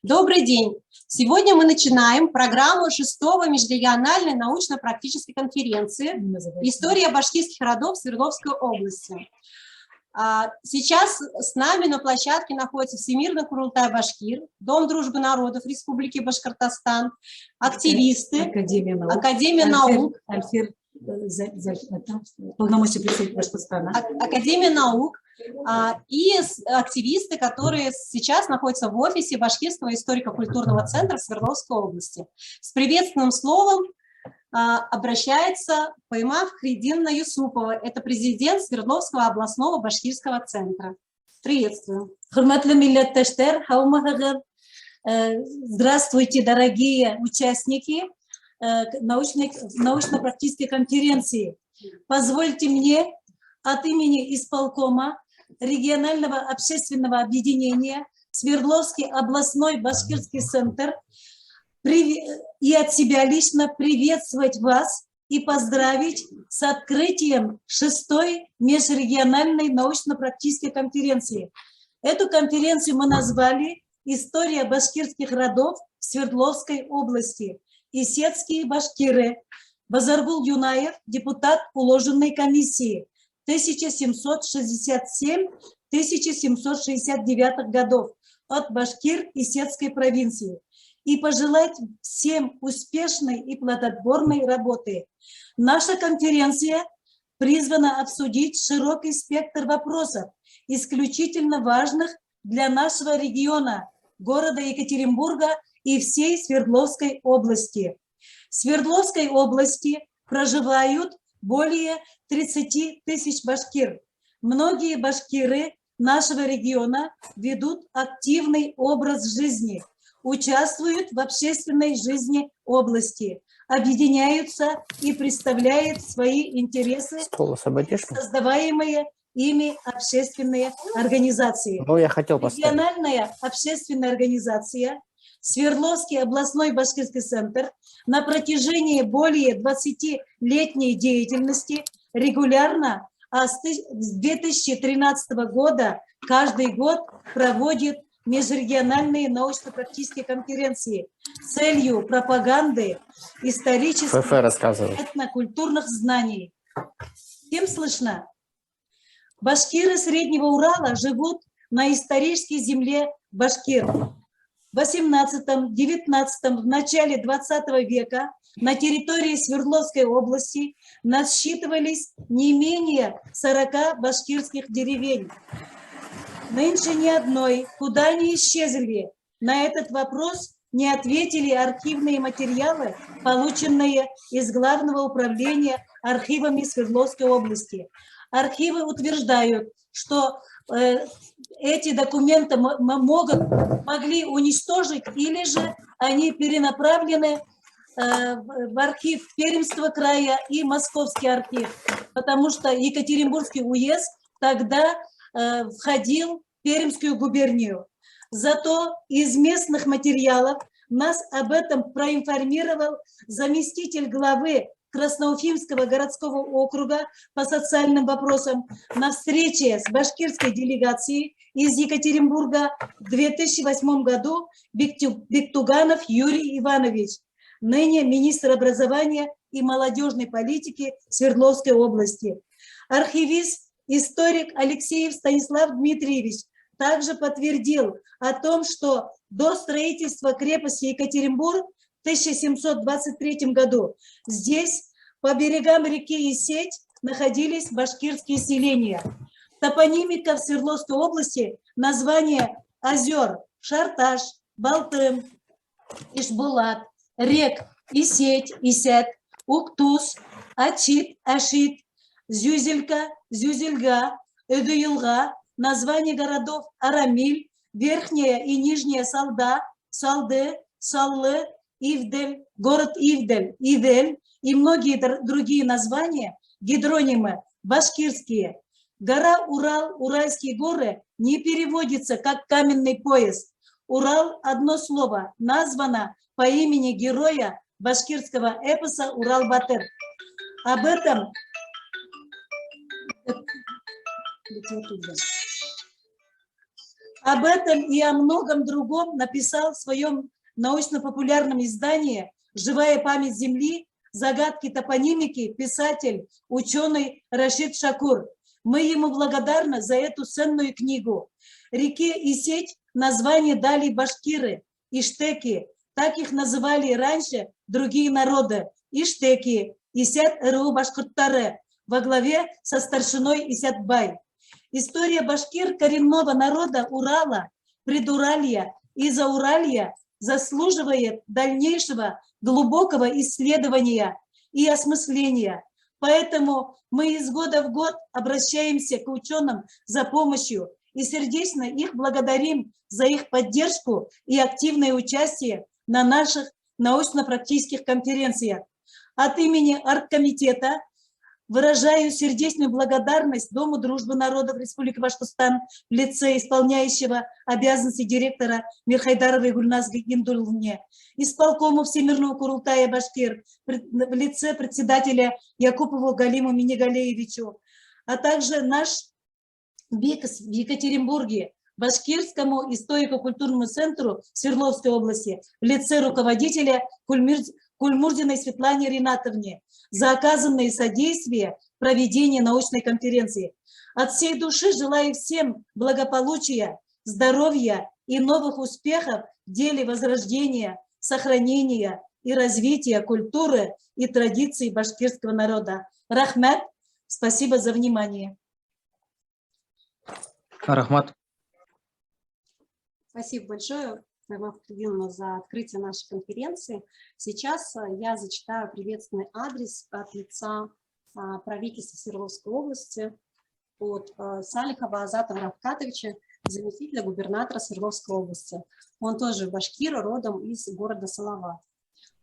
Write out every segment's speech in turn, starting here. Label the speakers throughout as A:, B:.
A: Добрый день! Сегодня мы начинаем программу 6-го межрегиональной научно-практической конференции «История башкирских родов Свердловской области». Сейчас с нами на площадке находится Всемирный Курултай Башкир, Дом дружбы народов Республики Башкортостан, активисты, Академия наук, Академия наук и активисты, которые сейчас находятся в офисе Башкирского историко-культурного центра Свердловской области. С приветственным словом обращается Паймав Хридинна Юсупова, это президент Свердловского областного башкирского центра. Приветствую.
B: Здравствуйте, дорогие участники научно-практической конференции. Позвольте мне от имени исполкома регионального общественного объединения Свердловский областной башкирский центр и от себя лично приветствовать вас и поздравить с открытием 6-й межрегиональной научно-практической конференции. Эту конференцию мы назвали «История башкирских родов в Свердловской области. Исетские башкиры». Базаргул Юнаев, депутат уложенной комиссии 1767-1769 годов от Башкир-Исетской провинции. И пожелать всем успешной и плодотворной работы. Наша конференция призвана обсудить широкий спектр вопросов, исключительно важных для нашего региона, города Екатеринбурга и всей Свердловской области. В Свердловской области проживают более 30 тысяч башкир. Многие башкиры нашего региона ведут активный образ жизни, участвуют в общественной жизни области, объединяются и представляют свои интересы в создаваемые ими общественные организации. Региональная общественная организация Свердловский областной башкирский центр на протяжении более 20-летней деятельности регулярно, с 2013 года каждый год проводит межрегиональные научно-практические конференции с целью пропаганды исторических и этнокультурных знаний. Всем слышно? Башкиры Среднего Урала живут на исторической земле башкир. В 18-19, в начале 20 века на территории Свердловской области насчитывались не менее 40 башкирских деревень. Нынче ни одной, куда они исчезли. На этот вопрос не ответили архивные материалы, полученные из Главного управления архивами Свердловской области. Архивы утверждают, что эти документы могли уничтожить, или же они перенаправлены в архив Пермского края и Московский архив, потому что Екатеринбургский уезд тогда входил в Пермскую губернию. Зато из местных материалов нас об этом проинформировал заместитель главы Красноуфимского городского округа по социальным вопросам на встрече с башкирской делегацией из Екатеринбурга в 2008 году Бектуганов Юрий Иванович, ныне министр образования и молодежной политики Свердловской области. Архивист, историк Алексеев Станислав Дмитриевич также подтвердил о том, что до строительства крепости Екатеринбург в 1723 году здесь, по берегам реки Исеть, находились башкирские селения. Топонимика в Свердловской области, название озер Шарташ, Балтым, Ишбулат, рек Исеть, Исет, Уктус, Ачит, Ашит, Зюзелька, Зюзельга, Эдуилга, название городов Арамиль, Верхняя и Нижняя Салда, Салде, Саллы, Ивдель, город Ивдель, Ивель и многие другие названия, гидронимы башкирские. Гора Урал, Уральские горы не переводится как каменный пояс. Урал – одно слово, названо по имени героя башкирского эпоса Урал-Батыр. Об этом Об этом и о многом другом написал в своем научно-популярном издании «Живая память Земли. Загадки топонимики» писатель, ученый Рашид Шакур. Мы ему благодарны за эту ценную книгу. Реке Исеть название дали башкиры, иштеки. Так их называли раньше другие народы. Иштеки, Исят-Ру башкиртары, во главе со старшиной Исятбай. История башкир коренного народа Урала, Предуралья и Зауралья заслуживает дальнейшего глубокого исследования и осмысления. Поэтому мы из года в год обращаемся к ученым за помощью и сердечно их благодарим за их поддержку и активное участие на наших научно-практических конференциях. От имени Оргкомитета выражаю сердечную благодарность Дому дружбы народов Республики Башкортостан в лице исполняющего обязанности директора Мирхайдаровой Гульназ Гиндулловне, исполкому Всемирного Курултая Башкир в лице председателя Якупову Галиму Минигалеевичу, а также наш БИКС в Екатеринбурге, Башкирскому историко-культурному центру Свердловской области в лице руководителя Кульмурдиной Светлане Ринатовне за оказанное содействие в проведении научной конференции. От всей души желаю всем благополучия, здоровья и новых успехов в деле возрождения, сохранения и развития культуры и традиций башкирского народа. Рахмат, спасибо за внимание.
C: Рахмат.
A: Спасибо большое, Иван Фахридиновна, за открытие нашей конференции. Сейчас я зачитаю приветственный адрес от лица правительства Свердловской области от Салихова Азата Равкатовича, заместителя губернатора Свердловской области. Он тоже башкир, родом из города Салават.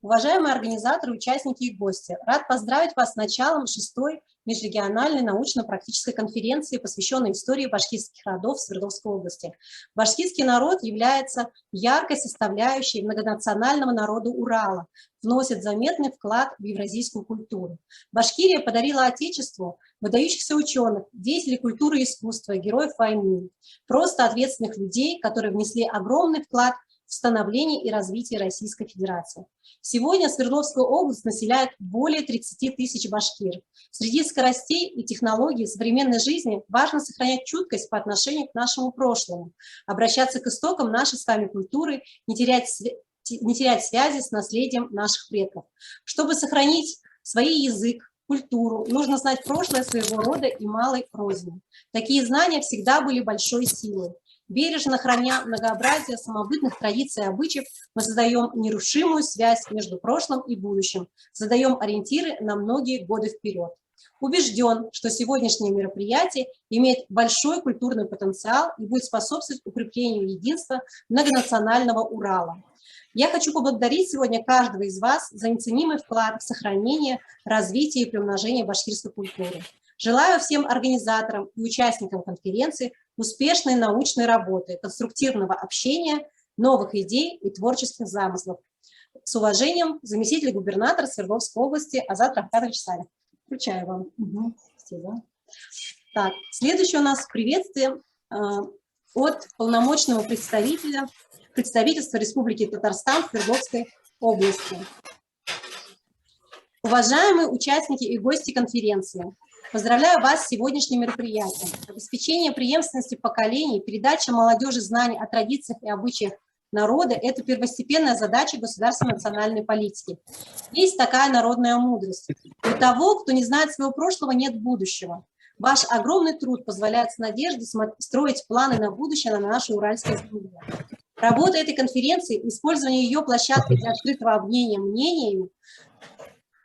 A: Уважаемые организаторы, участники и гости, рад поздравить вас с началом 6-й межрегиональной научно-практической конференции, посвященной истории башкирских родов Свердловской области. Башкирский народ является яркой составляющей многонационального народа Урала, вносит заметный вклад в евразийскую культуру. Башкирия подарила Отечеству выдающихся ученых, деятелей культуры и искусства, героев войны, просто ответственных людей, которые внесли огромный вклад в становление и развитие Российской Федерации. Сегодня Свердловскую область населяет более 30 тысяч башкир. Среди скоростей и технологий современной жизни важно сохранять чуткость по отношению к нашему прошлому, обращаться к истокам нашей с вами культуры, не терять связи с наследием наших предков. Чтобы сохранить свой язык, культуру, нужно знать прошлое своего рода и малой родины. Такие знания всегда были большой силой. Бережно храня многообразие самобытных традиций и обычаев, мы создаем нерушимую связь между прошлым и будущим, создаем ориентиры на многие годы вперед. Убежден, что сегодняшнее мероприятие имеет большой культурный потенциал и будет способствовать укреплению единства многонационального Урала. Я хочу поблагодарить сегодня каждого из вас за неоценимый вклад в сохранение, развитие и приумножение башкирской культуры. Желаю всем организаторам и участникам конференции успешной научной работы, конструктивного общения, новых идей и творческих замыслов. С уважением, заместитель губернатора Свердловской области Азат Равкатович Салих. Включаю вам. Спасибо. Так, следующее у нас приветствие от полномочного представительства Республики Татарстан в Свердловской области. Уважаемые участники и гости конференции, поздравляю вас с сегодняшним мероприятием. Обеспечение преемственности поколений, передача молодежи знаний о традициях и обычаях народа – это первостепенная задача государственной национальной политики. Есть такая народная мудрость. У того, кто не знает своего прошлого, нет будущего. Ваш огромный труд позволяет с надеждой строить планы на будущее на нашей уральской земле. Работа этой конференции, использование ее площадкой для открытого обмена мнениями,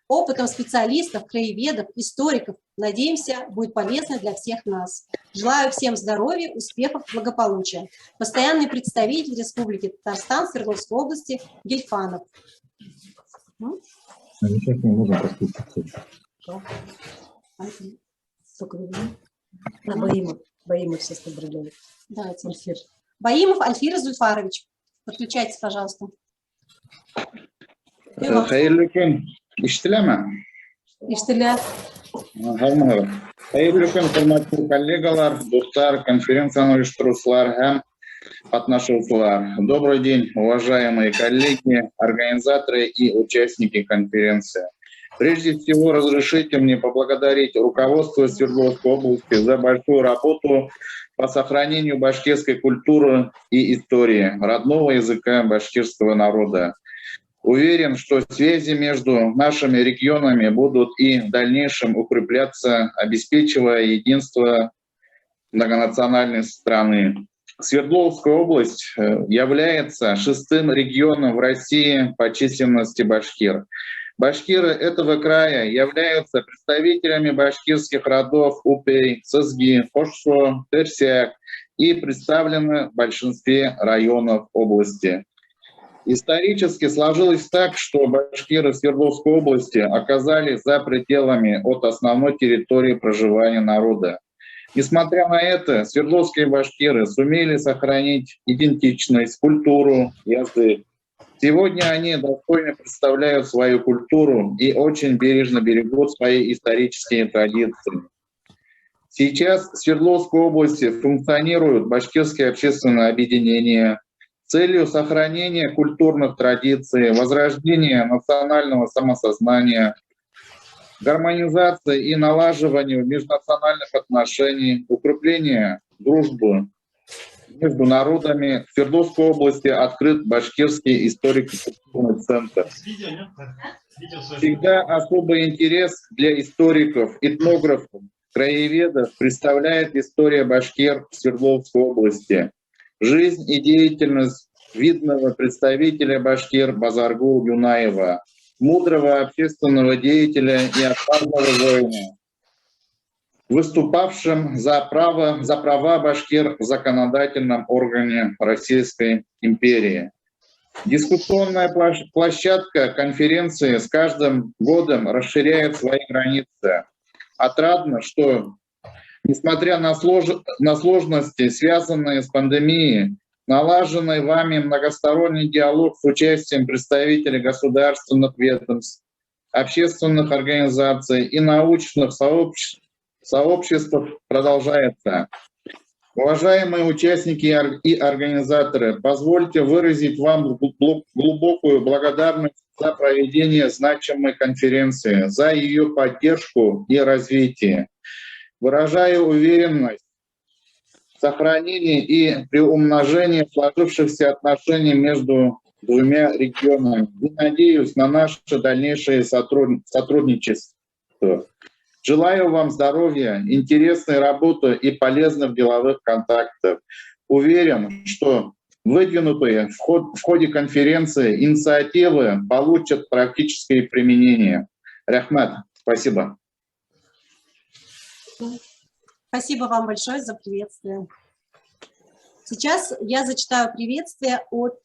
A: опытом специалистов, краеведов, историков, надеемся, будет полезно для всех нас. Желаю всем здоровья, успехов, благополучия. Постоянный представитель Республики Татарстан Свердловской области Гельфанов.
D: Сейчас не можем послушать.
B: Баимов сейчас поздравляю.
A: Давайте. Баимов Альфир Зульфарович. Подключайтесь, пожалуйста.
E: Hayırlı gün. İştileme.
A: İştile.
E: Hayırlı gün, hürmetli kollegalar, dostlar, konferensiyanın uyuşturucular hem Атнашевлар. Добрый день, уважаемые коллеги, организаторы и участники конференции. Прежде всего, разрешите мне поблагодарить руководство Свердловской области за большую работу по сохранению башкирской культуры и истории, родного языка башкирского народа. Уверен, что связи между нашими регионами будут и в дальнейшем укрепляться, обеспечивая единство многонациональной страны. Свердловская область является 6-м регионом в России по численности башкир. Башкиры этого края являются представителями башкирских родов Упей, Сызги, Хошсо, Терсяк и представлены в большинстве районов области. Исторически сложилось так, что башкиры Свердловской области оказались за пределами от основной территории проживания народа. Несмотря на это, свердловские башкиры сумели сохранить идентичность, культуру, язык. Сегодня они достойно представляют свою культуру и очень бережно берегут свои исторические традиции. Сейчас в Свердловской области функционируют башкирские общественные объединения с целью сохранения культурных традиций, возрождения национального самосознания, гармонизации и налаживания межнациональных отношений, укрепления дружбы между народами. В Свердловской области открыт Башкирский историко-культурный центр. Всегда особый интерес для историков, этнографов, краеведов представляет история башкир в Свердловской области. Жизнь и деятельность видного представителя башкир Базаргул Юнаева, мудрого общественного деятеля и отважного воина, выступавшим за права башкир в законодательном органе Российской империи. Дискуссионная площадка конференции с каждым годом расширяет свои границы. Отрадно, что, несмотря на сложности, связанные с пандемией, налаженный вами многосторонний диалог с участием представителей государственных ведомств, общественных организаций и научных сообществ продолжается. Уважаемые участники и организаторы, позвольте выразить вам глубокую благодарность за проведение значимой конференции, за ее поддержку и развитие. Выражаю уверенность в сохранении и приумножении сложившихся отношений между двумя регионами. И надеюсь на наше дальнейшее сотрудничество. Желаю вам здоровья, интересной работы и полезных деловых контактов. Уверен, что выдвинутые в ходе конференции инициативы получат практическое применение. Рахмат, спасибо.
A: Спасибо вам большое за приветствие. Сейчас я зачитаю приветствие от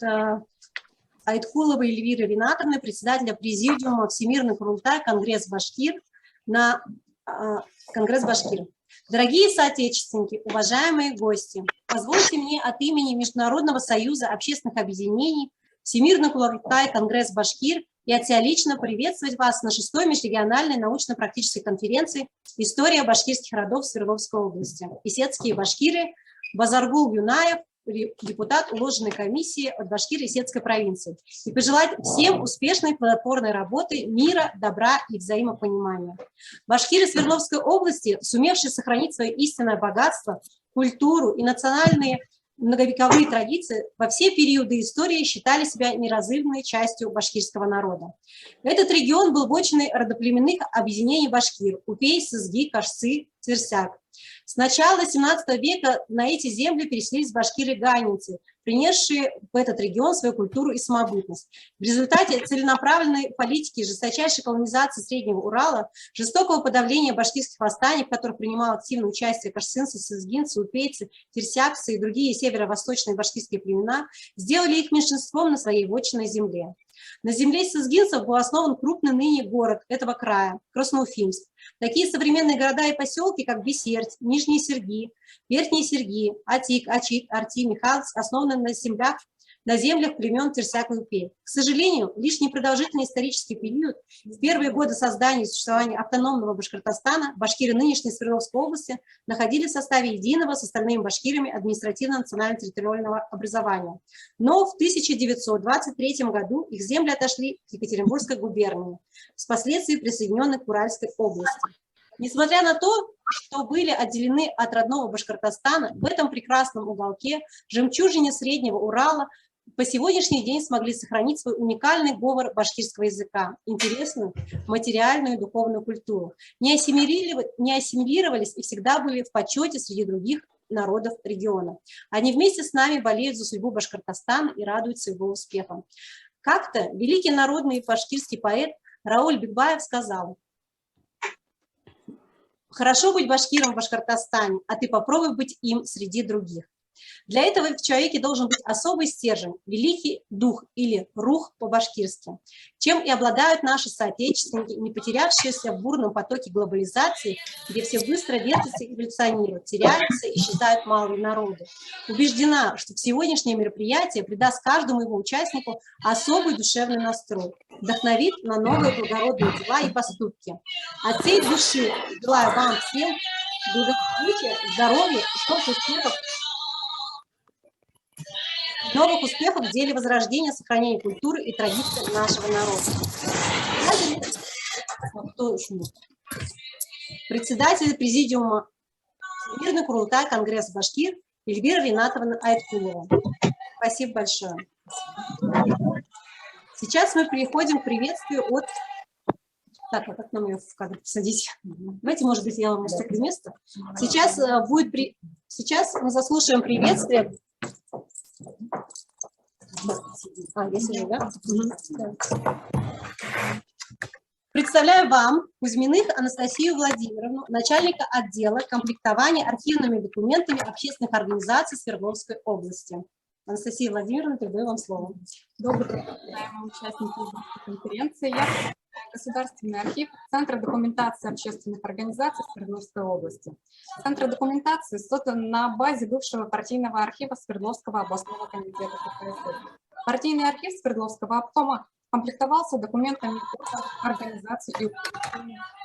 A: Айткуловой Эльвиры Ринатовны, председателя Президиума Всемирный Курултай Конгресс Башкир на Конгресс Башкир. Дорогие соотечественники, уважаемые гости, позвольте мне от имени Международного союза общественных объединений Всемирный Курултай Конгресс Башкир и от себя лично приветствовать вас на 6-й межрегиональной научно-практической конференции «История башкирских родов Свердловской области». Исетские башкиры, Базаргул Юнаев, депутат уложенной комиссии от Башкир-Исетской провинции. И пожелать всем успешной плодотворной работы, мира, добра и взаимопонимания. Башкиры Свердловской области, сумевшие сохранить свое истинное богатство, культуру и национальные многовековые традиции, во все периоды истории считали себя неразрывной частью башкирского народа. Этот регион был вотчиной родоплеменных объединений башкир – Упей, Сызги, Кашсы, Тверсяк. С начала 17 века на эти земли переселились башкиры-ганинцы, принесшие в этот регион свою культуру и самобытность. В результате целенаправленной политики жесточайшей колонизации Среднего Урала, жестокого подавления башкирских восстаний, в которых принимало активное участие кашсинцы, сызгинцы, упейцы, терсякцы и другие северо-восточные башкирские племена, сделали их меньшинством на своей вотчинной земле. На земле сызгинцев был основан крупный ныне город этого края – Красноуфимск. Такие современные города и поселки, как Бесерть, Нижние Серги, Верхние Серги, Атик, Ачит, Арти, Михайловск, основаны на землях на землях племен Терсяк-Упей. К сожалению, лишь непродолжительный исторический период, в первые годы создания и существования автономного Башкортостана, башкиры нынешней Свердловской области находились в составе единого с остальными башкирами административно-национально-территориального образования. Но в 1923 году их земли отошли к Екатеринбургской губернии, впоследствии присоединенной к Уральской области. Несмотря на то, что были отделены от родного Башкортостана, в этом прекрасном уголке, жемчужине Среднего Урала, по сегодняшний день смогли сохранить свой уникальный говор башкирского языка, интересную материальную и духовную культуру, не ассимилировались и всегда были в почете среди других народов региона. Они вместе с нами болеют за судьбу Башкортостана и радуются его успехам. Как-то великий народный башкирский поэт Рауль Бекбаев сказал: «Хорошо быть башкиром в Башкортостане, а ты попробуй быть им среди других». Для этого в человеке должен быть особый стержень, великий дух или рух по-башкирски, чем и обладают наши соотечественники, не потерявшиеся в бурном потоке глобализации, где все быстро вертятся и эволюционируют, теряются, исчезают малые народы. Убеждена, что сегодняшнее мероприятие придаст каждому его участнику особый душевный настрой, вдохновит на новые благородные дела и поступки. От всей души желаю вам всем благополучия, здоровья и новых успехов в деле возрождения, сохранения культуры и традиций нашего народа. Председатель президиума Всемирный Курултай Конгресс Башкир Эльвира Ринатовна Айткулова. Спасибо большое. Сейчас мы переходим к приветствию от... Так, а как нам ее в кадр посадить? Давайте, может быть, я вам уступлю место. Сейчас мы заслушаем приветствие. Я сижу, да? Представляю вам Кузьминых Анастасию Владимировну, начальника отдела комплектования архивными документами общественных организаций Свердловской области. Анастасия Владимировна, передаю вам слово.
C: Добрый день, уважаемые участники конференции. Я Государственный архив Центра документации общественных организаций Свердловской области. Центр документации создан на базе бывшего партийного архива Свердловского областного комитета КПСС. Партийный архив Свердловского обкома комплектовался документами организаций и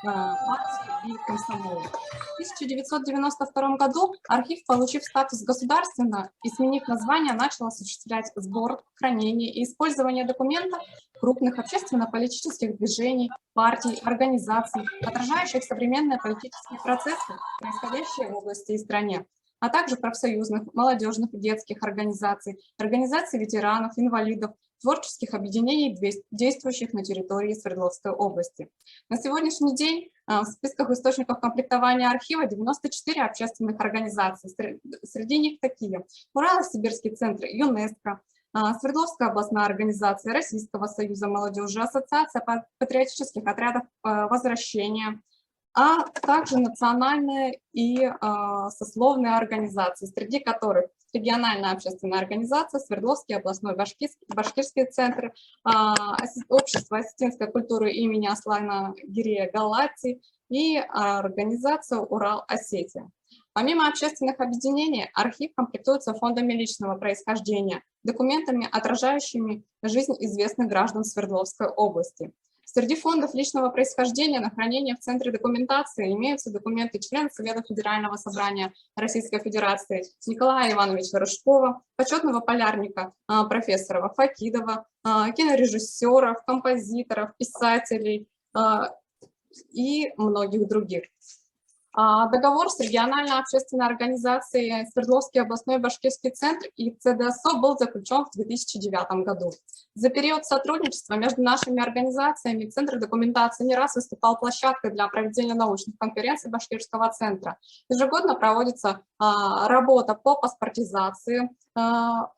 C: партий и комсомола. В 1992 году архив, получив статус государственного и сменив название, начал осуществлять сбор, хранение и использование документов крупных общественно-политических движений, партий, организаций, отражающих современные политические процессы, происходящие в области и стране, а также профсоюзных, молодежных и детских организаций, организаций ветеранов, инвалидов, творческих объединений, действующих на территории Свердловской области. На сегодняшний день в списках источников комплектования архива 94 общественных организаций. Среди них такие: Урало-Сибирский центр ЮНЕСКО, Свердловская областная организация Российского союза молодежи, Ассоциация патриотических отрядов возвращения, а также национальные и сословные организации, среди которых региональная общественная организация, Свердловский областной башкирский центр, общество осетинской культуры имени Аслана Гирея Галати и организация Урал-Осетия. Помимо общественных объединений, архив комплектуется фондами личного происхождения, документами, отражающими жизнь известных граждан Свердловской области. Среди фондов личного происхождения на хранение в Центре документации имеются документы члена Совета Федерального собрания Российской Федерации Николая Ивановича Рыжкова, почетного полярника профессора Факидова, кинорежиссеров, композиторов, писателей и многих других. Договор с региональной общественной организацией Свердловский областной башкирский центр и ЦДСО был заключен в 2009 году. За период сотрудничества между нашими организациями Центр документации не раз выступал площадкой для проведения научных конференций Башкирского центра. Ежегодно проводится работа по паспортизации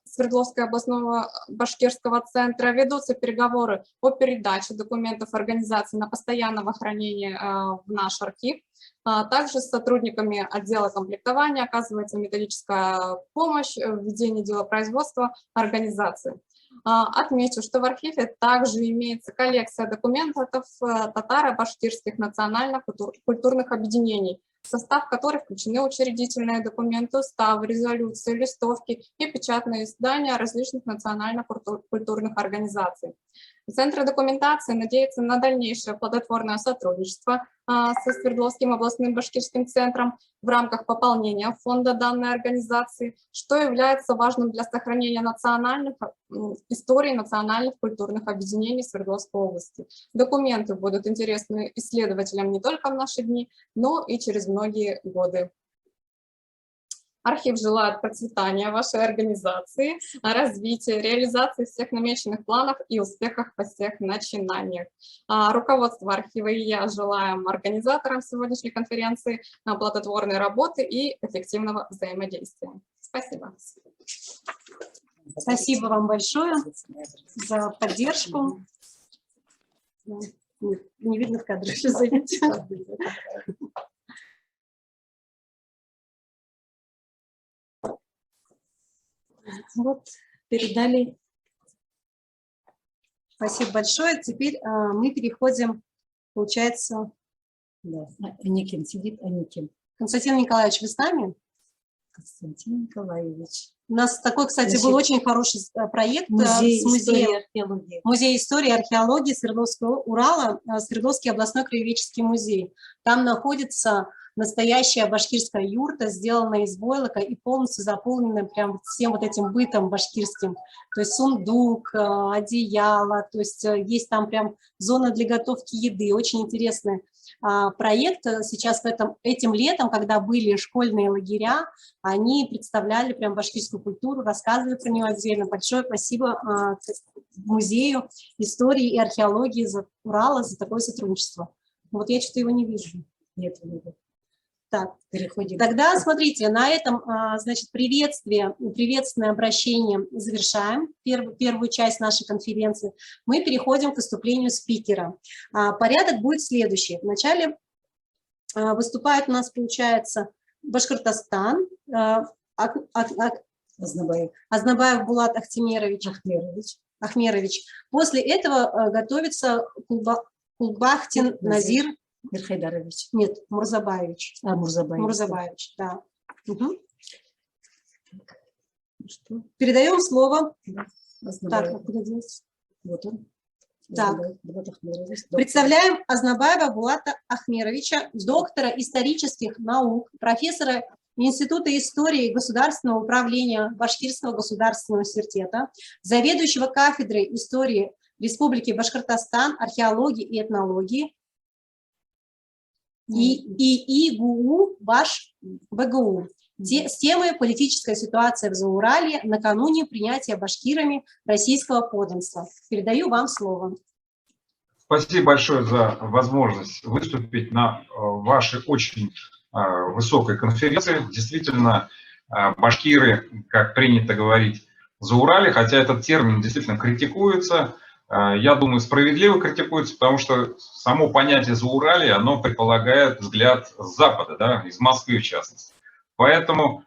C: Свердловского областного башкирского центра, ведутся переговоры о передаче документов организации на постоянное хранение в наш архив. Также с сотрудниками отдела комплектования оказывается методическая помощь в ведении делопроизводства организации. Отмечу, что в архиве также имеется коллекция документов татаро-башкирских национально-культурных объединений, в состав которой включены учредительные документы, уставы, резолюции, листовки и печатные издания различных национально-культурных организаций. Центр документации надеется на дальнейшее плодотворное сотрудничество со Свердловским областным башкирским центром в рамках пополнения фонда данной организации, что является важным для сохранения национальных историй национальных культурных объединений Свердловской области. Документы будут интересны исследователям не только в наши дни, но и через многие годы. Архив желает процветания вашей организации, развития, реализации всех намеченных планов и успехов во всех начинаниях. Руководство архива и я желаем организаторам сегодняшней конференции плодотворной работы и эффективного взаимодействия. Спасибо.
A: Спасибо вам большое за поддержку. Не видно в кадре, что зовите.
B: Вот, передали.
A: Спасибо большое. Теперь мы переходим, получается...
B: Да. Аникин сидит, Аникин.
A: Константин Николаевич, вы с нами?
B: Константин Николаевич.
A: У нас такой, кстати,
B: Значит,
A: был очень хороший проект
B: Музей
A: с музеем.
B: истории и археологии.
A: Музей истории и археологии Свердловского Урала, Свердловский областной краеведческий музей. Там находится настоящая башкирская юрта, сделанная из войлока и полностью заполненная прям всем вот этим бытом башкирским. То есть сундук, одеяло, то есть есть там прям зона для готовки еды. Очень интересный проект. Сейчас этим летом, когда были школьные лагеря, они представляли прям башкирскую культуру, рассказывали про нее отдельно. Большое спасибо Музею истории и археологии Урала за такое сотрудничество. Вот я что-то его не вижу.
B: Нет, нет.
A: Так,
B: Переходим.
A: тогда смотрите, на этом, значит, приветственное обращение завершаем, первую часть нашей конференции. Мы переходим к выступлению спикера. Порядок будет следующий. Вначале выступает у нас, получается, Башкортостан, Азнабаев Булат Ахмерович. После этого готовится Кулбахтин Назир
B: Мирхайдарович.
A: Нет, Мурзабаевич.
B: Мурзабаевич.
A: Да. Угу. Передаем слово.
B: Да.
A: Так, куда делся?
B: Вот он.
A: Так. Представляем Азнабаева Булата Ахмеровича, доктора исторических наук, профессора Института истории и государственного управления Башкирского государственного университета, заведующего кафедрой истории Республики Башкортостан, археологии и этнологии, и ИГУ БГУ с темой «Политическая ситуация в Зауралье накануне принятия башкирами российского подданства». Передаю вам слово.
F: Спасибо большое за возможность выступить на вашей очень высокой конференции. Действительно, башкиры, как принято говорить, Зауралье, хотя этот термин действительно критикуется, я думаю, справедливо критикуется, потому что само понятие Зауралье, оно предполагает взгляд с запада, да, из Москвы в частности. Поэтому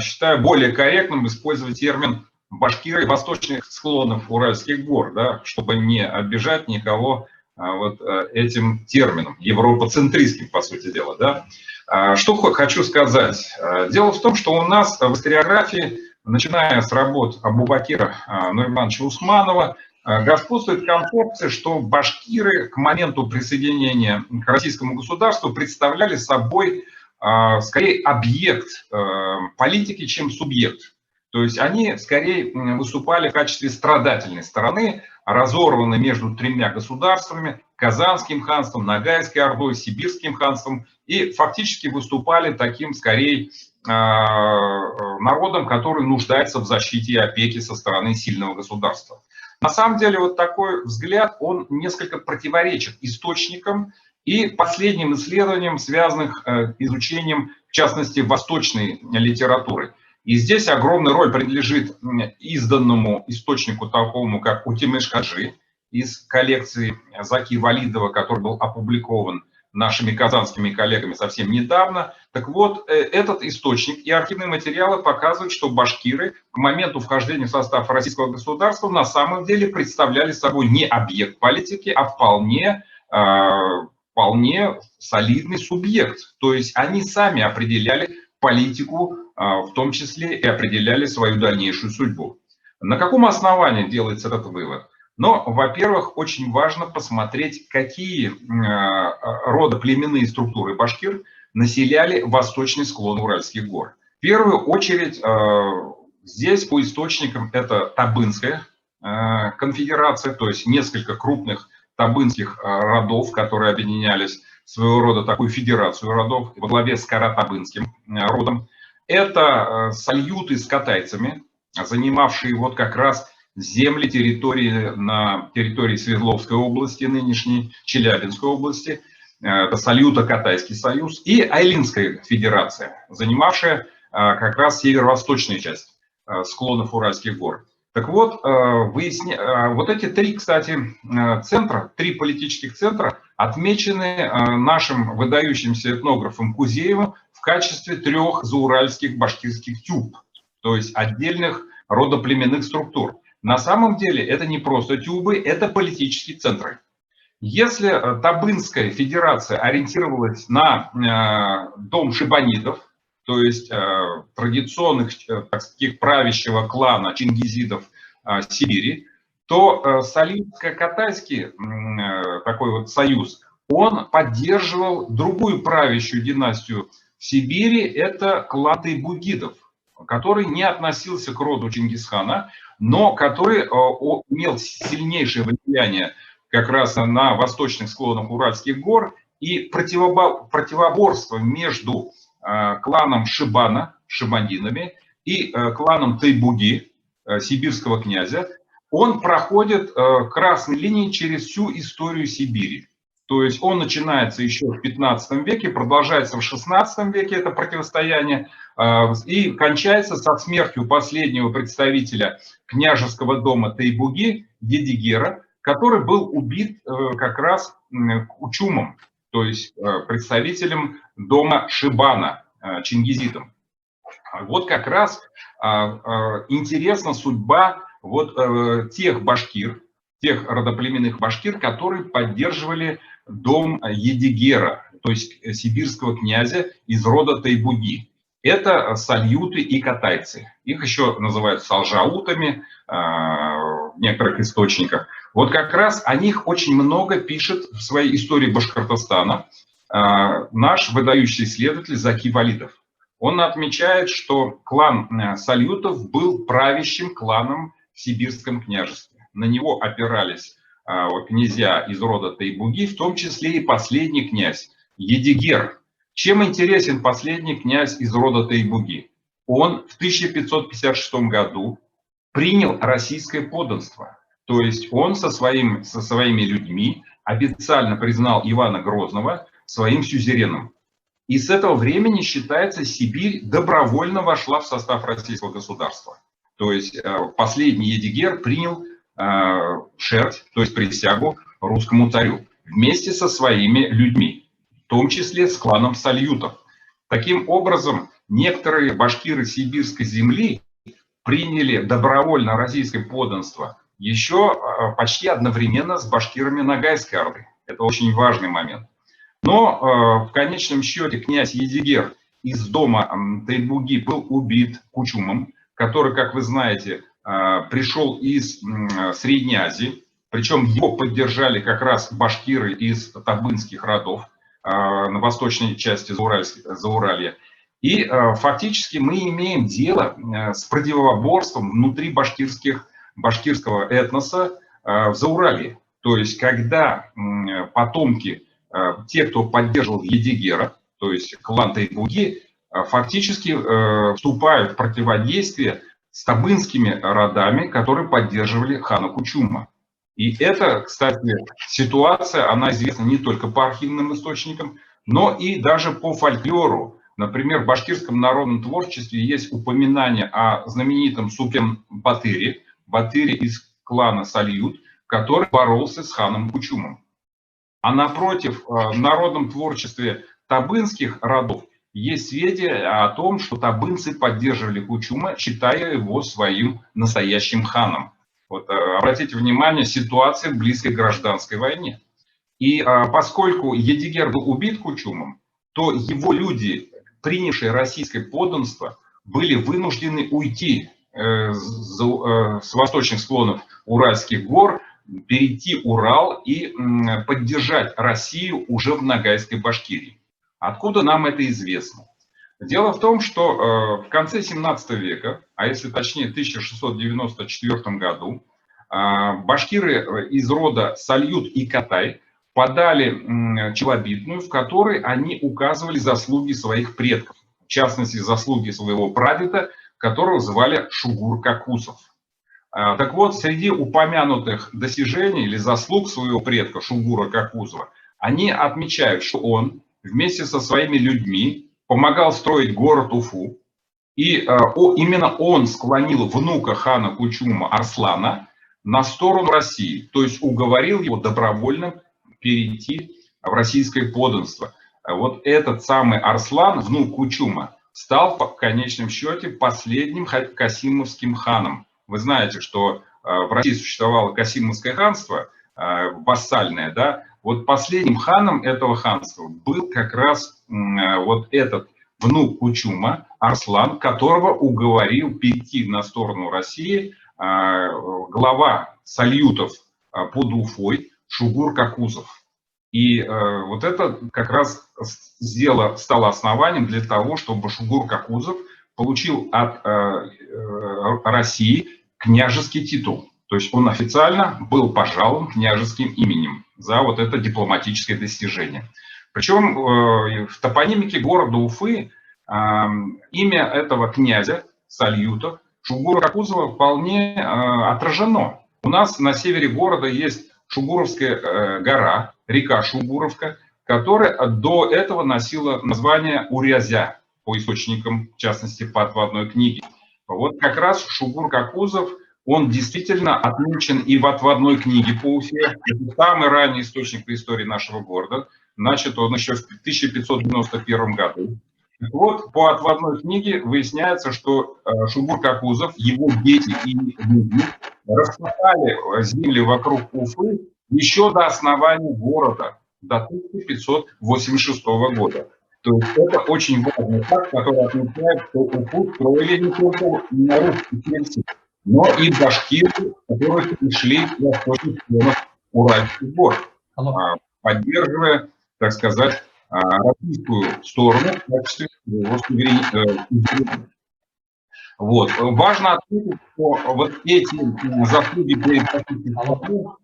F: считаю более корректным использовать термин башкиры восточных склонов Уральских гор, да, чтобы не обижать никого вот этим термином, европоцентристским, по сути дела. Да. Что хочу сказать. Дело в том, что у нас в историографии, начиная с работ Абубакира Нуримановича Усманова, господствует концепция, что башкиры к моменту присоединения к российскому государству представляли собой скорее объект политики, чем субъект. То есть они скорее выступали в качестве страдательной стороны, разорванной между тремя государствами: Казанским ханством, Ногайской ордой, Сибирским ханством, и фактически выступали таким скорее народом, который нуждается в защите и опеке со стороны сильного государства. На самом деле вот такой взгляд, он несколько противоречит источникам и последним исследованиям, связанных с изучением, в частности, восточной литературы. И здесь огромная роль принадлежит изданному источнику, такому как Утемеш-Хаджи, из коллекции Заки Валидова, который был опубликован нашими казанскими коллегами совсем недавно. Так вот, этот источник и архивные материалы показывают, что башкиры к моменту вхождения в состав российского государства на самом деле представляли собой не объект политики, а вполне вполне солидный субъект. То есть они сами определяли политику, в том числе и определяли свою дальнейшую судьбу. На каком основании делается этот вывод? Но, во-первых, очень важно посмотреть, какие родоплеменные структуры башкир населяли восточный склон Уральских гор. В первую очередь, здесь по источникам это Табынская конфедерация, то есть несколько крупных табынских родов, которые объединялись в своего рода такую федерацию родов во главе с Каратабынским родом. Это сальюты с катайцами, занимавшие вот как раз земли территории на территории Свердловской области, нынешней Челябинской области. Это Сальюто-Катайский союз, и Айлинская федерация, занимавшая как раз северо-восточную часть склонов Уральских гор. Так вот, вот эти три, кстати, центра, три политических центра отмечены нашим выдающимся этнографом Кузеевым в качестве трех зауральских башкирских тюб, то есть отдельных родоплеменных структур. На самом деле это не просто тюбы, это политические центры. Если Табынская федерация ориентировалась на дом шибанидов, то есть традиционных, так сказать, правящего клана чингизидов Сибири, то Сальюто-Катайский такой вот союз, он поддерживал другую правящую династию в Сибири, это клан тайбугидов, который не относился к роду Чингисхана, но который имел сильнейшее влияние как раз на восточных склонах Уральских гор, и противоборство между кланом Шибана, шибандинами, и кланом Тайбуги, сибирского князя, он проходит красной линией через всю историю Сибири. То есть он начинается еще в 15 веке, продолжается в 16 веке это противостояние, и кончается со смертью последнего представителя княжеского дома Тайбуги, Едигера, который был убит как раз Кучумом, то есть представителем дома Шибана, чингизидом. Вот как раз интересна судьба вот тех башкир, тех родоплеменных башкир, которые поддерживали дом Едигера, то есть сибирского князя из рода Тайбуги. Это сальюты и катайцы. Их еще называют салжаутами в некоторых источниках. Вот как раз о них очень много пишет в своей истории Башкортостана наш выдающий исследователь Заки Валидов. Он отмечает, что клан сальютов был правящим кланом в Сибирском княжестве. На него опирались князья из рода Тайбуги, в том числе и последний князь Едигер. Чем интересен последний князь из рода Тайбуги? Он в 1556 году принял российское подданство. То есть он со своими людьми официально признал Ивана Грозного своим сюзереном. И с этого времени, считается, Сибирь добровольно вошла в состав российского государства. То есть последний Едигер принял шерть, то есть присягу русскому царю, вместе со своими людьми, в том числе с кланом сальютов. Таким образом, некоторые башкиры сибирской земли приняли добровольно российское подданство еще почти одновременно с башкирами Ногайской Орды. Это очень важный момент. Но в конечном счете князь Едигер из дома Тайбуги был убит Кучумом, который, как вы знаете, пришел из Средней Азии. Причем его поддержали как раз башкиры из табынских родов на восточной части Зауралья. И фактически мы имеем дело с противоборством внутри башкирского этноса в Зауралье. То есть когда потомки, те, кто поддерживал Едигера, то есть клан Тайбуги, фактически вступают в противодействие с табынскими родами, которые поддерживали хана Кучума. И эта, кстати, ситуация, она известна не только по архивным источникам, но и даже по фольклору. Например, в башкирском народном творчестве есть упоминание о знаменитом Супен-Батыре, Батыре из клана Сальют, который боролся с ханом Кучумом. А напротив, в народном творчестве табынских родов есть сведения о том, что табынцы поддерживали Кучума, считая его своим настоящим ханом. Вот, обратите внимание, ситуация близкой к гражданской войне. И поскольку Едигер был убит Кучумом, то его люди, принявшие российское подданство, были вынуждены уйти с восточных склонов Уральских гор, перейти Урал и поддержать Россию уже в Ногайской Башкирии. Откуда нам это известно? Дело в том, что в конце 17 века, а если точнее в 1694 году, башкиры из рода Сальют и Катай подали челобитную, в которой они указывали заслуги своих предков, в частности, заслуги своего прадеда, которого звали Шугур Какусов. Так вот, среди упомянутых достижений или заслуг своего предка Шугура Какусова, они отмечают, что он вместе со своими людьми помогал строить город Уфу, и именно он склонил внука хана Кучума Арслана на сторону России, то есть уговорил его добровольно перейти в российское подданство. Вот этот самый Арслан, внук Кучума, стал в конечном счете последним касимовским ханом. Вы знаете, что в России существовало Касимовское ханство, вассальное, да? Вот последним ханом этого ханства был как раз вот этот внук Кучума, Арслан, которого уговорил перейти на сторону России глава сальютов под Уфой Шугур Какусов. И вот это как раз стало основанием для того, чтобы Шугур Какусов получил от России княжеский титул. То есть он официально был пожалован княжеским именем за вот это дипломатическое достижение. Причем в топонимике города Уфы имя этого князя Сальютов Шугура Какусова вполне отражено. У нас на севере города есть Шугуровская гора, река Шугуровка, которая до этого носила название Урязя, по источникам, в частности, по отводной книге. Вот как раз Шугур Какусов, он действительно отмечен и в отводной книге по Уфе. Это самый ранний источник по истории нашего города. Значит, он еще в 1591 году. Вот по отводной книге выясняется, что Шугур Какусов, его дети и люди раскопали земли вокруг Уфы еще до основания города, до 1586 года. То есть это очень важный факт, который отмечает, что Уфу строили не только на русских перси, но и башкиры, которые пришли в восточных склонах Уральских гор, поддерживая, так сказать, российскую сторону в качестве его суверенитета. Вот. Важно отметить, что вот эти заслуги перед российским народом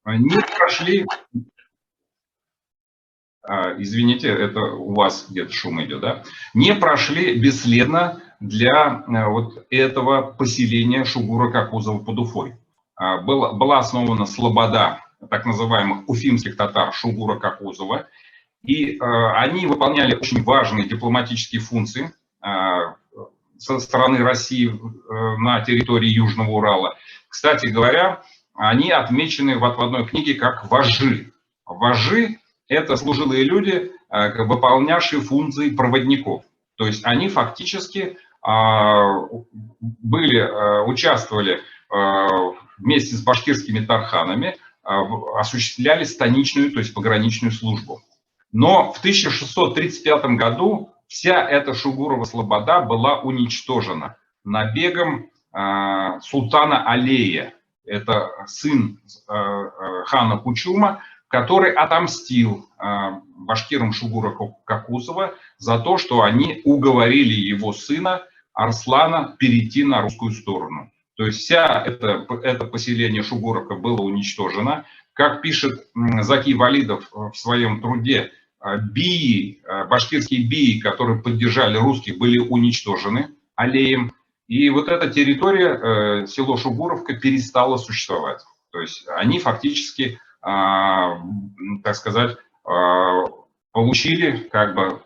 F: не прошли. Извините, это у вас где-то шум идет, да? Не прошли бесследно для вот этого поселения Шугура Какусова под Уфой. Была основана слобода так называемых уфимских татар Шугура Какусова, и они выполняли очень важные дипломатические функции со стороны России на территории Южного Урала. Кстати говоря, они отмечены в отводной книге как вожжи. Вожжи — это служилые люди, выполнявшие функции проводников. То есть они фактически участвовали вместе с башкирскими тарханами, осуществляли станичную, то есть пограничную службу. Но в 1635 году вся эта Шугурова слобода была уничтожена набегом султана Алея. Это сын хана Кучума, который отомстил башкирам Шугура Какусова за то, что они уговорили его сына Арслана перейти на русскую сторону. То есть вся это поселение Шугуровка было уничтожено. Как пишет Заки Валидов в своем труде, башкирские бии, которые поддержали русских, были уничтожены Алеем. И вот эта территория, село Шугуровка, перестала существовать. То есть они фактически, так сказать, получили как бы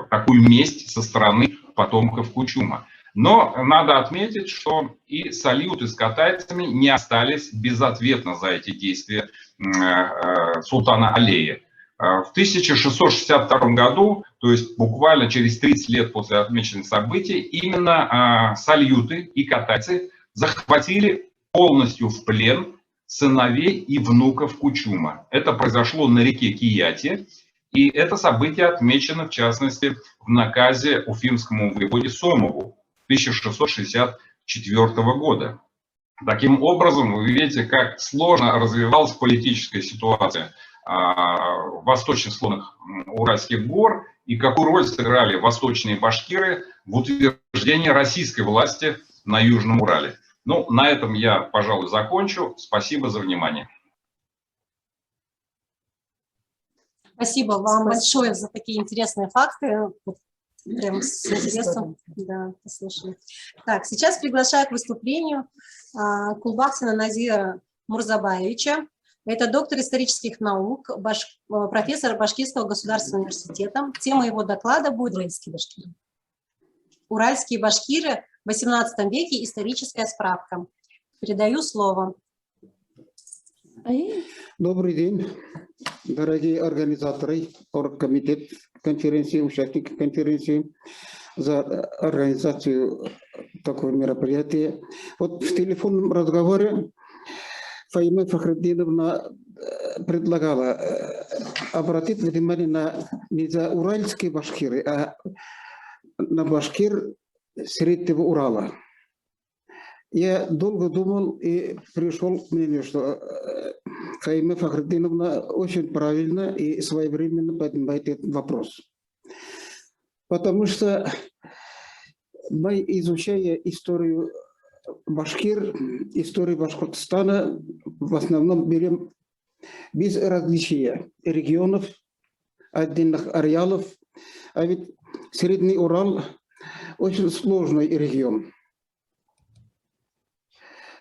F: такую месть со стороны потомков Кучума. Но надо отметить, что и сальюты с катайцами не остались безответно за эти действия султана Алея. В 1662 году, то есть буквально через 30 лет после отмеченных событий, именно сальюты и катайцы захватили полностью в плен сыновей и внуков Кучума. Это произошло на реке Кияте, и это событие отмечено, в частности, в наказе уфимскому воеводе Сомову 1664 года. Таким образом, вы видите, как сложно развивалась политическая ситуация в восточных склонах Уральских гор и какую роль сыграли восточные башкиры в утверждении российской власти на Южном Урале. Ну, на этом я, пожалуй, закончу. Спасибо за внимание.
A: Спасибо вам большое за такие интересные факты. Прям с интересом, да, послушали. Так, сейчас приглашаю к выступлению Кулбаксина Назира Мурзабаевича. Это доктор исторических наук, профессор Башкирского государственного университета. Тема его доклада будет «Уральские башкиры в XVIII веке. Историческая справка». Передаю слово.
G: Добрый день, дорогие организаторы, оргкомитет конференции, участники конференции, за организацию такого мероприятия. Вот в телефонном разговоре Фаима Фахриддиновна предлагала обратить внимание не за уральские башкиры, а на башкир Среднего Урала. Я долго думал и пришел к мнению, что Фаима Фахриддиновна очень правильно и своевременно поднимает этот вопрос. Потому что мы, изучая историю башкир, историю Башкортостана, в основном берем без различия регионов, отдельных ареалов. А ведь Средний Урал очень сложный регион.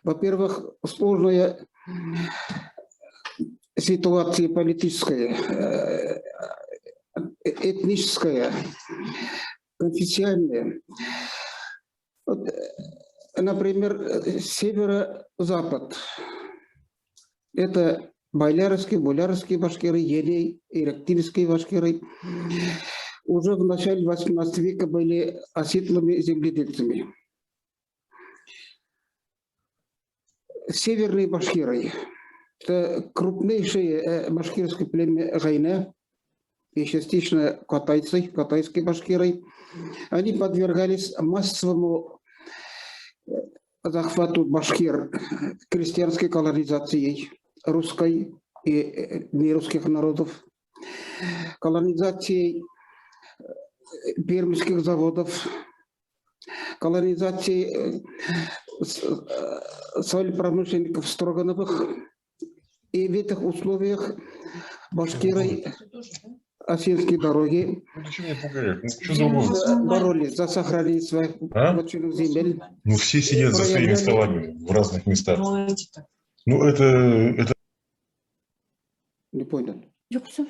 G: Во-первых, сложная ситуация политическая, этническая, конфессиональная. Вот, например, северо-запад. Это боярские, булярские башкиры, елей, ирактильские башкиры. Уже в начале 18 века были оседлыми земледельцами. Северные башкиры – это крупнейшее башкирское племя Гайна и частично катайцы, катайские башкиры. Они подвергались массовому захвату башкир крестьянской колонизацией русской и нерусских народов, колонизацией пермских заводов, колонизацией соль-промышленников Строгановых. И в этих условиях башкиры Осинские дороги боролись за сохранение своих вотчинных земель.
H: Ну, все сидят за своими столами в разных местах. Ну, это...
G: Не понял.
I: Все.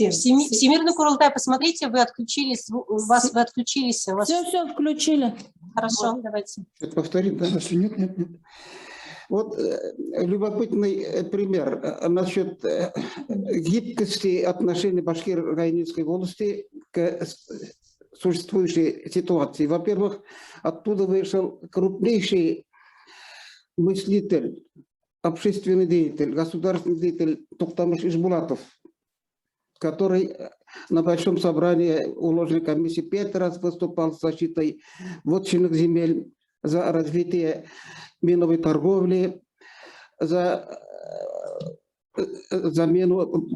A: Всемирный Курултай, посмотрите, вы отключились, вы отключились.
I: Все включили.
A: Хорошо, давайте.
G: Это повторить, да? Нет. Вот любопытный пример насчет гибкости отношений Башкир-Гайнинской волости к существующей ситуации. Во-первых, оттуда вышел крупнейший мыслитель, общественный деятель, государственный деятель Токтамыш Ишбулатов, который на Большом собрании уложенной комиссии 5 раз выступал с защитой вотчинных земель, за развитие миновой торговли, за замену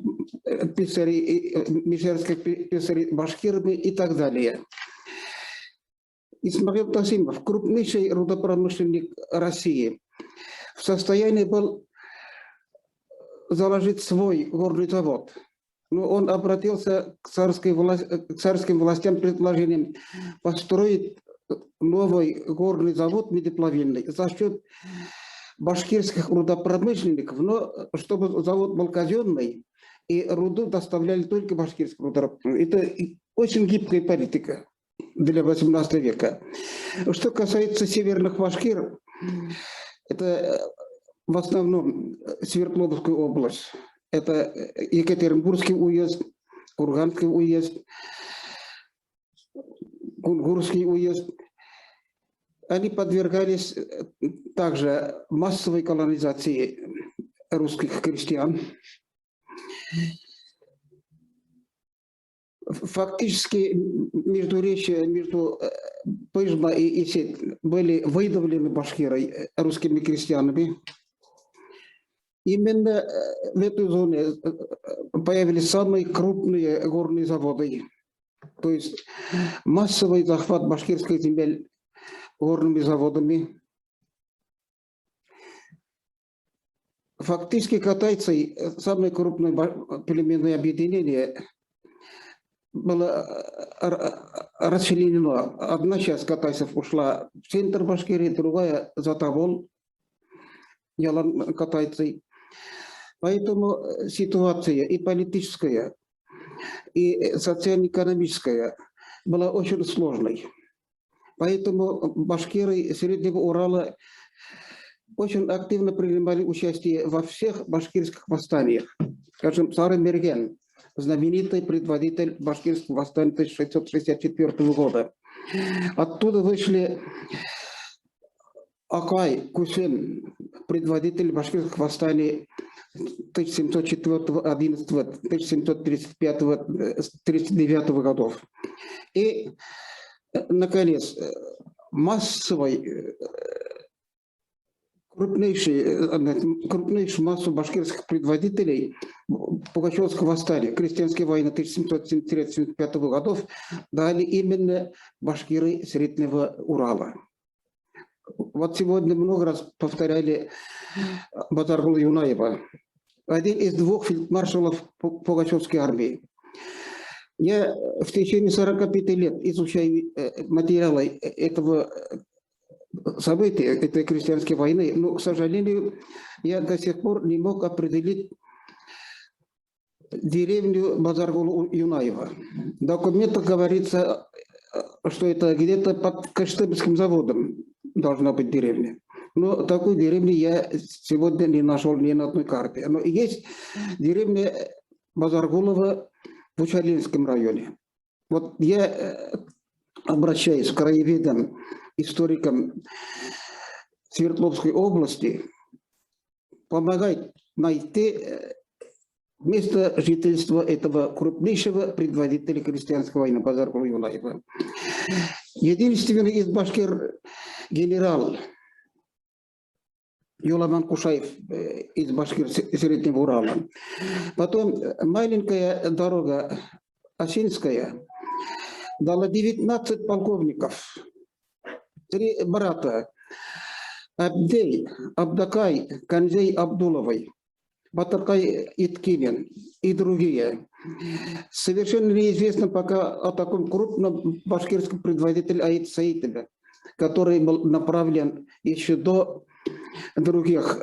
G: писарей, мишерских писарей башкирами и так далее. Исмаил Тасимов, крупнейший рудопромышленник России, в состоянии был заложить свой горный завод. Но он обратился к царским властям с предложением построить новый горный завод медиплавильный за счет башкирских рудопромышленников, но чтобы завод был казенный, и руду доставляли только башкирские рудопромышленники. Это очень гибкая политика для 18 века. Что касается северных башкир, это в основном Свердловская область, это Екатеринбургский уезд, Курганский уезд, Кунгурский уезд. Они подвергались также массовой колонизации русских крестьян. Фактически междуречия между Пыжма и Исет были выдавлены башкирой русскими крестьянами. Именно в этой зоне появились самые крупные горные заводы. То есть массовый захват башкирских земель горными заводами. Фактически катайцы, самое крупное племенное объединение, было расчленено. Одна часть катайцев ушла в центр Башкирии, другая за Тобол, ялан катайцы. Поэтому ситуация и политическая, и социально-экономическая была очень сложной. Поэтому башкиры Среднего Урала очень активно принимали участие во всех башкирских восстаниях. Скажем, Сары Мерген, знаменитый предводитель башкирского восстания 1664 года. Оттуда вышли Акай Кусен, предводитель башкирских восстаний 1704-11, 1735-39 годов. И, наконец, крупнейшую массу башкирских предводителей Пугачевского восстания, крестьянской войны 1773-1775 годов дали именно башкиры Среднего Урала. Вот сегодня много раз повторяли Базаргула Юнаева, один из двух фельдмаршалов Пугачевской армии. Я в течение 45 лет изучаю материалы этого события, этой крестьянской войны, но, к сожалению, я до сих пор не мог определить деревню Базаргула Юнаева. В документах говорится, что это где-то под Кыштымским заводом должна быть деревня. Но такой деревни я сегодня не нашел ни на одной карте. Но есть деревня Базаргулова в Учалинском районе. Вот я обращаюсь к краеведам, историкам Свердловской области, помогать найти место жительства этого крупнейшего предводителя крестьянской войны Базаргула Юнаева. Единственный из башкир генерал Юламан Кушаев из Башкир Среднего Урала. Потом маленькая дорога Осинская дала 19 полковников, 3 брата, Абдей, Абдакай, Канзей Абдуловой, Батаркай Иткинин и другие. Совершенно неизвестно пока о таком крупном башкирском предводителе Аид Саитове, который был направлен еще до других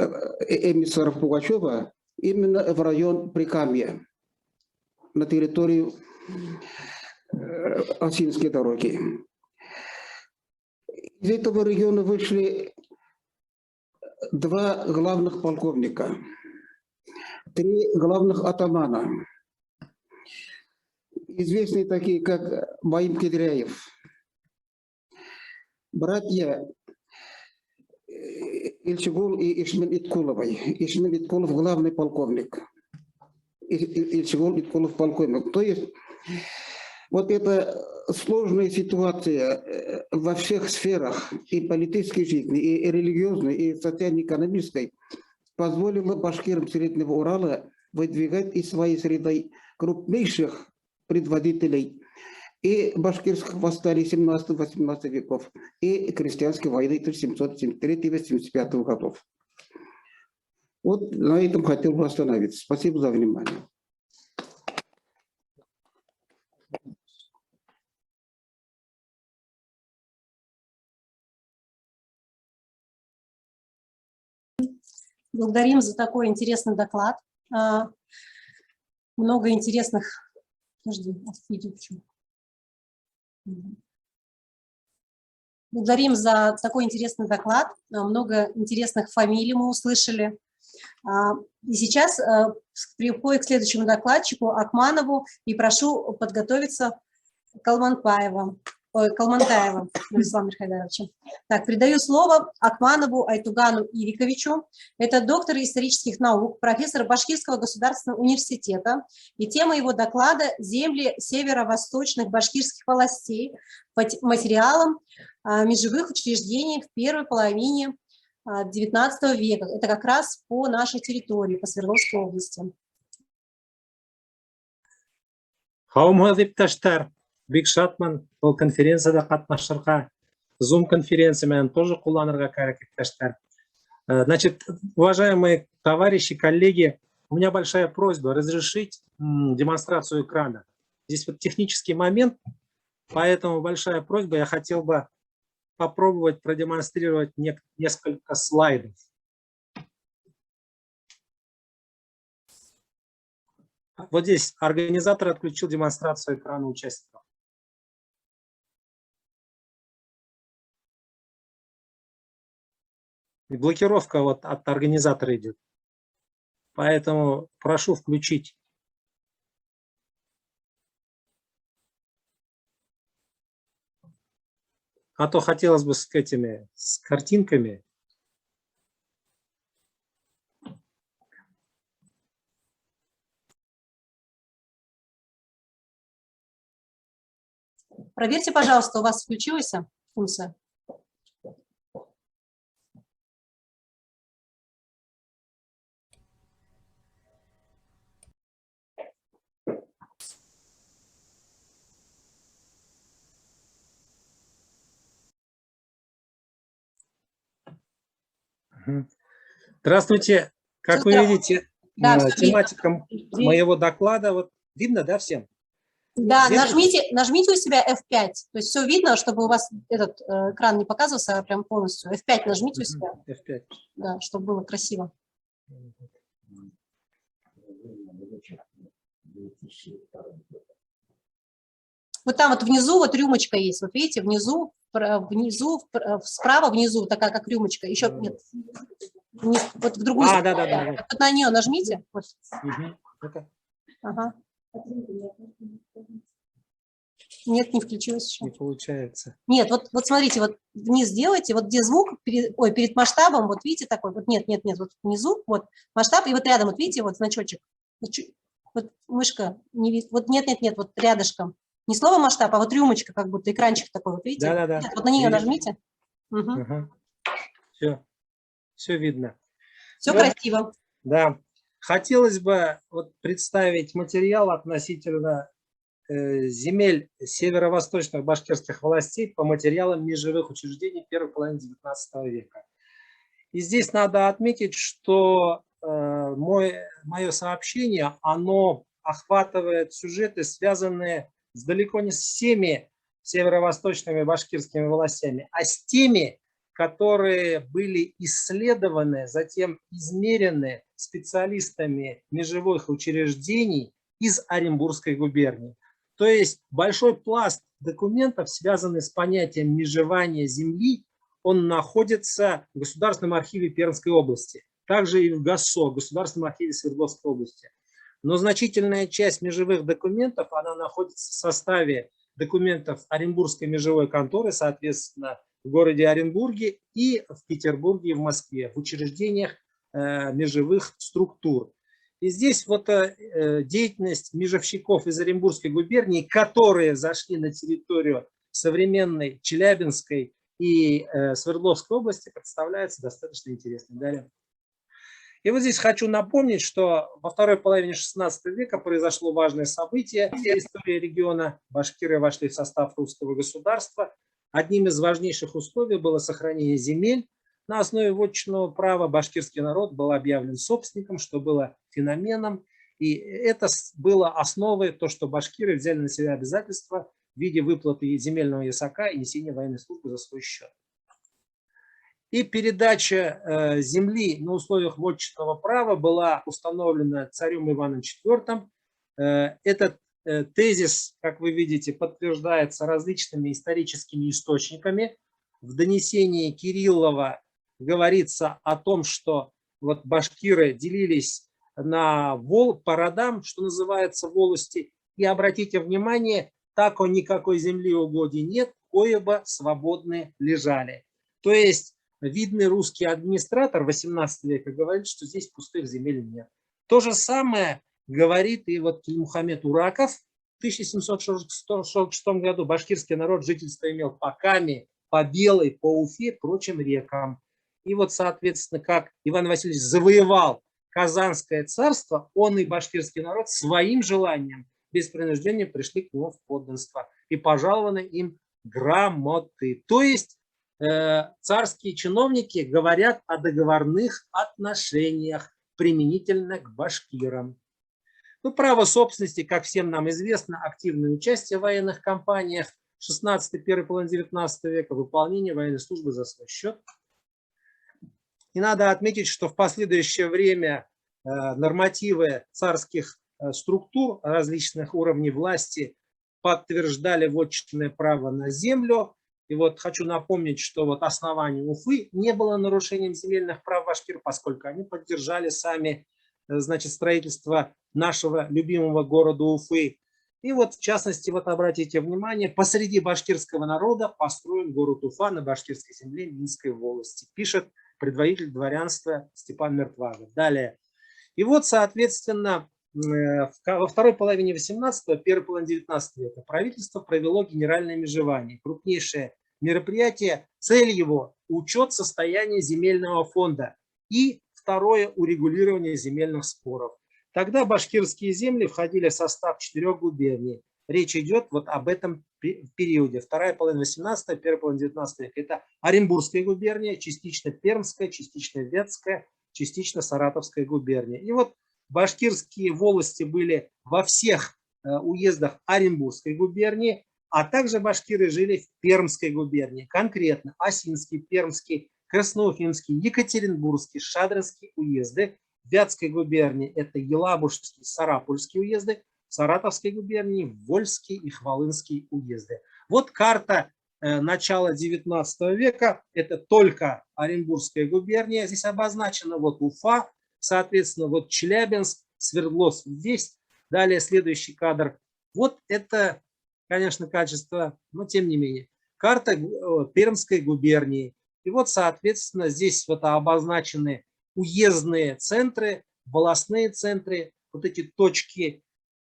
G: эмиссаров Пугачева именно в район Прикамья, на территорию Осинской дороги. Из этого региона вышли 2 главных полковника, 3 главных атамана, известные такие, как Баим Кедряев, братья Ильчигул и Ишмин Иткуловой. Ишмин Иткулов главный полковник, Ильчигул Иткулов полковник. То есть вот эта сложная ситуация во всех сферах и политической жизни, и религиозной, и социально-экономической позволила башкирам Среднего Урала выдвигать из своей среды крупнейших предводителей и башкирских восстаний 17-18 веков, и крестьянской войны 1773-1775 годов. Вот на этом хотел бы остановиться. Спасибо за внимание.
A: Благодарим за такой интересный доклад. Много интересных... Подожди, видео почему? Благодарим за такой интересный доклад. Много интересных фамилий мы услышали. И сейчас переходим к следующему докладчику, Акманову, и прошу подготовиться Калмантаева Владислава Михайловича. Так, передаю слово Акманову Айтугану Ириковичу. Это доктор исторических наук, профессор Башкирского государственного университета. И тема его доклада «Земли северо-восточных башкирских властей по материалам межевых учреждений в первой половине XIX века». Это как раз по нашей территории, по Свердловской области.
I: Бик шатман бұл конференцияда қатнашырға Zoom-конференциямен тоже қолданырға әрекеттештер. Значит, уважаемые товарищи, коллеги, у меня большая просьба разрешить демонстрацию экрана. Здесь вот технический момент, поэтому большая просьба, я хотел бы попробовать продемонстрировать несколько слайдов. Вот здесь организатор отключил демонстрацию экрана участников. И блокировка вот от организатора идет. Поэтому прошу включить. А то хотелось бы с картинками.
A: Проверьте, пожалуйста, у вас включилась функция?
I: Здравствуйте. Как вы видите,
A: да,
I: тематика моего доклада, вот видно, да, всем?
A: Да, нажмите у себя F5, то есть все видно, чтобы у вас этот экран не показывался прям полностью. F5 нажмите у себя,
I: F5.
A: Да, чтобы было красиво. Вот там вот внизу вот рюмочка есть, вот видите, внизу, справа внизу такая как рюмочка, еще нет, вот в другую сторону.
I: Да.
A: Вот на нее нажмите. Вот.
I: Угу.
A: Ага. Нет, не включилось еще.
I: Не получается.
A: Нет, вот смотрите, вот вниз делайте, вот где звук, перед масштабом, вот видите такой, вот нет, вот внизу, вот масштаб, и вот рядом, вот видите, вот значочек, вот мышка, не видит, вот нет, вот рядышком. Не слово масштаб, а вот рюмочка, как будто экранчик такой, вот видите?
I: Да.
A: Нет, вот на нее нажмите.
I: Угу. Все видно.
A: Все красиво.
I: Да. Хотелось бы вот представить материал относительно земель северо-восточных башкирских властей по материалам межевых учреждений первой половины XIX века. И здесь надо отметить, что мое сообщение, оно охватывает сюжеты, связанные далеко не с всеми северо-восточными башкирскими властями, а с теми, которые были исследованы, затем измерены специалистами межевых учреждений из Оренбургской губернии. То есть большой пласт документов, связанный с понятием межевания земли, он находится в Государственном архиве Пермской области, также и в ГАСО, Государственном архиве Свердловской области. Но значительная часть межевых документов, она находится в составе документов Оренбургской межевой конторы, соответственно, в городе Оренбурге и в Петербурге и в Москве, в учреждениях межевых структур. И здесь вот деятельность межевщиков из Оренбургской губернии, которые зашли на территорию современной Челябинской и Свердловской области, представляется достаточно интересной. Далее. И вот здесь хочу напомнить, что во второй половине XVI века произошло важное событие в истории региона. Башкиры вошли в состав русского государства. Одним из важнейших условий было сохранение земель. На основе вотчинного права башкирский народ был объявлен собственником, что было феноменом. И это было основой, то, что башкиры взяли на себя обязательства в виде выплаты земельного ясака и несения военной службы за свой счет. И передача земли на условиях вотчинного права была установлена царем Иваном IV. Этот тезис, как вы видите, подтверждается различными историческими источниками. В донесении Кириллова говорится о том, что вот башкиры делились по родам, что называется, волости. И обратите внимание, тако никакой земли угодий нет, коеба свободны лежали. То есть видный русский администратор 18 века говорит, что здесь пустых земель нет. То же самое говорит и вот Мухаммед Ураков. В 1746 году башкирский народ жительство имел по Каме, по Белой, по Уфе, прочим рекам. И вот, соответственно, как Иван Васильевич завоевал Казанское царство, он и башкирский народ своим желанием, без принуждения, пришли к нему в подданство. И пожалованы им грамоты. То есть царские чиновники говорят о договорных отношениях применительно к башкирам. Ну, право собственности, как всем нам известно, активное участие в военных кампаниях, 16 первой половины 19 века, выполнение военной службы за свой счет. И надо отметить, что в последующее время нормативы царских структур различных уровней власти подтверждали вотчинное право на землю. И вот хочу напомнить, что вот основание Уфы не было нарушением земельных прав башкир, поскольку они поддержали сами, значит, строительство нашего любимого города Уфы. И вот в частности, вот обратите внимание, посреди башкирского народа построен город Уфа на башкирской земле Минской волости, пишет предводитель дворянства Степан Мертвагов. Далее. И вот, соответственно, во второй половине 18-го, первой половине 19 века правительство провело генеральное межевание. Крупнейшее мероприятие, цель его – учет состояния земельного фонда. И второе – урегулирование земельных споров. Тогда башкирские земли входили в состав 4 губерний. Речь идет вот об этом периоде. Вторая половина 18-го, первая половина 19 века. Это Оренбургская губерния, частично Пермская, частично Вятская, частично Саратовская губерния. И вот башкирские волости были во всех уездах Оренбургской губернии, а также башкиры жили в Пермской губернии. Конкретно Осинский, Пермский, Красноуфимский, Екатеринбургский, Шадринский уезды. В Вятской губернии это Елабужский, Сарапульский уезды. В Саратовской губернии Вольский и Хвалынский уезды. Вот карта начала 19 века. Это только Оренбургская губерния. Здесь обозначена вот Уфа. Соответственно, вот Челябинск, Свердловск здесь. Далее следующий кадр. Вот это, конечно, качество, но тем не менее. Карта Пермской губернии. И вот, соответственно, здесь вот обозначены уездные центры, волостные центры, вот эти точки.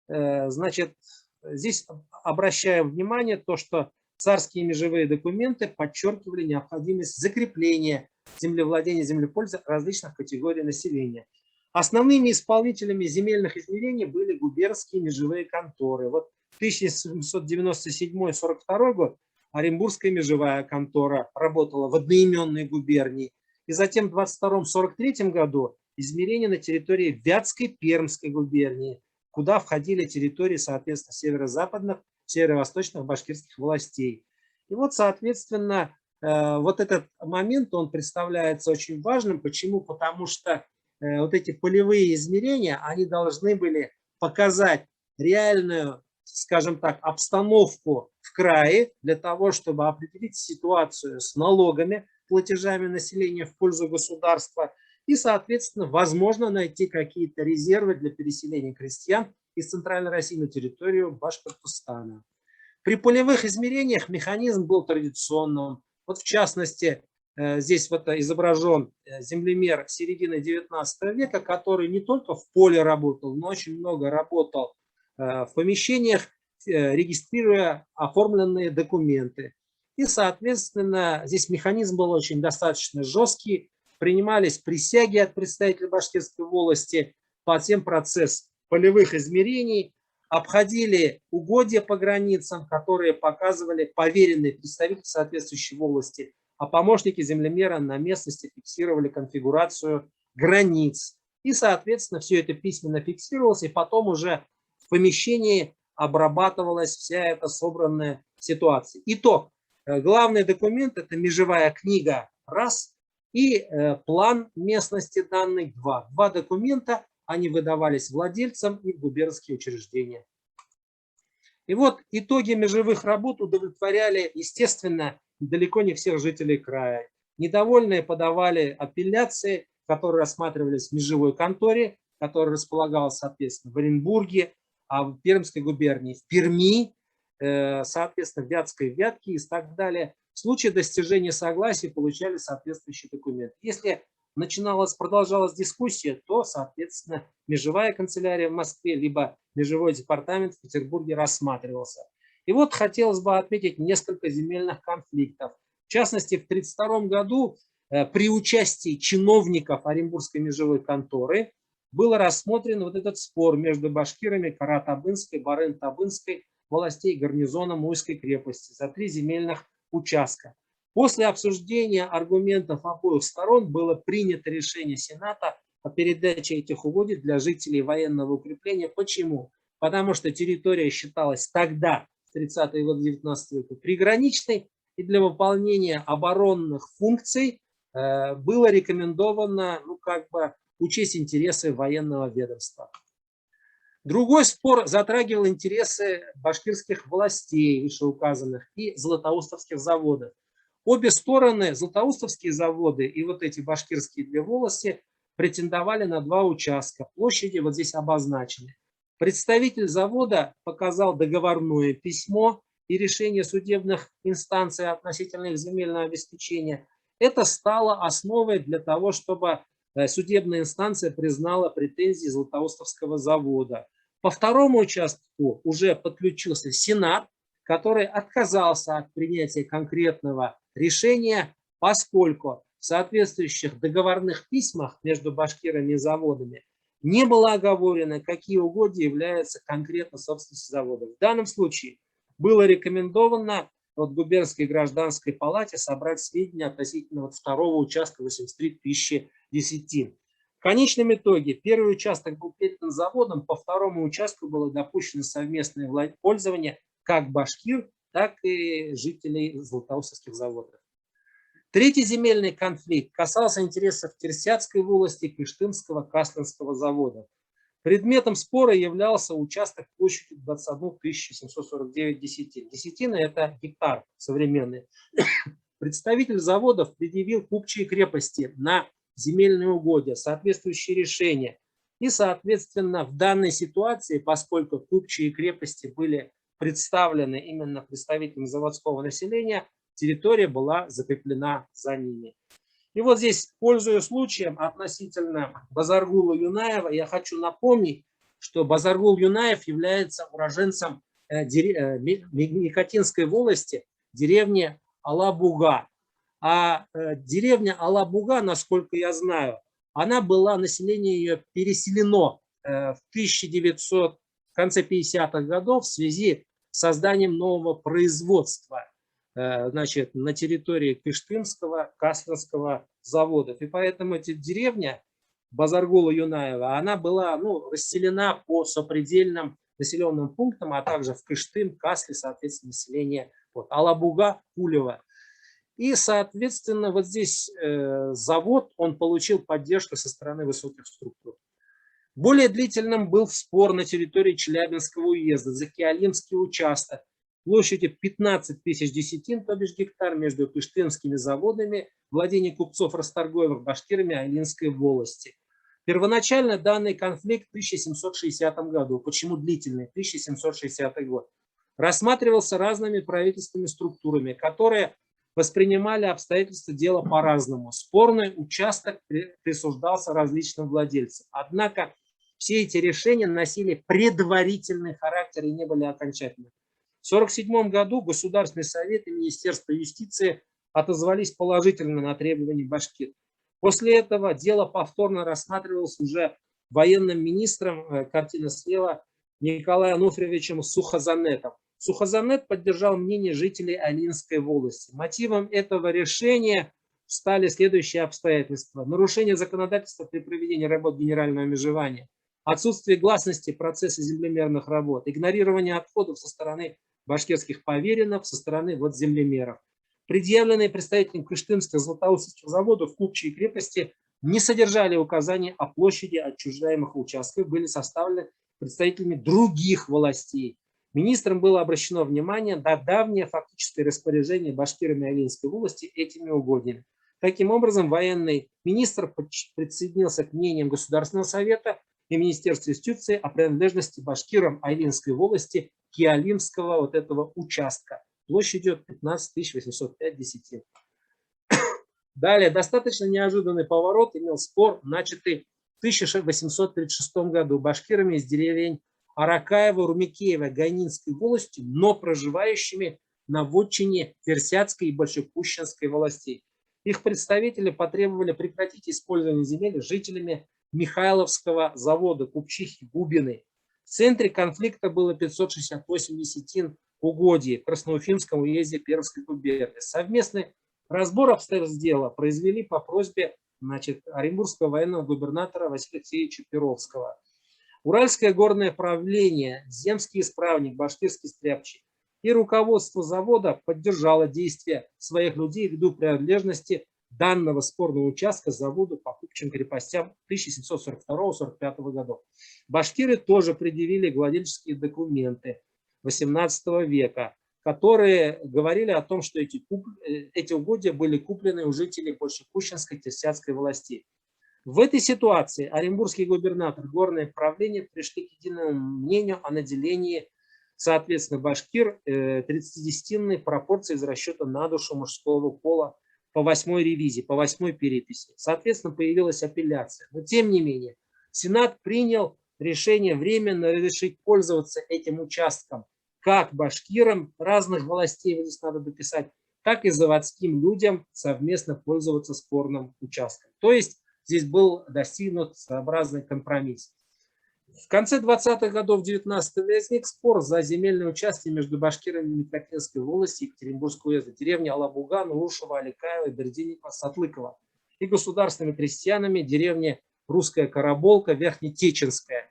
I: Значит, здесь обращаю внимание то, что царские межевые документы подчеркивали необходимость закрепления землевладения, землепользования различных категорий населения. Основными исполнителями земельных измерений были губернские межевые конторы. Вот 1797-42 год Оренбургская межевая контора работала в одноименной губернии. И затем в 22-43 году измерения на территории Вятской Пермской губернии, куда входили территории, соответственно, северо-западных, северо-восточных башкирских властей. И вот, соответственно, вот этот момент, он представляется очень важным. Почему? Потому что вот эти полевые измерения, они должны были показать реальную, скажем так, обстановку в крае для того, чтобы определить ситуацию с налогами, платежами населения в пользу государства и, соответственно, возможно найти какие-то резервы для переселения крестьян из Центральной России на территорию Башкортостана. При полевых измерениях механизм был традиционным. Вот в частности, здесь вот изображен землемер середины 19 века, который не только в поле работал, но очень много работал в помещениях, регистрируя оформленные документы. И, соответственно, здесь механизм был очень достаточно жесткий. Принимались присяги от представителей башкирской волости по всем процессам полевых измерений, обходили угодья по границам, которые показывали поверенные представители соответствующей волости, а помощники землемера на местности фиксировали конфигурацию границ. И, соответственно, все это письменно фиксировалось, и потом уже в помещении обрабатывалась вся эта собранная ситуация. Итог. Главный документ – это межевая книга, раз. и план местности данной 2. Два документа, они выдавались владельцам и в губернские учреждения. И вот итоги межевых работ удовлетворяли, естественно, далеко не всех жителей края. Недовольные подавали апелляции, которые рассматривались в межевой конторе, которая располагалась, соответственно, в Оренбурге, а в Пермской губернии, в Перми, соответственно, в Вятской, Вятке и так далее. В случае достижения согласия получали соответствующий документ. Если продолжалась дискуссия, то, соответственно, межевая канцелярия в Москве, либо межевой департамент в Петербурге рассматривался. И вот хотелось бы отметить несколько земельных конфликтов. В частности, в 1932 году при участии чиновников Оренбургской межевой конторы был рассмотрен вот этот спор между башкирами Каратабынской, Барын-Табынской властей гарнизона Муйской крепости за 3 земельных участка. После обсуждения аргументов обоих сторон было принято решение Сената о передаче этих угодий для жителей военного укрепления. Почему? Потому что территория считалась тогда, в 30-е годы 19 века, приграничной, и для выполнения оборонных функций было рекомендовано учесть интересы военного ведомства. Другой спор затрагивал интересы башкирских властей, вышеуказанных, и златоустовских заводов. Обе стороны, златоустовские заводы и вот эти башкирские 2 волости, претендовали на 2 участка. Площади вот здесь обозначены. Представитель завода показал договорное письмо и решение судебных инстанций относительно их земельного обеспечения. Это стало основой для того, чтобы судебная инстанция признала претензии Златоустовского завода. По второму участку уже подключился Сенат, который отказался от принятия конкретного решения, поскольку в соответствующих договорных письмах между башкирами и заводами не было оговорено, какие угодья являются конкретно собственностью завода. В данном случае было рекомендовано губернской гражданской палате собрать сведения относительно второго участка 83 тысячи десятин. В конечном итоге первый участок был передан заводом, по второму участку было допущено совместное пользование как башкир, так и жителей златоустовских заводов. Третий земельный конфликт касался интересов Терсятской волости и Кыштымского Каслинского завода. Предметом спора являлся участок площадью 21 749 десятин. Десятина – это гектар современный. Представитель заводов предъявил купчие крепости на земельные угодья, соответствующие решения. И, соответственно, в данной ситуации, поскольку купчие крепости были представлены именно представителям заводского населения, территория была закреплена за ними. И вот здесь, пользуясь случаем относительно Базаргула Юнаева, я хочу напомнить, что Базаргул Юнаев является уроженцем Микотинской волости, деревни Алабуга. А деревня Алабуга, насколько я знаю, население ее переселено в конце 50-х годов в связи с созданием нового производства на территории Кыштымского, Каслинского заводов. И поэтому эта деревня Базаргула Юнаева, она была расселена по сопредельным населенным пунктам, а также в Кыштым, Касли, соответственно, население Алабуга, Кулево. И, соответственно, вот здесь завод, он получил поддержку со стороны высоких структур. Более длительным был спор на территории Челябинского уезда, Закиалинский участок, площадью 15 тысяч десятин, то бишь гектар, между кыштымскими заводами, владение купцов Расторгуевых башкирами Айлинской волости. Первоначально данный конфликт в 1760 году, почему длительный, 1760 год, рассматривался разными правительственными структурами, которые воспринимали обстоятельства дела по-разному. Спорный участок присуждался различным владельцам. Однако все эти решения носили предварительный характер и не были окончательными. В 1947 году Государственный совет и Министерство юстиции отозвались положительно на требования башкир. После этого дело повторно рассматривалось уже военным министром, картина слева, Николаем Ануфриевичем Сухозанетом. Сухозанет поддержал мнение жителей Алинской волости. Мотивом этого решения стали следующие обстоятельства. Нарушение законодательства при проведении работ генерального межевания, отсутствие гласности процесса землемерных работ, игнорирование отходов со стороны башкирских поверенных, со стороны землемеров. предъявленные представителям Кыштымского златоустовского завода в Купче и крепости, не содержали указания о площади отчуждаемых участков, были составлены представителями других властей. Министрам было обращено внимание на давнее фактическое распоряжение башкирами Алинской области этими угодьями. Таким образом, военный министр присоединился к мнениям Государственного совета и Министерства юстиции о принадлежности башкирам Айлинской волости Киалимского вот этого участка площадью 15 805 десятин. Далее, достаточно неожиданный поворот имел спор, начатый в 1836 году башкирами из деревень Аракаева, Румикеева, Гайнинской волости, но проживающими на вотчине Ферсятской и Большекущинской властей. Их представители потребовали прекратить использование земель жителями Михайловского завода Купчихи Губины. В центре конфликта было 568 десятин угодий в Красноуфимском уезде Пермской губернии. Совместный разбор обстоятельств дела произвели по просьбе Оренбургского военного губернатора Василия Алексеевича Перовского. Уральское горное правление, земский исправник, башкирский стряпчий и руководство завода поддержало действия своих людей ввиду принадлежности данного спорного участка заводу по Купчим крепостям 1742-45 годов. Башкиры тоже предъявили гладельческие документы XVIII века, которые говорили о том, что эти угодья были куплены у жителей Большекущинской Терсятской власти. В этой ситуации оренбургский губернатор, горное правление пришли к единому мнению о наделении, соответственно, башкир 30-десятинной пропорции из расчета на душу мужского пола по 8-й ревизии, по 8-й переписи. Соответственно, появилась апелляция. Но тем не менее, Сенат принял решение временно разрешить пользоваться этим участком как башкирам разных властей, здесь надо дописать, так и заводским людям совместно пользоваться спорным участком. То есть здесь был достигнут своеобразный компромисс. В конце 20-х годов 19 века возник спор за земельные участки между башкирами Микотинской волости и Екатеринбургского уезда, деревни Алабуга, Нурушева, Аликаева, Бердинева, Сатлыкова, и государственными крестьянами деревни Русская Караболка, Верхнетеченская.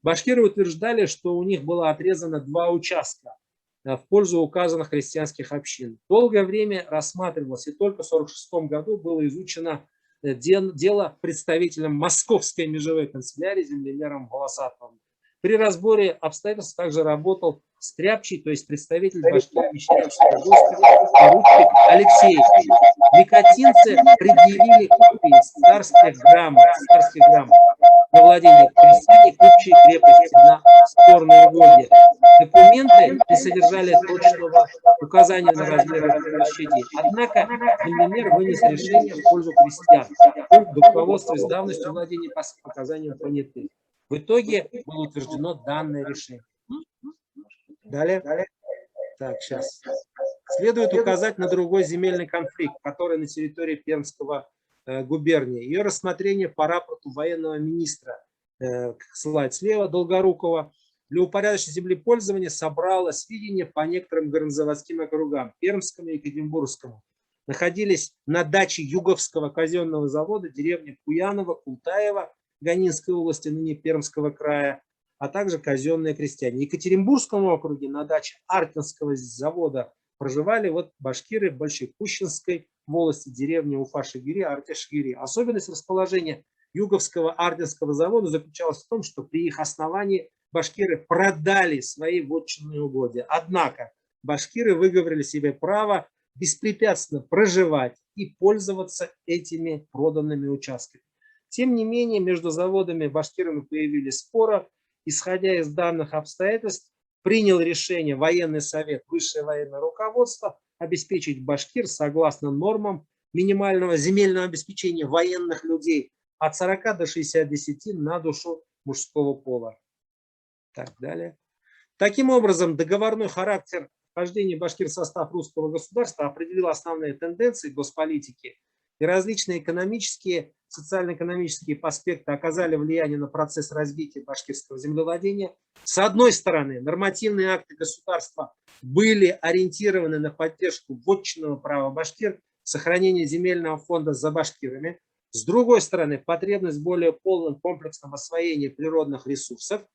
I: Башкиры утверждали, что у них было отрезано 2 участка в пользу указанных христианских общин. Долгое время рассматривалось, и только в 1946 году было изучено дело представителем Московской межевой канцелярии землемером Волосатовым. При разборе обстоятельств также работал стряпчий, то есть представитель Башкирии-Мещеревской области, поручик Алексеев. Микотинцы предъявили копии царских грамот на владение крестьяне Купчей крепости на спорные угодья. Документы не содержали точного указания на размеры площадей. Однако землемер вынес решение в пользу крестьян, руководствуясь давностью владения по показаниям понятых. В итоге было утверждено данное решение. Далее. Так, сейчас. Следует указать на другой земельный конфликт, который на территории Пермского губернии. Ее рассмотрение по рапорту военного министра, слайд слева, Долгорукова, для упорядочения землепользования собрало сведения по некоторым горнозаводским округам, Пермскому и Екатеринбургскому. Находились на даче Юговского казенного завода деревня Куянова, Култаева, Ганинской области, ныне Пермского края, а также казенные крестьяне. В Екатеринбургском округе на даче Артинского завода проживали башкиры Большекущинской волости, деревни Уфа-Шигири, Арте-Шигири. Особенность расположения Юговского Артинского завода заключалась в том, что при их основании башкиры продали свои вотчинные угодья. Однако башкиры выговорили себе право беспрепятственно проживать и пользоваться этими проданными участками. Тем не менее, между заводами и башкирами появились споры. Исходя из данных обстоятельств, принял решение военный совет, высшее военное руководство обеспечить башкир согласно нормам минимального земельного обеспечения военных людей от 40 до 60 десятин на душу мужского пола. Так, далее. Таким образом, договорной характер вхождения башкир в состав русского государства определил основные тенденции госполитики, и различные экономические, социально-экономические аспекты оказали влияние на процесс развития башкирского землевладения. С одной стороны, нормативные акты государства были ориентированы на поддержку вотчинного права башкир, сохранение земельного фонда за башкирами. С другой стороны, потребность в более полном комплексном освоении природных ресурсов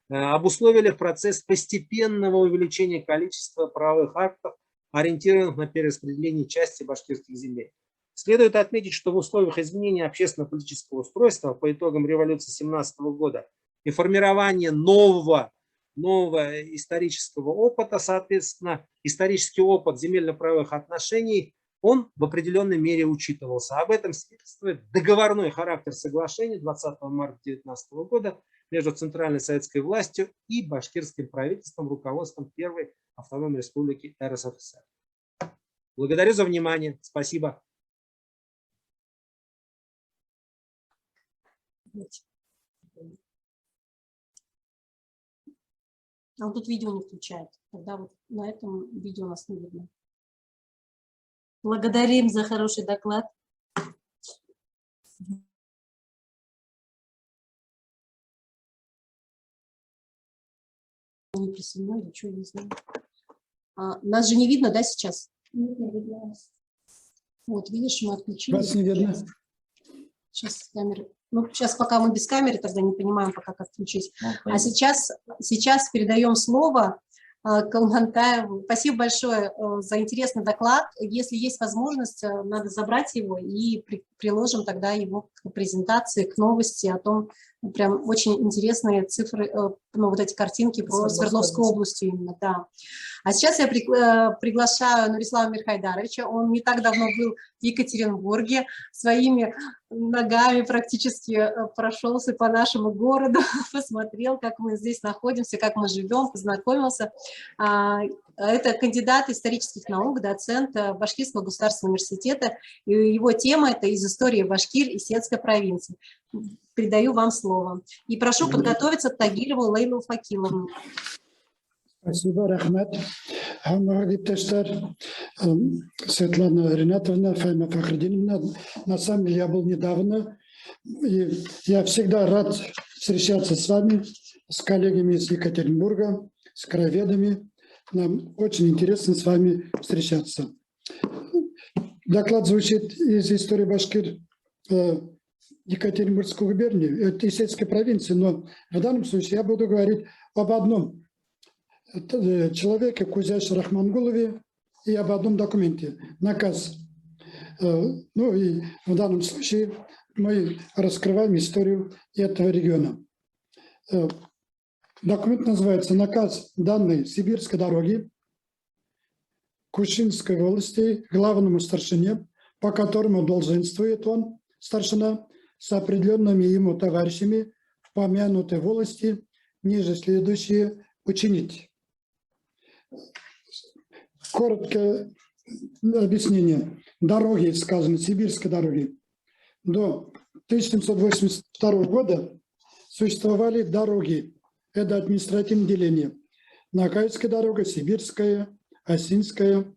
I: обусловили процесс постепенного увеличения количества правовых актов, ориентированных на перераспределение части башкирских земель. Следует отметить, что в условиях изменения общественно-политического устройства по итогам революции 1917 года и формирования нового исторического опыта, соответственно, исторический опыт земельно-правовых отношений, он в определенной мере учитывался. Об этом свидетельствует договорной характер соглашения 20 марта 19 года между Центральной советской властью и башкирским правительством, руководством Первой автономной республики РСФСР. Благодарю за внимание. Спасибо.
A: А вот тут видео не включает. Тогда вот на этом видео нас не видно. Благодарим за хороший доклад. Не присоединено, или что, я не знаю. Нас же не видно, да, сейчас? Нет, не видно. Вот, видишь, мы отключили.
J: Вас не видно.
A: Сейчас камеры. Ну, сейчас пока мы без камеры, тогда не понимаем, пока как включить. А сейчас передаем слово Калмантаеву. Спасибо большое за интересный доклад. Если есть возможность, надо забрать его и приложим тогда его к презентации, к новости о том, прям очень интересные цифры, ну, вот эти картинки про Свердловскую область именно, да. А сейчас я приглашаю Нурислама Мирхайдаровича. Он не так давно был в Екатеринбурге, своими ногами практически прошелся по нашему городу, посмотрел, как мы здесь находимся, как мы живем, познакомился. Это кандидат исторических наук, доцент Башкирского государственного университета. И его тема – это из истории Башкир и Сетской провинции. Передаю вам слово. И прошу подготовиться к Тагирову Лейлу Факиловну.
J: Спасибо, Рахмат. Светлана Ринатовна, Файма Фахридиновна. На самом деле я был недавно, и я всегда рад встречаться с вами, с коллегами из Екатеринбурга, с краеведами. Нам очень интересно с вами встречаться. Доклад звучит из истории Башкир Екатеринбургской губернии, это Сетской провинции, но в данном случае я буду говорить об одном человеке, Кузяш Рахмангулове, и об одном документе, наказ. Ну и в данном случае мы раскрываем историю этого региона. Документ называется «Наказ данной Сибирской дороги Кушинской волости главному старшине, по которому долженствует он, старшина, с определенными ему товарищами в помянутой волости ниже следующее учинить». Короткое объяснение. Дороги, сказано, сибирской дороги. До 1782 года существовали дороги. Это административное деление. Ногайская дорога, Сибирская, Осинская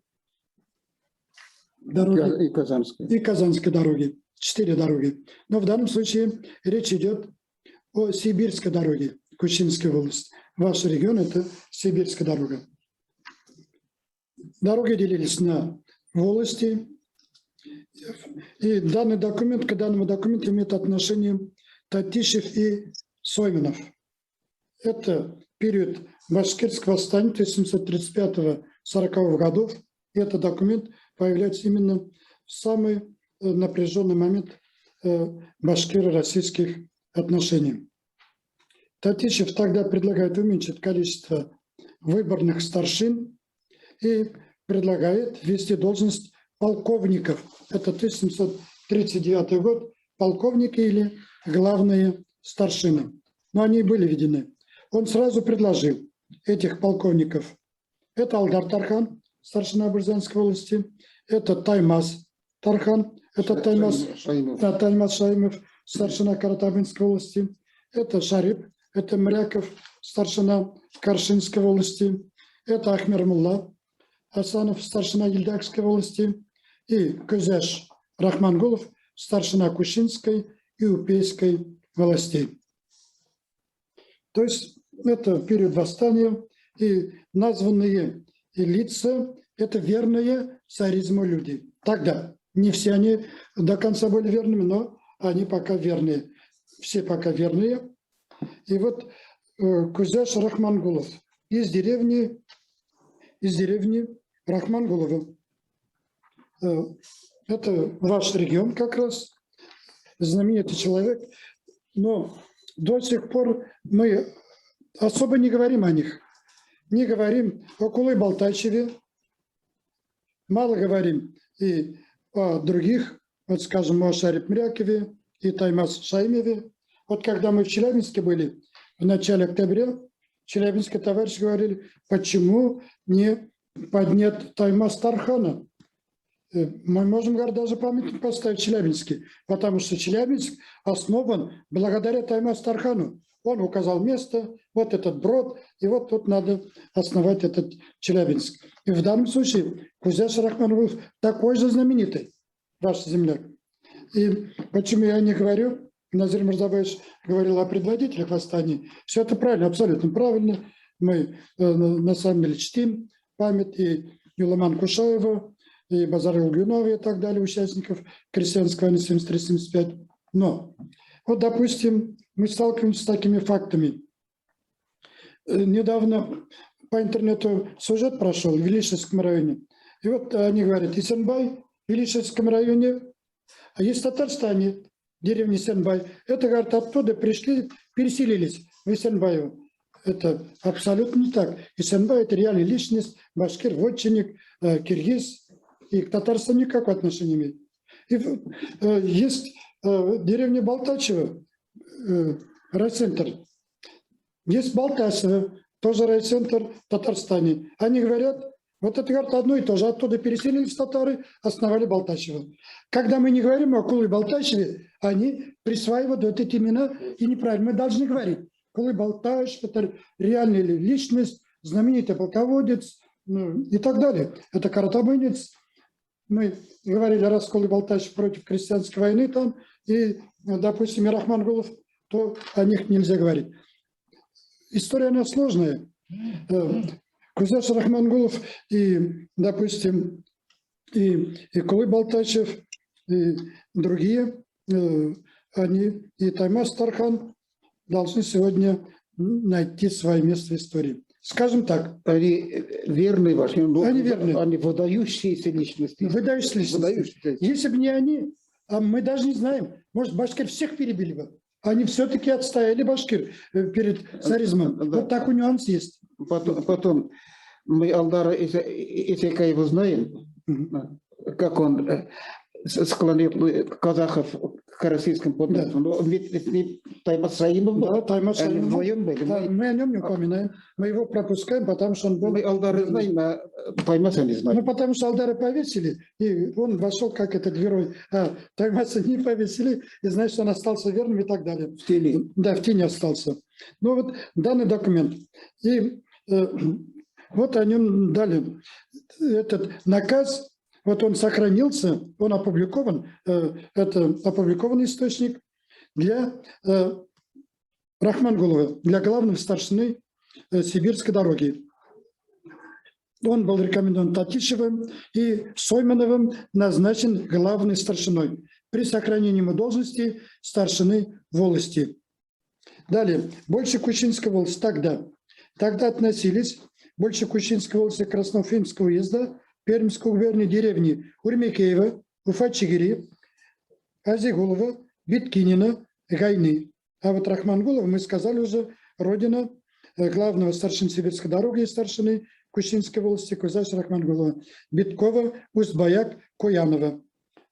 J: дороги и Казанская дороги. 4 дороги. Но в данном случае речь идет о Сибирской дороге, Кущинской волости. Ваш регион – это Сибирская дорога. Дороги делились на волости. И данный документ, к данному документу имеет отношение Татищев и Сойминов. Это период башкирского восстания 1735-40 годов. И этот документ появляется именно в самый напряженный момент башкиро-российских отношений. Татищев тогда предлагает уменьшить количество выборных старшин и предлагает ввести должность полковников. Это 1739 год. Полковники или главные старшины. Но они были введены. Он сразу предложил этих полковников. Это Алдар Тархан, старшина Бурзанской волости. Это Таймаз Тархан. Это Таймаз Шаимов, старшина Каратабинской волости. Это Шарип. Это Мряков, старшина Каршинской волости. Это Ахмермулла Асанов, старшина Ельдакской волости. И Кузяш Рахмангулов, старшина Кушинской и Упейской властей. То есть это период восстания, и названные лица – это верные царизму люди. Тогда не все они до конца были верными, но они пока верные. Все пока верные. И вот Кузяш Рахмангулов из деревни Рахмангулова. Это ваш регион как раз, знаменитый человек, но до сих пор мы особо не говорим о них. Не говорим о Кулы Балтачеве, мало говорим и о других, вот скажем, о Шарип Мрякове и Таймас Шаймеве. Вот когда мы в Челябинске были в начале октября, челябинские товарищи говорили, почему не поднять Таймас Тархана. Мы можем, говорит, даже памятник поставить в Челябинске, потому что Челябинск основан благодаря Таймас Тархану. Он указал место, вот этот брод, и вот тут надо основать этот Челябинск. И в данном случае Кузяш Рахманов такой же знаменитый, ваш земляк. И почему я не говорю, Назир Мурзабаевич говорил о предводителях восстания, все это правильно, абсолютно правильно. Мы на самом деле чтим память и Юламан Кушаева, и Базара Улгюнова и так далее, участников крестьянской войны 73-75. Но, вот, допустим, мы сталкиваемся с такими фактами. Недавно по интернету сюжет прошел в Величевском районе. И вот они говорят, Исенбай в Величевском районе, а есть в Татарстане, деревня Исенбай. Это, говорят, оттуда пришли, переселились в Исенбаево. Это абсолютно не так. Исенбай – это реальная личность, башкир, вотчинник, киргиз. И к Татарстану никакого отношения имеет. И есть деревня Балтачева, райцентр. Есть Балтасово, тоже райцентр в Татарстане. Они говорят, вот это, говорят, одно и то же. Оттуда переселились татары, основали Балтачево. Когда мы не говорим о Кулы Балтачеве, они присваивают вот эти имена, и неправильно. Мы должны говорить. Кулы Балтачев – это реальная личность, знаменитый полководец, и так далее. Это каратабынец. Мы говорили о расколе Балтачев против крестьянской войны там, и, допустим, и Рахмангулов, то о них нельзя говорить. История, она сложная. Кузяш Рахмангулов и, допустим, и Кулы Балтачев, и другие, они, и Таймас Тархан должны сегодня найти свое место в истории. Скажем так.
G: Они верные ваши,
J: они верные.
G: Они выдающиеся личности.
J: Выдающиеся личности. Если бы не они, а мы даже не знаем, может, башкир всех перебили бы. Они все-таки отстояли башкир перед царизмом. Да. Вот такой нюанс есть.
G: Потом мы Алдара Исекаева знаем, как он склонил казахов к российскому подданству. Да. Ведь Таймас Шаимов был. Да, Таймас Шаимов. Вдвоем были. Да, мы о нем не упоминаем. Мы его пропускаем, потому что он был... Мы Алдары знаем, а Таймаса не знаем. Ну, потому что Алдара повесили, и он вошел как этот герой. А Таймаса не повесили, и значит, он остался верным и так далее. В тени. Да, в тени остался. Ну, вот данный документ. И вот о нем дали. Этот наказ... Вот он сохранился, он опубликован, это опубликованный источник для Рахмангулова, для главного старшины Сибирской дороги. Он был рекомендован Татищевым и Соймановым назначен главной старшиной при сохранении ему должности старшины волости. Далее, Большекущинская волость тогда относились Большекущинская волость Красноуфимского уезда, Пермской губернии деревни Урмекеева, Уфа-Чигири, Азигулова, Биткинина, Гайны. А вот Рахмангулова, мы сказали уже, родина главного старшины Сибирской дороги и старшины Кущинской волости Кузяш Рахмангулова, Биткова, Усть-Баяк, Куянова.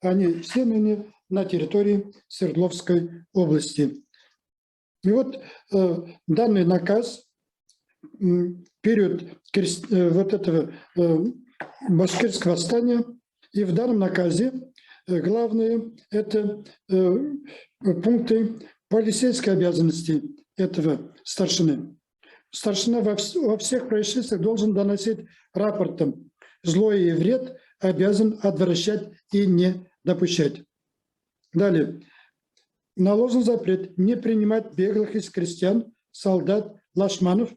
G: Они все ныне на территории Свердловской области. И вот данный наказ, период вот этого башкирского восстания, и в данном наказе главные это пункты полицейской обязанности этого старшины. Старшина во всех происшествиях должен доносить рапортом. Злое и вред обязан отвращать и не допущать. Далее. Наложен запрет не принимать беглых из крестьян, солдат, лашманов,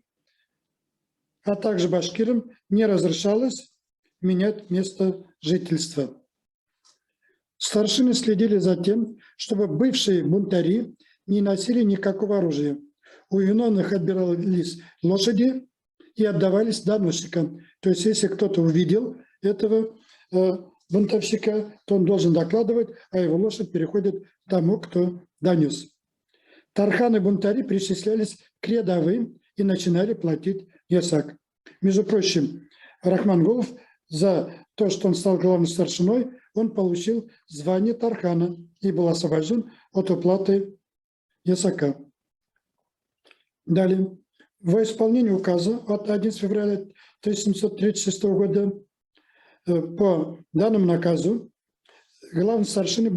G: а также башкирам не разрешалось менять место жительства. Старшины следили за тем, чтобы бывшие бунтари не носили никакого оружия. У виновных отбирались лошади и отдавались доносчикам. То есть, если кто-то увидел
J: этого бунтовщика, то он должен докладывать, а его лошадь переходит к тому, кто донес. Тарханы-бунтари причислялись к рядовым и начинали платить ясак. Между прочим, Рахмангулов за то, что он стал главным старшиной, он получил звание Тархана и был освобожден от уплаты ясака. Далее. Во исполнение указа от 11 февраля 1736 года по данному наказу главные старшины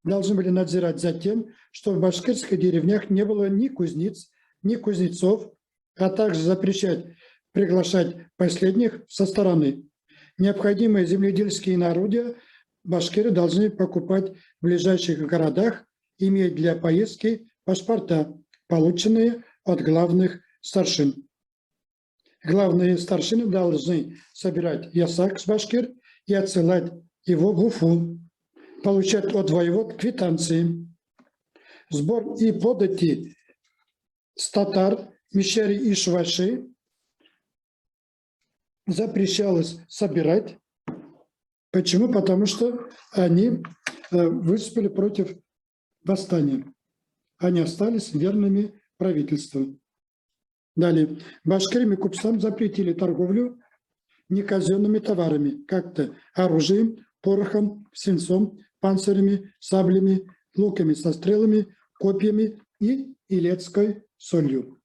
J: должны были надзирать за тем, что в башкирских деревнях не было ни кузнец, ни кузнецов, а также запрещать приглашать последних со стороны. Необходимые земледельские орудия башкиры должны покупать в ближайших городах, иметь для поездки паспорта, полученные от главных старшин. Главные старшины должны собирать ясак с башкир и отсылать его в Уфу, получать от воевод квитанции. Сбор и подати с татар, мещари и шваши запрещалось собирать. Почему? Потому что они выступили против восстания. Они остались верными правительству. Далее. Башкирам и купцам запретили торговлю неказенными товарами, как-то оружием, порохом, свинцом, панцирями, саблями, луками со стрелами, копьями и илецкой солью.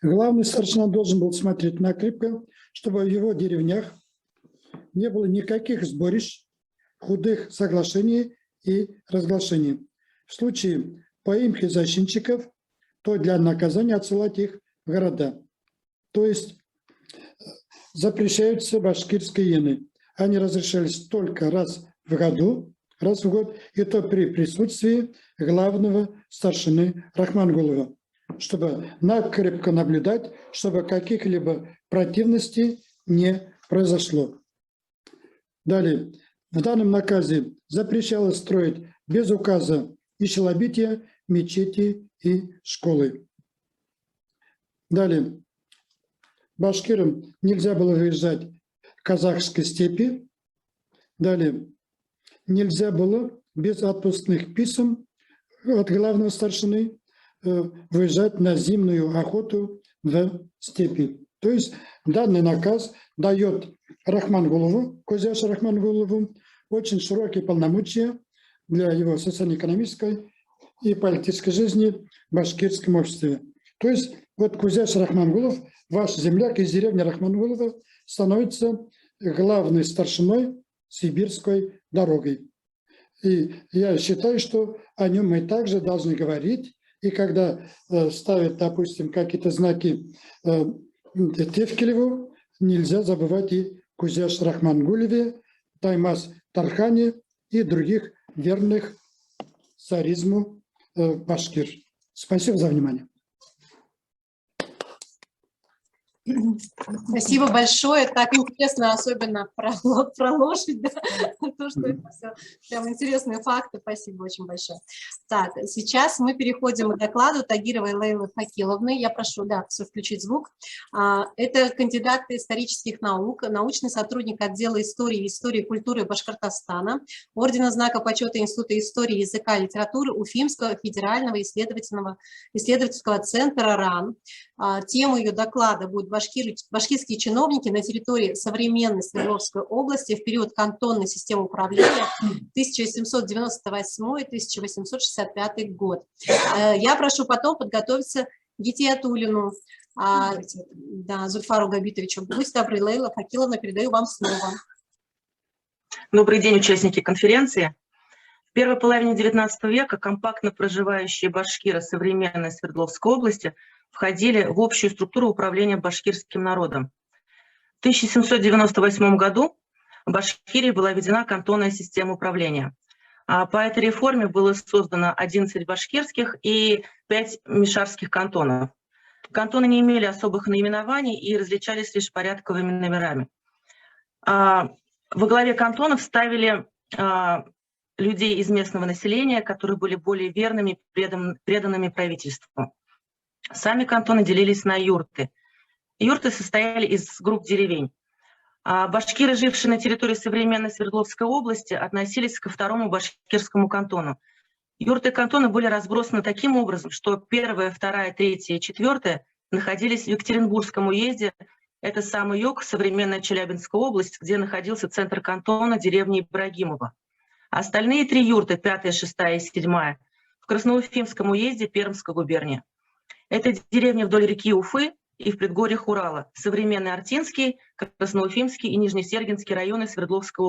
J: Главный старшина должен был смотреть накрепко, чтобы в его деревнях не было никаких сборищ, худых соглашений и разглашений. В случае поимки зачинщиков, то для наказания отсылать их в города. То есть запрещаются башкирские иены. Они разрешались только раз в год, и то при присутствии главного старшины Рахмангулова, чтобы накрепко наблюдать, чтобы каких-либо противностей не произошло. Далее. В данном наказе запрещалось строить без указа и челобития, мечети и школы. Далее. Башкирам нельзя было выезжать в казахской степи. Далее. Нельзя было без отпускных писем от главного старшины выезжать на зимнюю охоту в степи. То есть данный наказ дает Рахмангулову, Кузяшу Рахмангулову, очень широкие полномочия для его социально-экономической и политической жизни в башкирском обществе. То есть вот Кузяш Рахмангулов, ваш земляк из деревни Рахмангулова, становится главной старшиной сибирской дорогой. И я считаю, что о нем мы также должны говорить. И когда ставят, допустим, какие-то знаки Тевкелеву, нельзя забывать и Кузяш Рахмангулеве, Таймас Тархане и других верных царизму башкир. Спасибо за внимание.
A: Спасибо большое. Так интересно, особенно про лошадь, да? То, что это все прям интересные факты. Спасибо очень большое. Так, сейчас мы переходим к докладу Тагировой Лейлы Факиловны. Я прошу, да, все включить звук. Это кандидат исторических наук, научный сотрудник отдела истории и культуры Башкортостана, ордена знака почета Института истории, языка и литературы Уфимского федерального исследовательского центра РАН. Тема ее доклада будет башкирские чиновники на территории современной Свердловской области в период кантонной системы управления 1798-1865 год. Я прошу потом подготовиться Гитиатуллину, да, Зульфару Габитовичу. Будьте добры, Лейла Факиловна, передаю вам слово.
K: Добрый день, участники конференции. В первой половине XIX века компактно проживающие башкиры современной Свердловской области входили в общую структуру управления башкирским народом. В 1798 году в Башкирии была введена кантонная система управления. По этой реформе было создано 11 башкирских и 5 мишарских кантонов. Кантоны не имели особых наименований и различались лишь порядковыми номерами. Во главе кантонов ставили людей из местного населения, которые были более верными и преданными правительству. Сами кантоны делились на юрты. Юрты состояли из групп деревень. Башкиры, жившие на территории современной Свердловской области, относились ко второму башкирскому кантону. Юрты кантона были разбросаны таким образом, что 1, 2, 3 и 4 находились в Екатеринбургском уезде. Это самый юг, современная Челябинская область, где находился центр кантона, деревня Ибрагимова. Остальные 3 юрты, 5, 6 и 7, в Красноуфимском уезде Пермской губернии. Это деревни вдоль реки Уфы и в предгорьях Урала, современный Артинский, Красноуфимский и Нижнесергинский районы Свердловской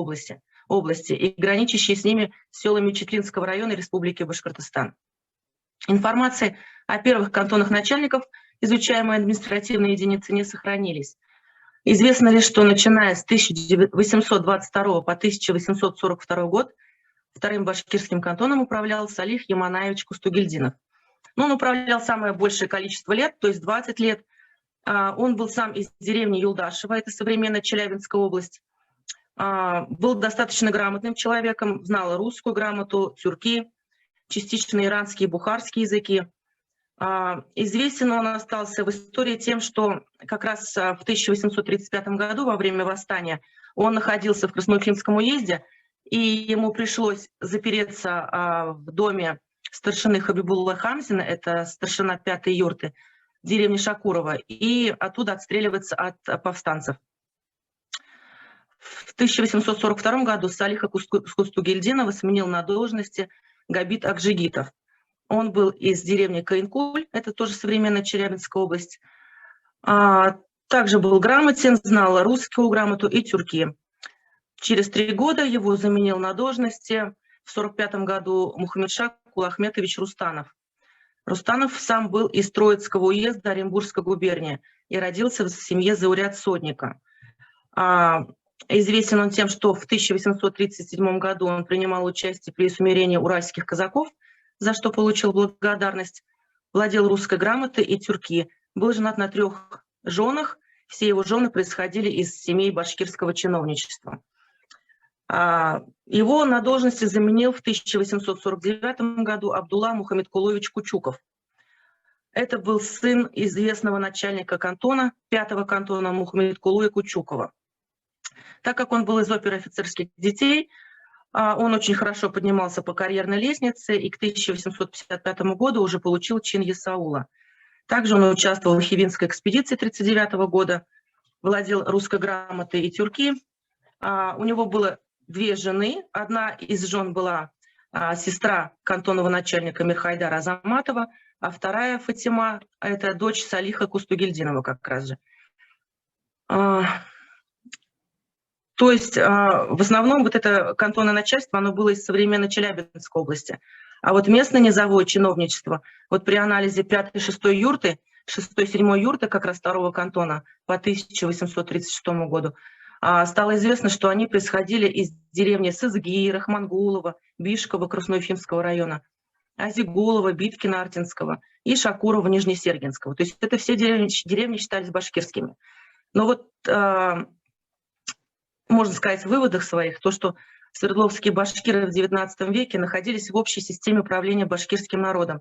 K: области и граничащие с ними селами Читлинского района Республики Башкортостан. Информации о первых кантонах начальников, изучаемые административные единицы, не сохранились. Известно лишь, что начиная с 1822 по 1842 год вторым башкирским кантоном управлял Салих Яманаевич Кустугельдинов. Но он управлял самое большее количество лет, то есть 20 лет. Он был сам из деревни Юлдашева, это современная Челябинская область. Был достаточно грамотным человеком, знал русскую грамоту, тюрки, частично иранские и бухарские языки. Известен он остался в истории тем, что как раз в 1835 году, во время восстания, он находился в Красноуфимском уезде, и ему пришлось запереться в доме старшины Хабибулла Хамзина, это старшина 5-й юрты, деревни Шакурова, и оттуда отстреливаться от повстанцев. В 1842 году Салиха Кустугельдинова сменил на должности Габит Акжигитов. Он был из деревни Каинкуль, это тоже современная Челябинская область. Также был грамотен, знал русскую грамоту и тюрки. Через 3 года его заменил на должности в 1945 году Мухаммедшах Кулахметович Рустанов. Рустанов сам был из Троицкого уезда Оренбургской губернии и родился в семье зауряд-сотника. Известен он тем, что в 1837 году он принимал участие при усмирении уральских казаков, за что получил благодарность, владел русской грамотой и тюрки, был женат на 3 женах, все его жены происходили из семей башкирского чиновничества. Его на должности заменил в 1849 году Абдулла Мухаммедкулович Кучуков. Это был сын известного начальника кантона, 5-го кантона Мухаммедкулуя Кучукова. Так как он был из оперофицерских детей, он очень хорошо поднимался по карьерной лестнице и к 1855 году уже получил чин ясаула. Также он участвовал в Хивинской экспедиции 1939 года, владел русской грамотой и тюрки. У него было 2 жены. Одна из жен была сестра кантонного начальника Мирхайдара Азаматова, а вторая Фатима – это дочь Салиха Кустугельдинова как раз же. То есть в основном вот это кантонное начальство, оно было из современной Челябинской области. А вот местное низовое чиновничество, вот при анализе 5-й и 6-й юрты, 6-й и 7-й юрты как раз 2-го кантона по 1836 году, стало известно, что они происходили из деревни Сызги, Рахмангулова, Бишкова, Красноуфимского района, Азигулова, Биткина, Артинского и Шакурова, Нижнесергинского. То есть это все деревни считались башкирскими. Но вот можно сказать в выводах своих, то, что свердловские башкиры в XIX веке находились в общей системе управления башкирским народом,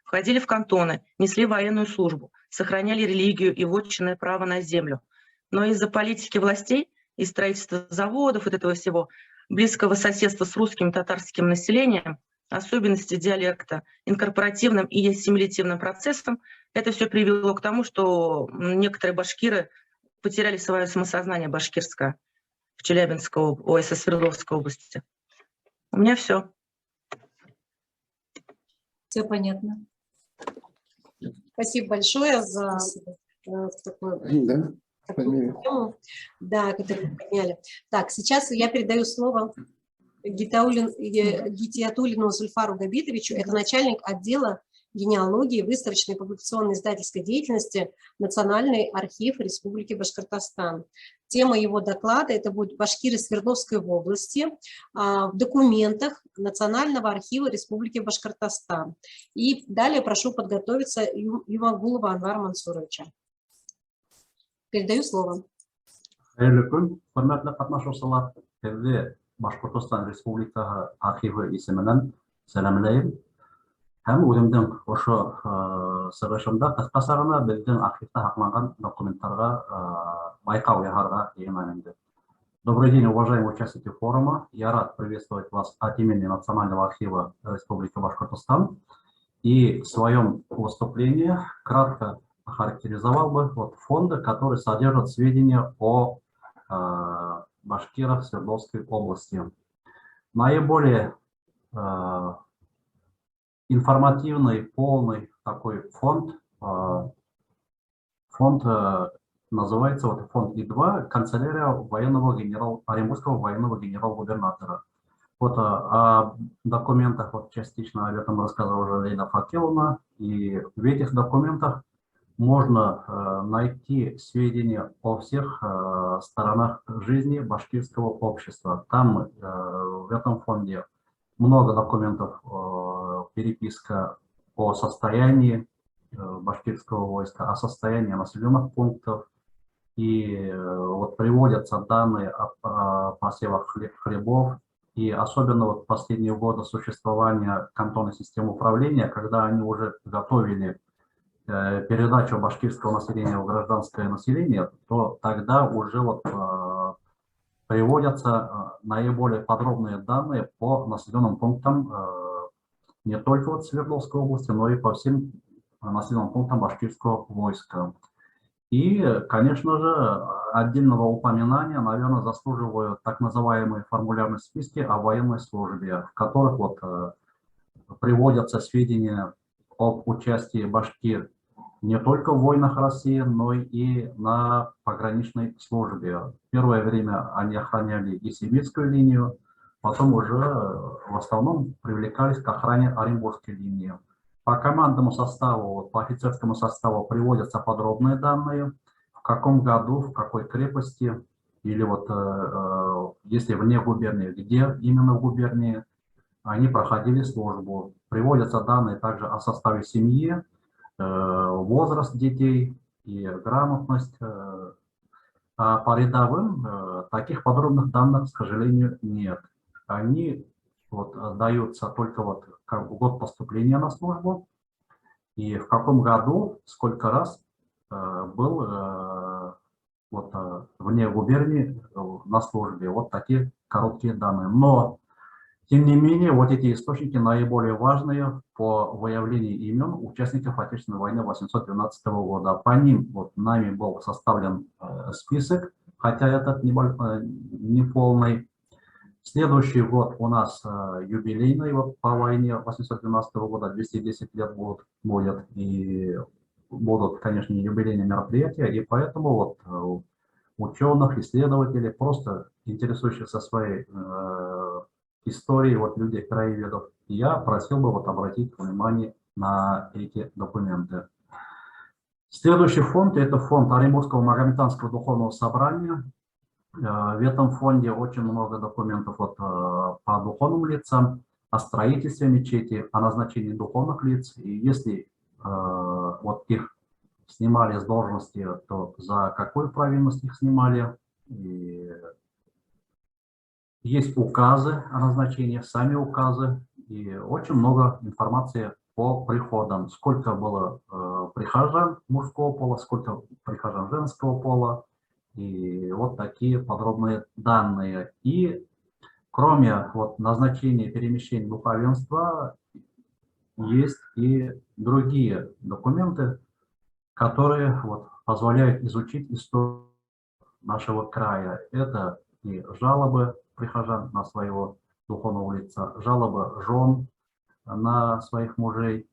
K: входили в кантоны, несли военную службу, сохраняли религию и вотчинное право на землю. Но из-за политики властей и строительства заводов, вот этого всего, близкого соседства с русским татарским населением, особенности диалекта, инкорпоративным и ассимилятивным процессом, это все привело к тому, что некоторые башкиры потеряли свое самосознание башкирское в Челябинской, Свердловской области. У меня все.
A: Все понятно. Спасибо большое за такую тему, да, которую вы подняли. Так, сейчас я передаю слово Гитиатуллину Зульфару Габитовичу. Это начальник отдела генеалогии, выставочной и публикационной издательской деятельности Национальный архив Республики Башкортостан. Тема его доклада – это будет «Башкиры Свердловской области в документах Национального архива Республики Башкортостан». И далее прошу подготовиться Юмагулова Анвара Мансуровича. Передаю слово.
L: Башкортостан Республикасы архивы исеменен сәламләйем. Һәм үземнең ошо сыгышымда кыскасарына безнең архивта сакланган документларга байкау яһарга дигән Добрый день, уважаемые участники форума. Я рад приветствовать вас от имени Национального архива Республики Башкортостан. И в своем выступлении кратко охарактеризовал бы вот фонды, которые содержат сведения о башкирах Свердловской области. Наиболее информативный, полный такой фонд, называется вот фонд И2, канцелярия Оренбургского военного генерал-губернатора. Вот о документах вот частично об этом рассказывала уже Лейла Факеловна, и в этих документах можно найти сведения о всех сторонах жизни башкирского общества. Там в этом фонде много документов, переписка о состоянии башкирского войска, о состоянии населенных пунктов, и вот приводятся данные о посевах хлебов, и особенно вот в последние годы существования кантонной системы управления, когда они уже готовили передачу башкирского населения в гражданское население, то тогда уже вот приводятся наиболее подробные данные по населенным пунктам не только вот Свердловской области, но и по всем населенным пунктам башкирского войска. И, конечно же, отдельного упоминания, наверное, заслуживают так называемые формулярные списки о военной службе, в которых вот приводятся сведения об участии башкир не только в войнах России, но и на пограничной службе. В первое время они охраняли и сибирскую линию, потом уже в основном привлекались к охране Оренбургской линии. По командному составу, по офицерскому составу приводятся подробные данные, в каком году, в какой крепости, или вот если вне губернии, где именно в губернии они проходили службу. Приводятся данные также о составе семьи, возраст детей и грамотность. А по рядовым таких подробных данных, к сожалению, нет. Они вот даются только вот как год поступления на службу и в каком году, сколько раз был вот вне губернии на службе. Вот такие короткие данные. Но тем не менее, вот эти источники наиболее важные по выявлению имен участников Отечественной войны 1812 года. По ним вот нами был составлен список, хотя этот не полный. Следующий год у нас юбилейный вот по войне 1812 года, 210 лет будет, и будут, конечно, юбилейные мероприятия, и поэтому вот ученых, исследователей, просто интересующихся своей истории, вот людей, краеведов, я просил бы вот обратить внимание на эти документы. Следующий фонд – это фонд Оренбургского Магометанского духовного собрания. В этом фонде очень много документов вот по духовным лицам, о строительстве мечети, о назначении духовных лиц. И если вот их снимали с должности, то за какую провинность их снимали. И есть указы о назначении, сами указы, и очень много информации по приходам. Сколько было прихожан мужского пола, сколько прихожан женского пола. И вот такие подробные данные. И кроме вот назначения и перемещения духовенства, есть и другие документы, которые вот позволяют изучить историю нашего края. Это и жалобы прихожан на своего духовного лица, жалобы жен на своих мужей.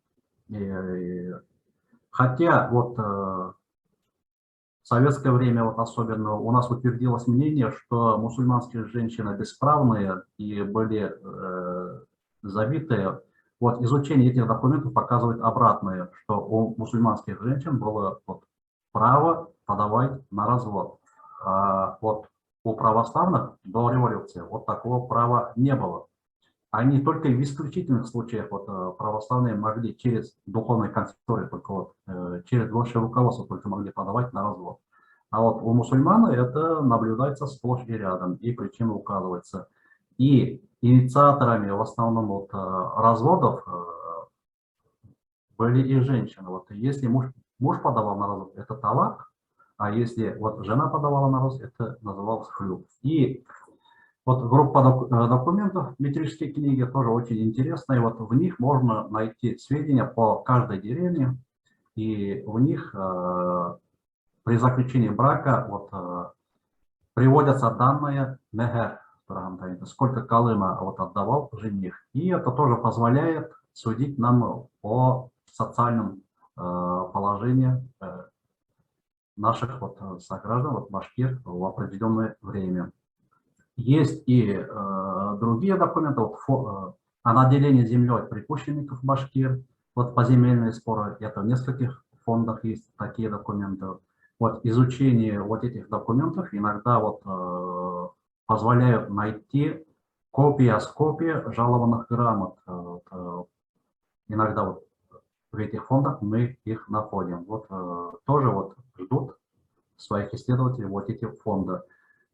L: Хотя вот в советское время вот особенно у нас утвердилось мнение, что мусульманские женщины бесправные и были забитые. Вот изучение этих документов показывает обратное, что у мусульманских женщин было вот право подавать на развод. А вот у православных до революции вот такого права не было. Они только в исключительных случаях вот православные могли через духовные консистории, только вот через высшее руководство только могли подавать на развод. А вот у мусульман это наблюдается сплошь и рядом, и причины указываются. И инициаторами в основном вот разводов были и женщины. Вот если муж подавал на развод, это талак, а если вот жена подавала на рост, это называлось хлюп. И вот группа документов, метрические книги, тоже очень интересные. Вот в них можно найти сведения по каждой деревне, и в них при заключении брака вот, приводятся данные мегер, сколько Колыма вот отдавал жених. И это тоже позволяет судить нам о социальном положении наших вот сограждан, вот башкир, в определенное время. Есть и другие документы, вот, о наделении землей припущенников башкир, вот поземельные споры, это в нескольких фондах есть такие документы. Вот изучение вот этих документов иногда вот позволяют найти копия с копии жалованных грамот. Иногда вот в этих фондах мы их находим. Вот тоже вот ждут своих исследователей вот эти фонды.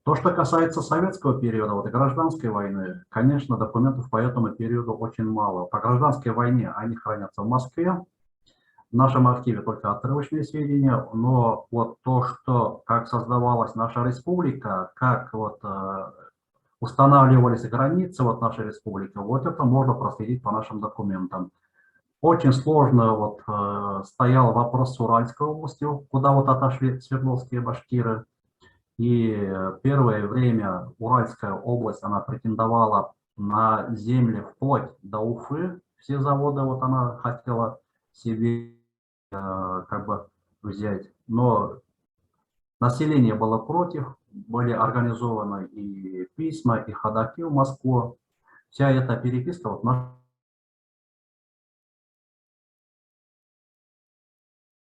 L: То, что касается советского периода, вот и гражданской войны, конечно, документов по этому периоду очень мало. По гражданской войне они хранятся в Москве. В нашем архиве только отрывочные сведения, но вот то, что, как создавалась наша республика, как вот устанавливались границы вот нашей республики, вот это можно проследить по нашим документам. Очень сложно вот стоял вопрос с Уральской областью, куда вот отошли свердловские башкиры. И первое время Уральская область, она претендовала на земли вплоть до Уфы. Все заводы вот она хотела себе как бы взять. Но население было против, были организованы и письма, и ходаки в Москву. Вся эта переписка вот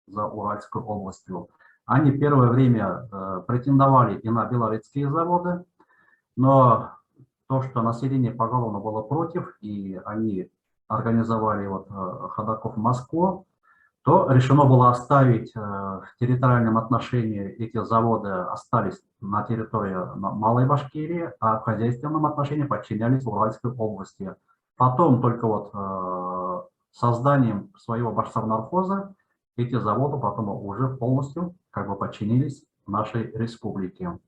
L: за Уральской областью. Они первое время претендовали и на белорусские заводы, но то, что население поголовно было против, и они организовали вот ходаков в Москву, то решено было оставить в территориальном отношении эти заводы остались на территории Малой Башкирии, а в хозяйственном отношении подчинялись Уральской области. Потом только вот созданием своего башсовнархоза эти заводы потом уже полностью как бы подчинились нашей республике.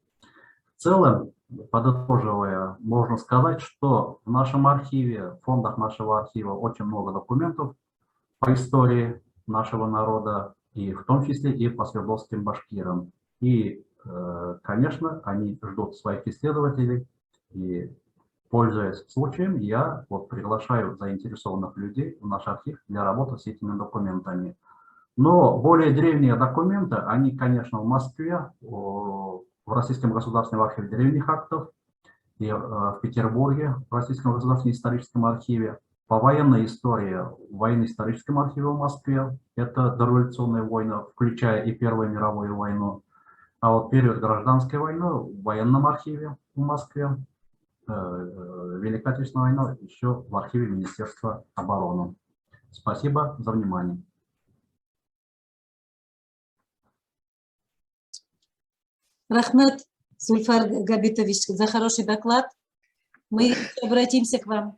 L: В целом, подытоживая, можно сказать, что в нашем архиве, в фондах нашего архива очень много документов по истории нашего народа, и в том числе и по свердловским башкирам. И, конечно, они ждут своих исследователей, и, пользуясь случаем, я вот приглашаю заинтересованных людей в наш архив для работы с этими документами. Но более древние документы, они, конечно, в Москве, в Российском государственном архиве древних актов, и в Петербурге, в Российском государственном историческом архиве. По военной истории, в военно-историческом архиве в Москве, это дореволюционные войны, включая и Первую мировую войну. А вот период гражданской войны в военном архиве в Москве, Великая Отечественная война еще в архиве Министерства обороны. Спасибо за внимание.
B: Рахмет, Зульфар Габитович, за хороший доклад. Мы обратимся к вам.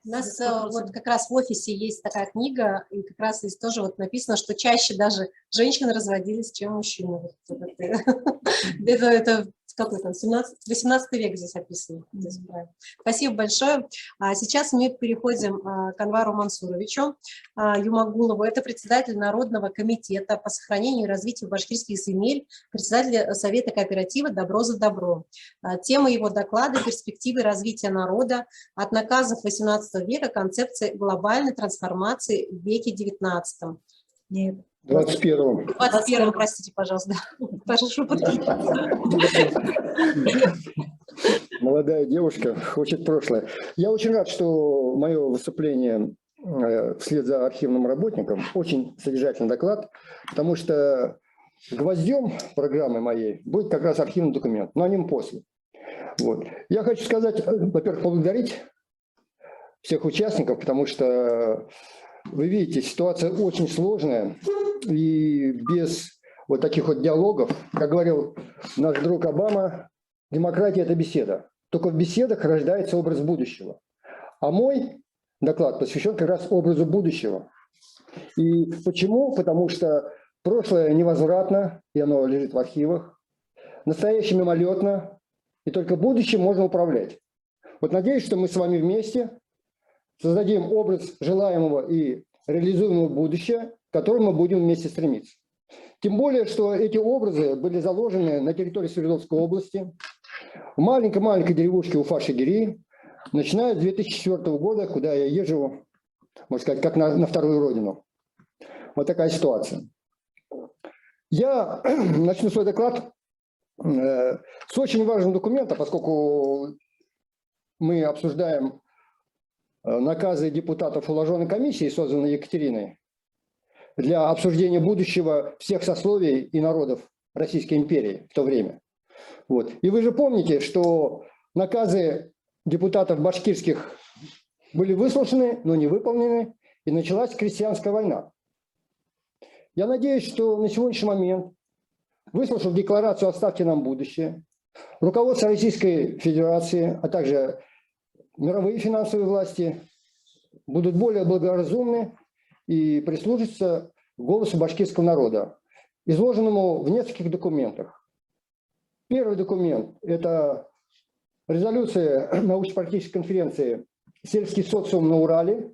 A: У нас вот как раз в офисе есть такая книга, и как раз здесь тоже вот написано, что чаще даже женщины разводились, чем мужчины. Это какой там, 18 век здесь описано. Спасибо большое. Сейчас мы переходим к Анвару Мансуровичу Юмагулову. Это председатель Народного комитета по сохранению и развитию башкирских земель, председатель Совета кооператива «Добро за добро». Тема его доклада – перспективы развития народа от наказов XVIII века, концепции глобальной трансформации в веке XIX.
B: Нет.
J: 21-м.
A: 21-м, простите, пожалуйста. Прошу
J: Молодая девушка хочет прошлое. Я очень рад, что мое выступление вслед за архивным работником, очень содержательный доклад, потому что гвоздем программы моей будет как раз архивный документ, но о нем после. Вот. Я хочу сказать, во-первых, поблагодарить всех участников, потому что, вы видите, ситуация очень сложная, и без вот таких вот диалогов, как говорил наш друг Обама, демократия – это беседа. Только в беседах рождается образ будущего. А мой доклад посвящен как раз образу будущего. И почему? Потому что
M: Прошлое невозвратно, и оно лежит в архивах. Настоящее мимолетно, и только будущее можно управлять. Вот надеюсь, что мы с вами вместе создадим образ желаемого и реализуемого будущего, к которому мы будем вместе стремиться. Тем более, что эти образы были заложены на территории Свердловской области, в маленькой-маленькой деревушке Уфа-Шигири, начиная с 2004 года, куда я езжу, можно сказать, как на вторую родину. Вот такая ситуация. Я начну свой доклад с очень важного документа, поскольку мы обсуждаем наказы депутатов уложенной комиссии, созданной Екатериной, для обсуждения будущего всех сословий и народов Российской империи в то время. Вот. И вы же помните, что наказы депутатов башкирских были выслушаны, но не выполнены, и началась крестьянская война. Я надеюсь, что на сегодняшний момент, выслушав декларацию «Оставьте нам будущее», руководство Российской Федерации, а также мировые финансовые власти будут более благоразумны и прислушаться к голосу башкирского народа, изложенному в нескольких документах. Первый документ – это резолюция научно-практической конференции «Сельский социум на Урале.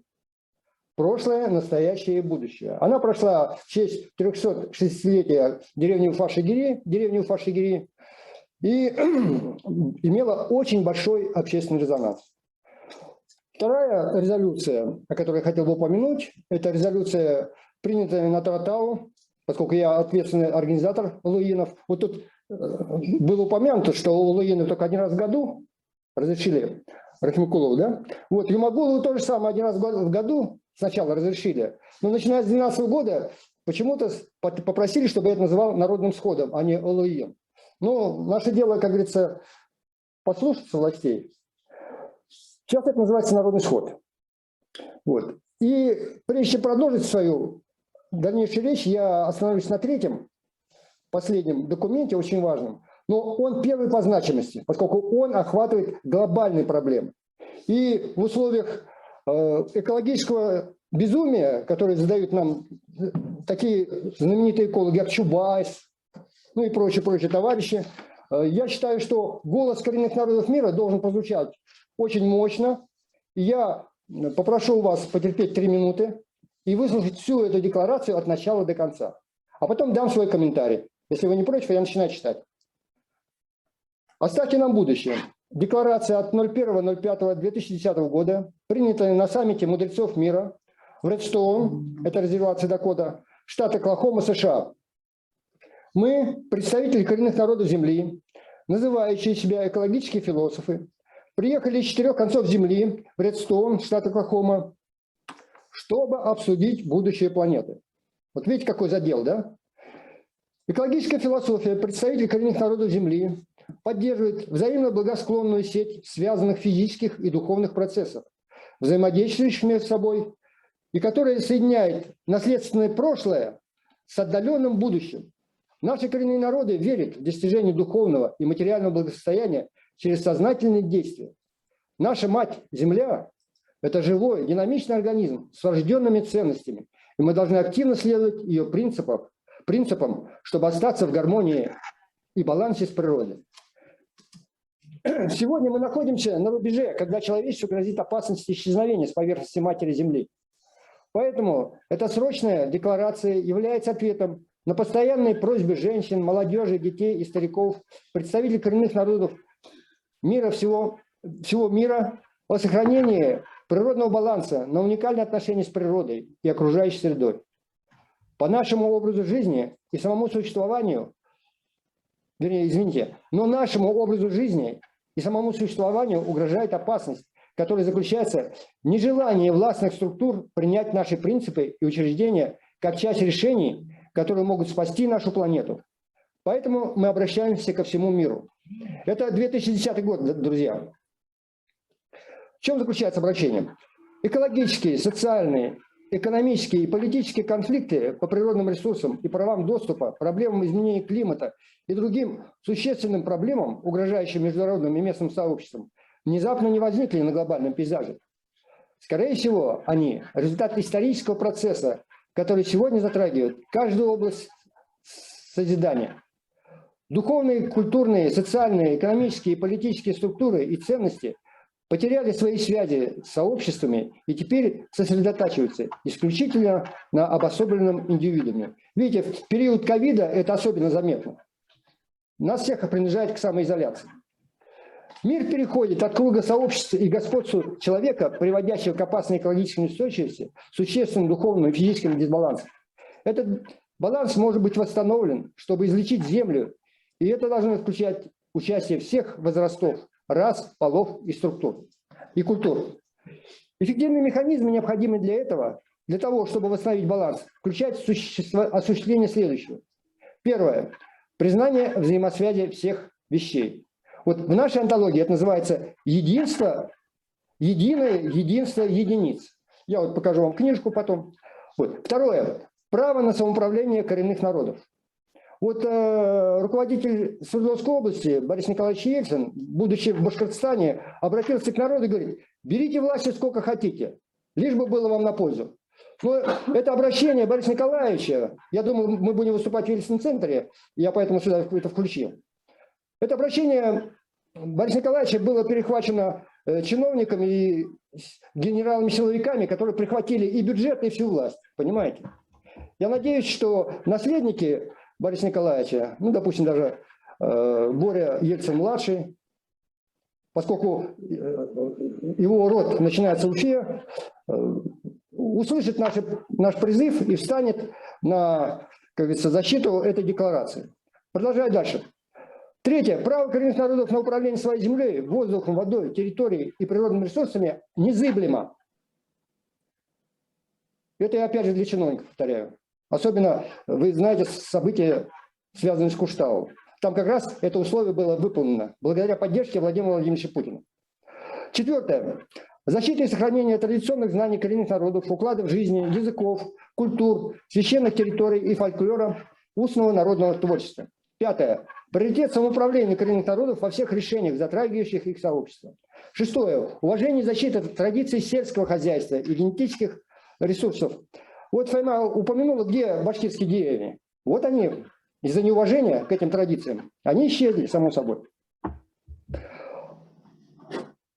M: Прошлое, настоящее и будущее». Она прошла в честь 360-летия деревни Уфа-Шигири и имела очень большой общественный резонанс. Вторая резолюция, о которой я хотел бы упомянуть, это резолюция, принятая на Таратау, поскольку я ответственный организатор Луинов. Вот тут было упомянуто, что у Луинов только один раз в году разрешили Рахмикулову, да? Вот, Юмагулову то же самое один раз в году сначала разрешили, но начиная с 2012 года почему-то попросили, чтобы я это называл народным сходом, а не Луин. Но наше дело, как говорится, послушаться властей. Сейчас это называется народный сход. Вот. И прежде чем продолжить свою дальнейшую речь, я остановлюсь на третьем, последнем документе, очень важном. Но он первый по значимости, поскольку он охватывает глобальные проблемы. И в условиях экологического безумия, которые задают нам такие знаменитые экологи, как Чубайс, ну и прочие товарищи, я считаю, что голос коренных народов мира должен прозвучать очень мощно. И я попрошу вас потерпеть 3 минуты и выслушать всю эту декларацию от начала до конца. А потом дам свой комментарий. Если вы не против, я начинаю читать. «Оставьте нам будущее». Декларация от 01.05.2010 года, принятая на саммите мудрецов мира в Редстоун, это резервация Дакота, штат Оклахома, США. Мы, представители коренных народов Земли, называющие себя экологические философы, приехали из 4 концов Земли в Редстоун, штат Оклахома, чтобы обсудить будущее планеты. Вот видите, какой задел, да? Экологическая философия, представители коренных народов Земли, поддерживает взаимно благосклонную сеть связанных физических и духовных процессов, взаимодействующих между собой, и которая соединяет наследственное прошлое с отдаленным будущим. Наши коренные народы верят в достижение духовного и материального благосостояния через сознательные действия. Наша мать Земля – это живой, динамичный организм с врожденными ценностями, и мы должны активно следовать ее принципам, чтобы остаться в гармонии и балансе с природой. Сегодня мы находимся на рубеже, когда человечеству грозит опасность исчезновения с поверхности матери Земли. Поэтому эта срочная декларация является ответом на постоянные просьбы женщин, молодежи, детей и стариков, представителей коренных народов мира, всего мира о сохранении природного баланса на уникальные отношения с природой и окружающей средой. По нашему образу жизни и самому существованию, но нашему образу жизни и самому существованию угрожает опасность, которая заключается в нежелании властных структур принять наши принципы и учреждения как часть решений, которые могут спасти нашу планету. Поэтому мы обращаемся ко всему миру. Это 2010 год, друзья. В чем заключается обращение? Экологические, социальные, экономические и политические конфликты по природным ресурсам и правам доступа, проблемам изменения климата и другим существенным проблемам, угрожающим международным и местным сообществам, внезапно не возникли на глобальном пейзаже. Скорее всего, они – результат исторического процесса, который сегодня затрагивает каждую область созидания. Духовные, культурные, социальные, экономические и политические структуры и ценности потеряли свои связи с сообществами и теперь сосредотачиваются исключительно на обособленном индивидууме. Видите, в период ковида это особенно заметно. Нас всех принуждает к самоизоляции. Мир переходит от круга сообщества и господства человека, приводящего к опасной экологической неустойчивости, существенным духовным и физическим дисбалансом. Этот баланс может быть восстановлен, чтобы излечить Землю, и это должно включать участие всех возрастов, рас, полов и структур, и культур. Эффективные механизмы необходимы для этого, для того, чтобы восстановить баланс, включают осуществление следующего. Первое. Признание взаимосвязи всех вещей. Вот в нашей антологии это называется единство, единое единство единиц. Я вот покажу вам книжку потом. Вот. Второе. Право на самоуправление коренных народов. Вот руководитель Свердловской области Борис Николаевич Ельцин, будучи в Башкортостане, обратился к народу и говорит: берите власти сколько хотите, лишь бы было вам на пользу. Но это обращение Бориса Николаевича, я думал, мы будем выступать в Ельцин-центре, я поэтому сюда это включил. Это обращение Бориса Николаевича было перехвачено чиновниками и генералами-силовиками, которые прихватили и бюджет, и всю власть. Понимаете? Я надеюсь, что наследники Бориса Николаевича, ну, допустим, даже Боря Ельцин-младший, поскольку его род начинается в Уфе, услышит наш призыв и встанет на, как говорится, защиту этой декларации. Продолжаю дальше. Третье. Право коренных народов на управление своей землей, воздухом, водой, территорией и природными ресурсами незыблемо. Это я опять же для чиновников повторяю. Особенно вы знаете события, связанные с Куштау. Там как раз это условие было выполнено благодаря поддержке Владимира Владимировича Путина. Четвертое. Защита и сохранение традиционных знаний коренных народов, укладов жизни, языков, культур, священных территорий и фольклора, устного народного творчества. Пятое. Приоритет самоуправления коренных народов во всех решениях, затрагивающих их сообщество. Шестое. Уважение и защита традиций сельского хозяйства и генетических ресурсов. Вот Файма упомянула, где башкирские деревни. Вот они, из-за неуважения к этим традициям, они исчезли, само собой.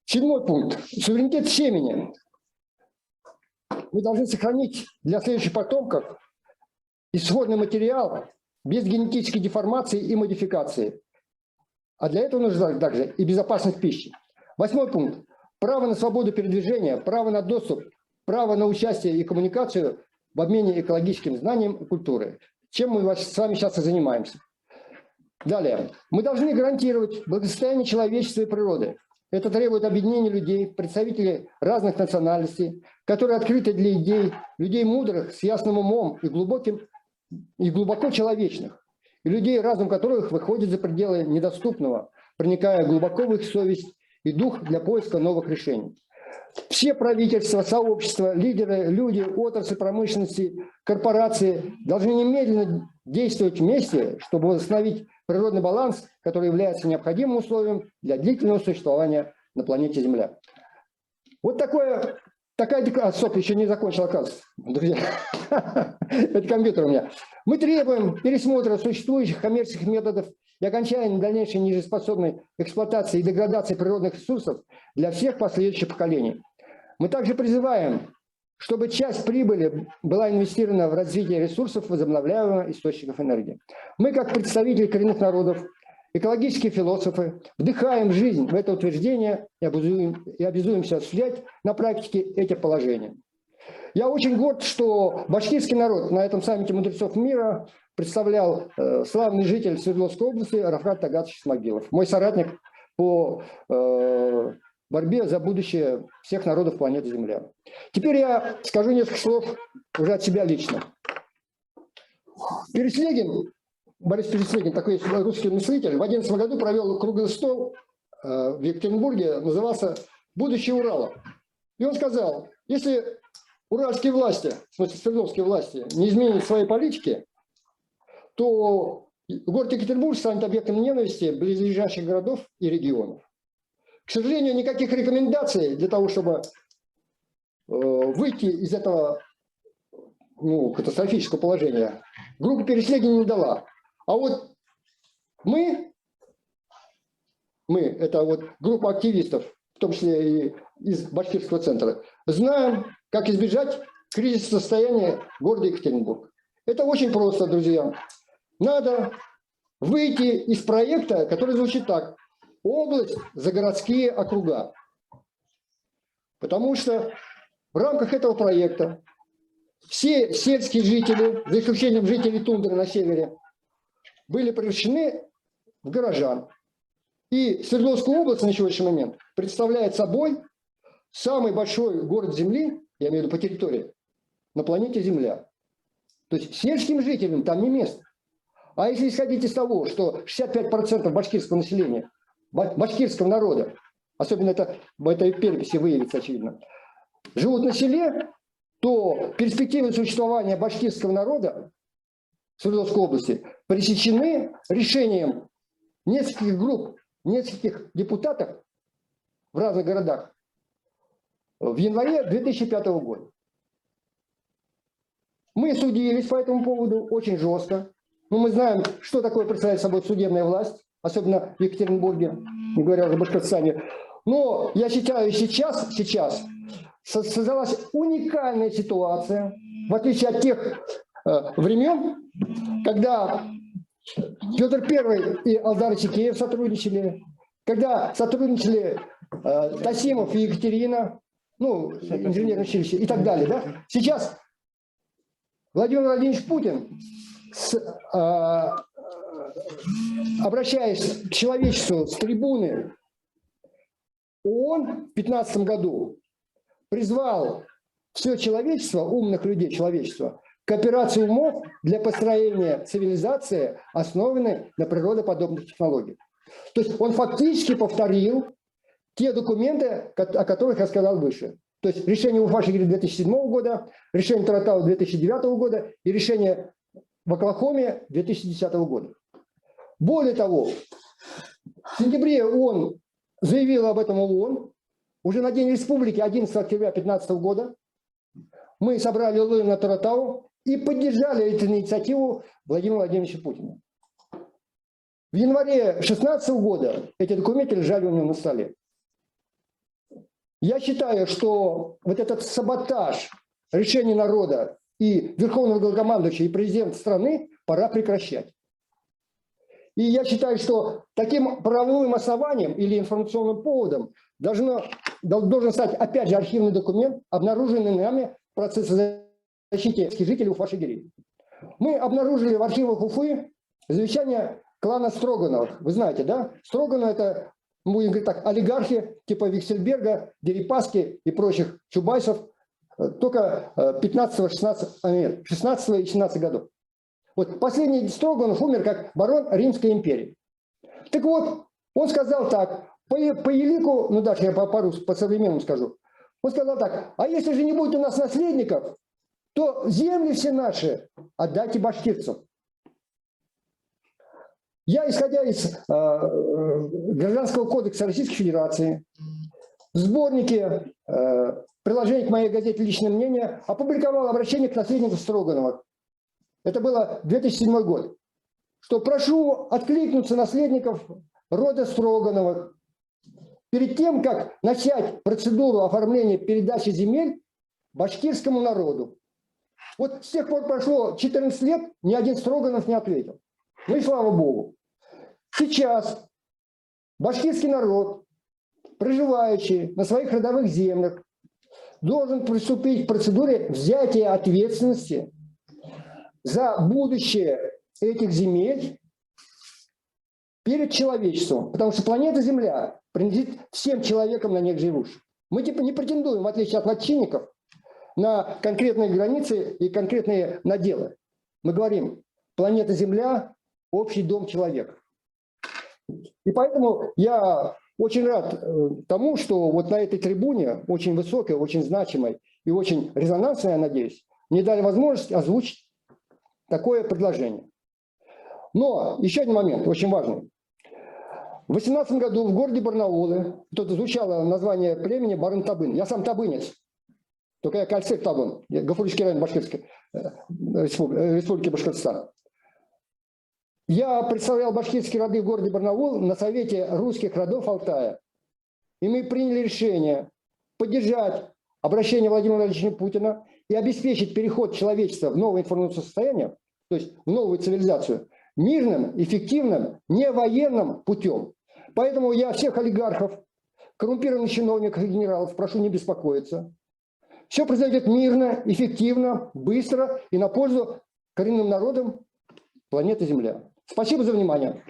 M: Седьмой пункт. Суверенитет семени. Мы должны сохранить для следующих потомков исходный материал без генетической деформации и модификации. А для этого нужна также и безопасность пищи. Восьмой пункт. Право на свободу передвижения, право на доступ, право на участие и коммуникацию в обмене экологическим знанием и культурой. Чем мы с вами сейчас и занимаемся. Далее. Мы должны гарантировать благосостояние человечества и природы. Это требует объединения людей, представителей разных национальностей, которые открыты для идей, людей мудрых, с ясным умом и глубоко человечных, и людей, разум которых выходит за пределы недоступного, проникая глубоко в их совесть и дух для поиска новых решений. Все правительства, сообщества, лидеры, люди, отрасли промышленности, корпорации должны немедленно действовать вместе, чтобы восстановить природный баланс, который является необходимым условием для длительного существования на планете Земля. Вот такая декларация. Стоп, еще не закончил, оказывается. Друзья, это компьютер у меня. Мы требуем пересмотра существующих коммерческих методов и окончания дальнейшей нежизнеспособной эксплуатации и деградации природных ресурсов для всех последующих поколений. Мы также призываем, чтобы часть прибыли была инвестирована в развитие ресурсов возобновляемых источников энергии. Мы, как представители коренных народов, экологические философы, вдыхаем жизнь в это утверждение и обязуемся осуществлять на практике эти положения. Я очень горд, что башкирский народ на этом саммите мудрецов мира представлял славный житель Свердловской области Рафхат Тагатович Исмагилов, мой соратник по борьбе за будущее всех народов планеты Земля. Теперь я скажу несколько слов уже от себя лично. Переслегин, Борис Переслегин, такой русский мыслитель, в 2011 году провел круглый стол в Екатеринбурге, назывался «Будущее Урала». И он сказал, если уральские власти, в смысле свердловские власти, не изменят своей политики, то город Екатеринбург станет объектом ненависти близлежащих городов и регионов. К сожалению, никаких рекомендаций для того, чтобы выйти из этого катастрофического положения. Группа переследования не дала. А вот мы, это вот группа активистов, в том числе и из Башкирского центра, знаем, как избежать кризисного состояния города Екатеринбург. Это очень просто, друзья. Надо выйти из проекта, который звучит так: область за городские округа. Потому что в рамках этого проекта все сельские жители, за исключением жителей тундры на севере, были превращены в горожан. И Свердловская область на сегодняшний момент представляет собой самый большой город Земли, я имею в виду по территории, на планете Земля. То есть сельским жителям там не место. А если исходить из того, что 65% башкирского населения, башкирского народа, особенно это в этой переписи выявится очевидно, живут на селе, то перспективы существования башкирского народа в Свердловской области пресечены решением нескольких групп, нескольких депутатов в разных городах в январе 2005 года. Мы судились по этому поводу очень жестко. Но мы знаем, что такое представляет собой судебная власть, особенно в Екатеринбурге, не говоря уже о Башкортостане. Но я считаю, сейчас создалась уникальная ситуация, в отличие от тех времен, когда Петр I и Алдар Исекеев сотрудничали, когда сотрудничали Тасимов и Екатерина, инженерное училище и так далее. Да? Сейчас Владимир Владимирович Путин, обращаясь к человечеству с трибуны ООН в 2015 году, призвал все человечество, умных людей человечества, к операции умов для построения цивилизации, основанной на природоподобных технологиях. То есть он фактически повторил те документы, о которых я сказал выше. То есть решение Уфа-Шигири 2007 года, решение Таратау 2009 года и решение в Оклахоме 2010 года. Более того, в сентябре он заявил об этом ООН. Уже на День Республики 11 октября 2015 года мы собрали ООН на Таратау и поддержали эту инициативу Владимира Владимировича Путина. В январе 2016 года эти документы лежали у него на столе. Я считаю, что вот этот саботаж решений народа и верховного главнокомандующего, и президента страны пора прекращать. И я считаю, что таким правовым основанием или информационным поводом должен стать, опять же, архивный документ, обнаруженный нами в процессе защиты жителей Уфа-Шигири. Мы обнаружили в архивах Уфы завещание клана Строгановых. Вы знаете, да? Строгановы – это, будем говорить так, олигархи типа Виксельберга, Дерипаски и прочих Чубайсов, только 16 и 17 годов. Вот последний Строганов умер как барон Римской империи. Так вот, он сказал так, по елику, дальше я по-русски, по-современному скажу. Он сказал так: а если же не будет у нас наследников, то земли все наши отдайте башкирцам. Я, исходя из Гражданского кодекса Российской Федерации, в сборнике приложений к моей газете «Личное мнение» опубликовал обращение к наследникам Строгановых. Это было 2007 год. Что прошу откликнуться наследников рода Строгановых перед тем, как начать процедуру оформления передачи земель башкирскому народу. Вот с тех пор прошло 14 лет, ни один Строганов не ответил. Ну и слава Богу. Сейчас башкирский народ, проживающий на своих родовых землях, должен приступить к процедуре взятия ответственности за будущее этих земель перед человечеством. Потому что планета Земля принадлежит всем человекам на ней живущим. Мы типа не претендуем, в отличие от латчинников, на конкретные границы и конкретные наделы. Мы говорим, планета Земля – общий дом человека. И поэтому я очень рад тому, что вот на этой трибуне, очень высокой, очень значимой и очень резонансной, я надеюсь, мне дали возможность озвучить такое предложение. Но еще один момент, очень важный. В 2018 году в городе Барнауле, тут звучало название племени Барн-Табын. Я сам табынец. Только я Кальцек Табун, Гафурский район Башкирской Республики Башкортостан. Я представлял башкирские роды в городе Барнаул на Совете русских родов Алтая. И мы приняли решение поддержать обращение Владимира Владимировича Путина и обеспечить переход человечества в новое информационное состояние, то есть в новую цивилизацию, мирным, эффективным, не военным путем. Поэтому я всех олигархов, коррумпированных чиновников и генералов прошу не беспокоиться. Все произойдет мирно, эффективно, быстро и на пользу коренным народам планеты Земля. Спасибо за внимание.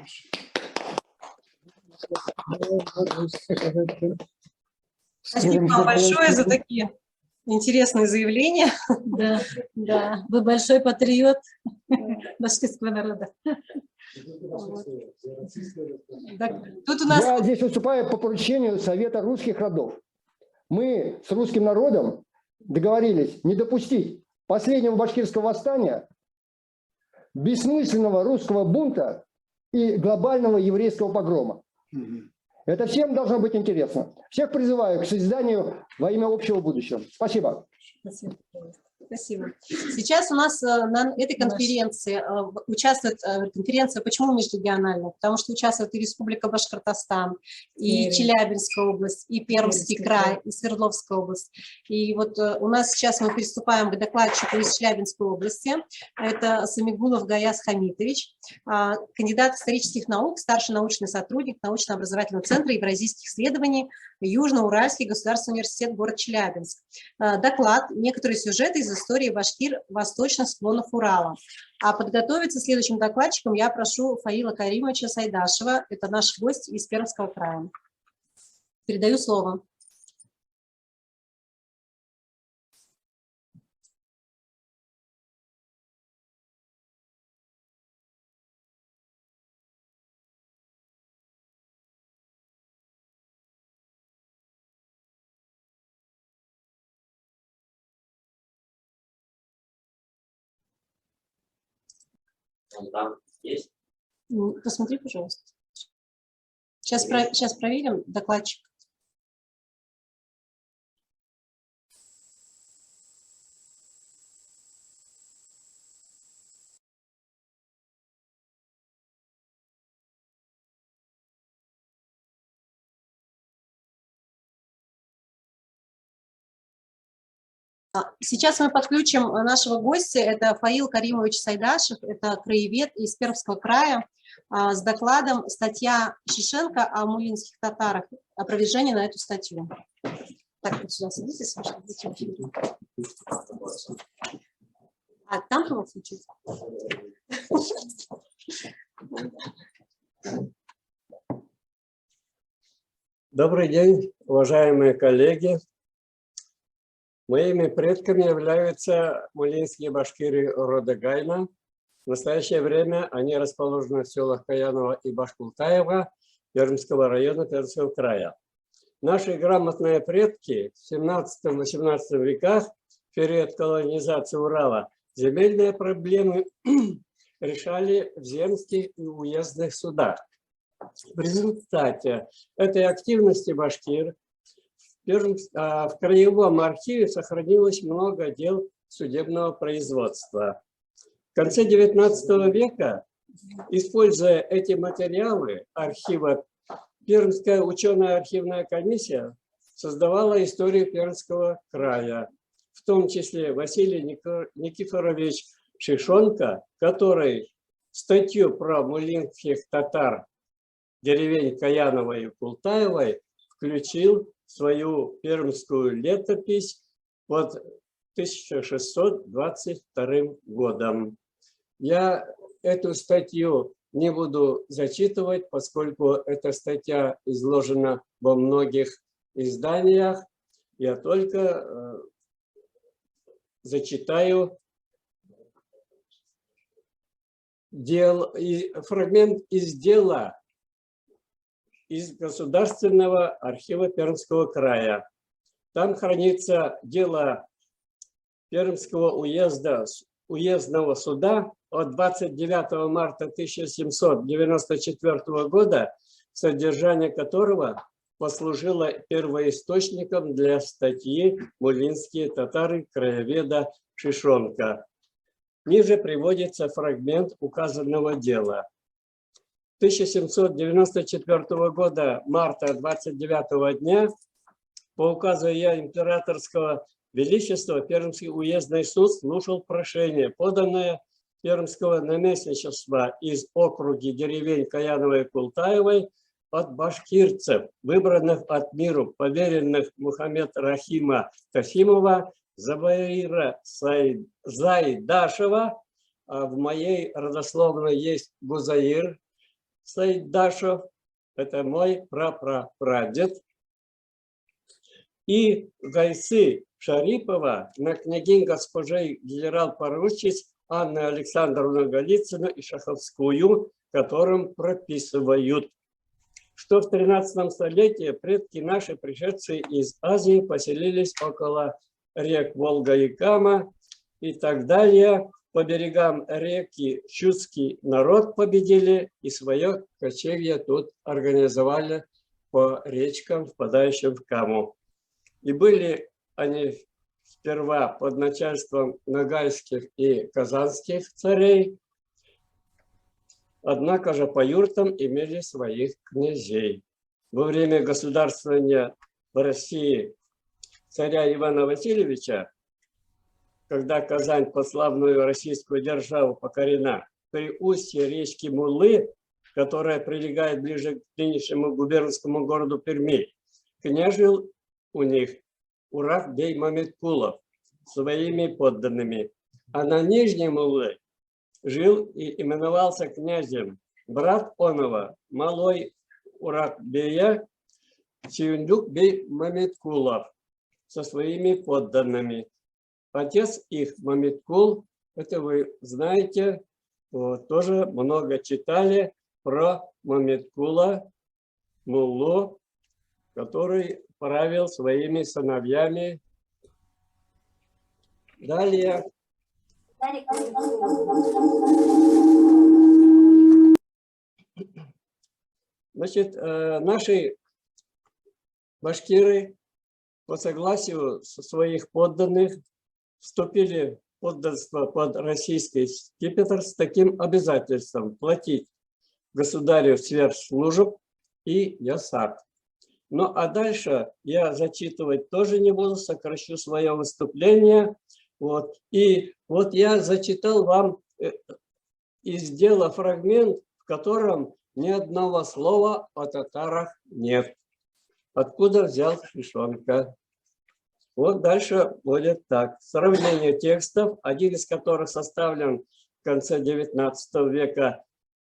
A: Спасибо вам большое за такие интересные заявления.
B: Да, да. Вы большой патриот башкирского народа.
A: Тут у нас...
M: Я здесь выступаю по поручению Совета русских родов. Мы с русским народом договорились не допустить последнего башкирского восстания, бессмысленного русского бунта и глобального еврейского погрома. Это всем должно быть интересно. Всех призываю к созиданию во имя общего будущего. Спасибо.
A: Спасибо. Сейчас у нас на этой конференции участвует конференция «Почему межрегиональная?» Потому что участвует и Республика Башкортостан, и Челябинская область, и Пермский край, и Свердловская область. И вот у нас сейчас мы приступаем к докладчику из Челябинской области. Это Самигулов Гаяс Хамитович, кандидат исторических наук, старший научный сотрудник научно-образовательного центра евразийских исследований, Южно-Уральский государственный университет, город Челябинск. Доклад «Некоторые сюжеты из истории башкир восточных склонов Урала». А подготовиться следующим докладчиком я прошу Фаила Каримовича Сайдашева. Это наш гость из Пермского края. Передаю слово.
N: Он там есть?
A: Посмотри, пожалуйста. Сейчас проверим докладчик. Сейчас мы подключим нашего гостя, это Фаил Каримович Сайдашев, это краевед из Пермского края, с докладом статья Шишенко о мулинских татарах, опровержение на эту статью. Так, вот сюда садитесь, а там кого включить?
O: Добрый день, уважаемые коллеги. Моими предками являются мулинские башкиры рода Гайна. В настоящее время они расположены в селах Каянова и Башкултаева Пермского района Пермского края. Наши грамотные предки в 17-18 веках, в период колонизации Урала, земельные проблемы решали в земских и уездных судах. В результате этой активности башкир в краевом архиве сохранилось много дел судебного производства. В конце XIX века, используя эти материалы архива, Пермская ученая архивная комиссия создавала историю Пермского края, в том числе Василий Никифорович Шишенко, который статью про мулинских татар деревень Каянова и Култаевой включил в свою пермскую летопись под 1622 годом. Я эту статью не буду зачитывать, поскольку эта статья изложена во многих изданиях. Я только зачитаю фрагмент из дела из Государственного архива Пермского края. Там хранится дело Пермского уездного суда от 29 марта 1794 года, содержание которого послужила первоисточником для статьи «Мулинские татары» краеведа Шишонка. Ниже приводится фрагмент указанного дела. 1794 года, марта 29 дня, по указу Ее Императорского Величества, Пермский уездный суд слушал прошение, поданное Пермского наместничества из округи деревень Каяновой и Култаевой от башкирцев, выбранных от миру поверенных Мухаммед Рахима Тахимова, Забаира Зайдашева, а в моей родословной есть Гузаир Сайдашев, это мой прапрапрадед, и Гайсы Шарипова на княгинь госпожей генерал-поручиц Анну Александровну Голицыну и Шаховскую, которым прописывают, что в 13 столетии предки наши, пришедшие из Азии, поселились около рек Волга и Кама и так далее. По берегам реки чудский народ победили и свое кочевье тут организовали по речкам, впадающим в Каму. И были они сперва под начальством ногайских и казанских царей, однако же по юртам имели своих князей. Во время государствования в России царя Ивана Васильевича, когда Казань под славную российскую державу покорена, при устье речки Мулы, которая прилегает ближе к нынешнему губернскому городу Перми, княжил у них Урак-бей Маметкулов своими подданными. А на Нижней Мулы жил и именовался князем брат Онова, малой Урак-бея Сюндюк-бей Маметкулов со своими подданными. Отец их, Маметкул, это вы знаете, вот, тоже много читали про Маметкула, Муллу, который правил своими сыновьями. Далее. Значит, наши башкиры по согласию своих подданных вступили в подданство под российский скипетр с таким обязательством платить государю сверхслужб и ясак. Ну а дальше я зачитывать тоже не буду, сокращу свое выступление. Вот. И вот я зачитал вам из дела фрагмент, в котором ни одного слова о татарах нет. Откуда взял Шишонка? Вот дальше будет так. Сравнение текстов, один из которых составлен в конце XIX века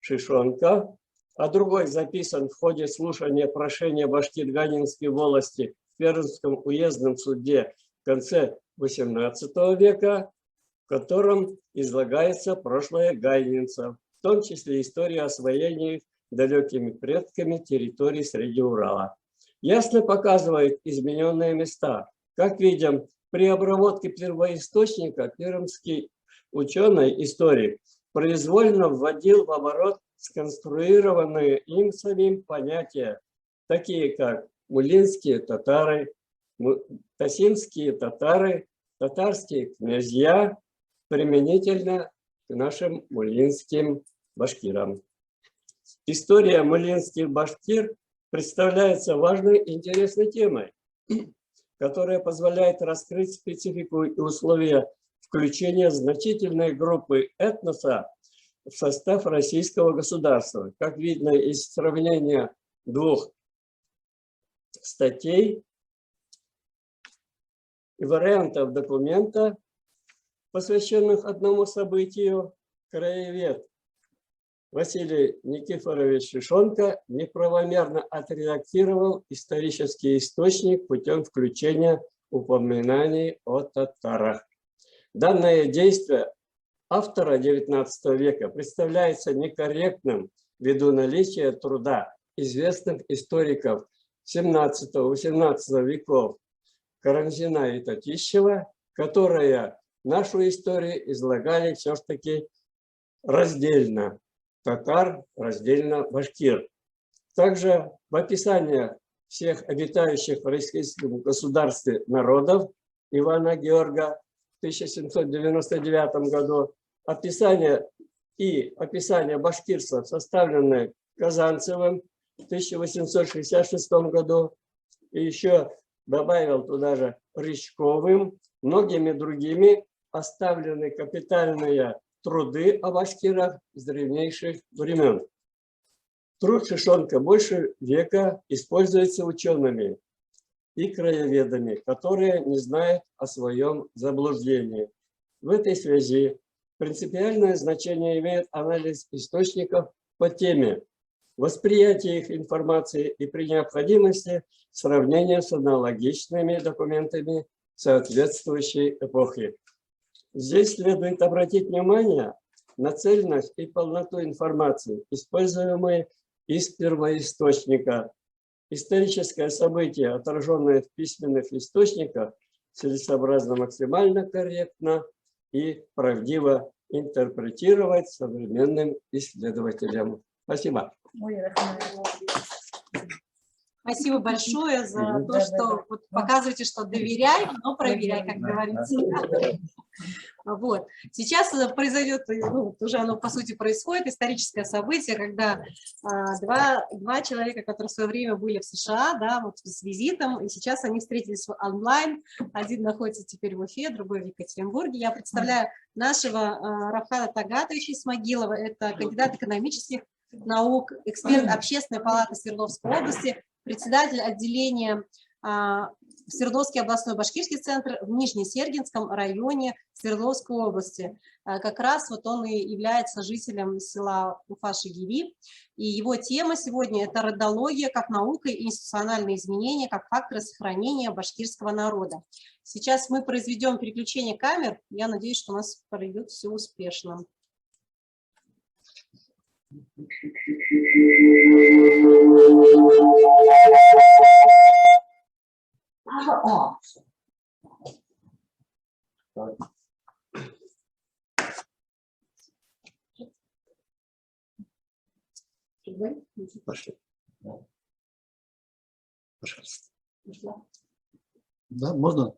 O: Шишонка, а другой записан в ходе слушания прошения Башкирганинской волости в Пермском уездном суде в конце XVIII века, в котором излагается прошлое гайнинцев, в том числе история освоения далекими предками территории Среднего Урала. Ясно показывает измененные места. Как видим, при обработке первоисточника пермский ученый, историк, произвольно вводил в оборот сконструированные им самим понятия, такие как мулинские татары, тасимские татары, татарские князья, применительно к нашим мулинским башкирам. История мулинских башкир представляется важной и интересной темой, которая позволяет раскрыть специфику и условия включения значительной группы этноса в состав российского государства. Как видно из сравнения двух статей и вариантов документа, посвященных одному событию, краевед Василий Никифорович Шишонка неправомерно отредактировал исторический источник путем включения упоминаний о татарах. Данное действие автора XIX века представляется некорректным ввиду наличия труда известных историков XVII-XVIII веков Карамзина и Татищева, которые нашу историю излагали все-таки раздельно татар, раздельно башкир. Также в описании всех обитающих в российском государстве народов Ивана Георга в 1799 году, описание башкирства, составленное Казанцевым в 1866 году, и еще добавил туда же Рычковым, многими другими, оставлены капитальные труды о башкирах с древнейших времен. Труд Шишонка больше века используется учеными и краеведами, которые не знают о своем заблуждении. В этой связи принципиальное значение имеет анализ источников по теме, восприятие их информации и при необходимости сравнение с аналогичными документами соответствующей эпохи. Здесь следует обратить внимание на цельность и полноту информации, используемой из первоисточника. Историческое событие, отраженное в письменных источниках, целесообразно максимально корректно и правдиво интерпретировать современным исследователям. Спасибо.
A: Спасибо большое за то, что вот показываете, что доверяй, но проверяй, как говорится. Вот. Сейчас произойдет, ну, уже оно по сути происходит, историческое событие, когда два человека, которые в свое время были в США, да, вот с визитом, и сейчас они встретились онлайн. Один находится теперь в Уфе, другой в Екатеринбурге. Я представляю нашего Рафхата Тагатовича Исмагилова, это кандидат экономических наук, эксперт Общественной палаты Свердловской области, председатель отделения Свердловский областной башкирский центр в Нижнесергинском районе Свердловской области. Как раз вот он и является жителем села Уфа-Шагири. И его тема сегодня – это родология как наука и институциональные изменения как факторы сохранения башкирского народа. Сейчас мы произведем переключение камер. Я надеюсь, что у нас пройдет все успешно.
P: Пошли. Пожалуйста. Да, можно?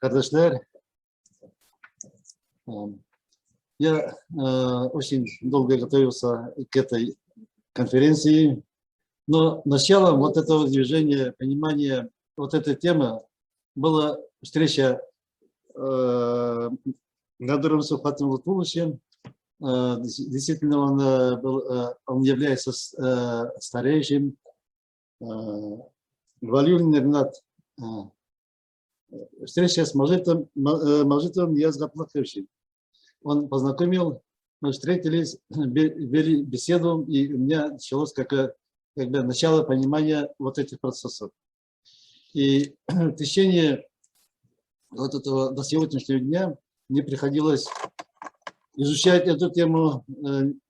P: Кардашляр. Я очень долго готовился к этой конференции, но началом вот этого движения, понимания вот этой темы была встреча Гадуром Сухатым Лутвулычем. Действительно, он является старейшим. Валюлин Ренат. Встреча с Мажитом Язгаплаховичем. Он познакомил, мы встретились, вели беседу, и у меня началось как бы начало понимания вот этих процессов. И в течение вот этого до сегодняшнего дня мне приходилось изучать эту тему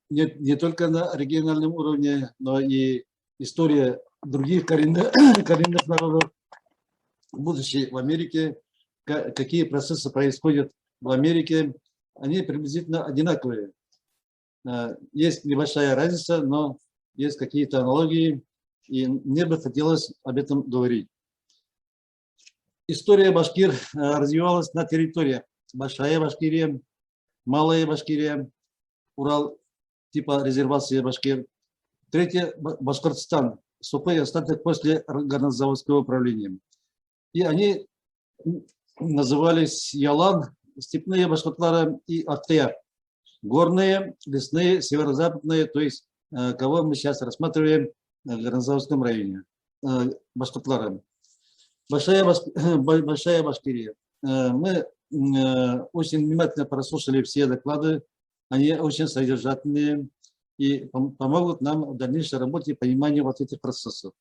P: не только на региональном уровне, но и история других коренных народов, будучи в Америке, какие процессы происходят в Америке. Они приблизительно одинаковые. Есть небольшая разница, но есть какие-то аналогии, и мне бы хотелось об этом говорить. История башкир развивалась на территории Большая Башкирия, Малая Башкирия, Урал, типа резервации башкир. Третье – Башкортостан, сухой остаток после горнозаводского управления. И они назывались Ялан, степные башкортлары и Аттея. Горные, лесные, северо-западные, то есть кого мы сейчас рассматриваем в Горнозаводском районе. Башкортлары. Большая Башкирия. Мы очень внимательно прослушали все доклады, они очень содержательные и помогут нам в дальнейшей работе и пониманию вот этих процессов.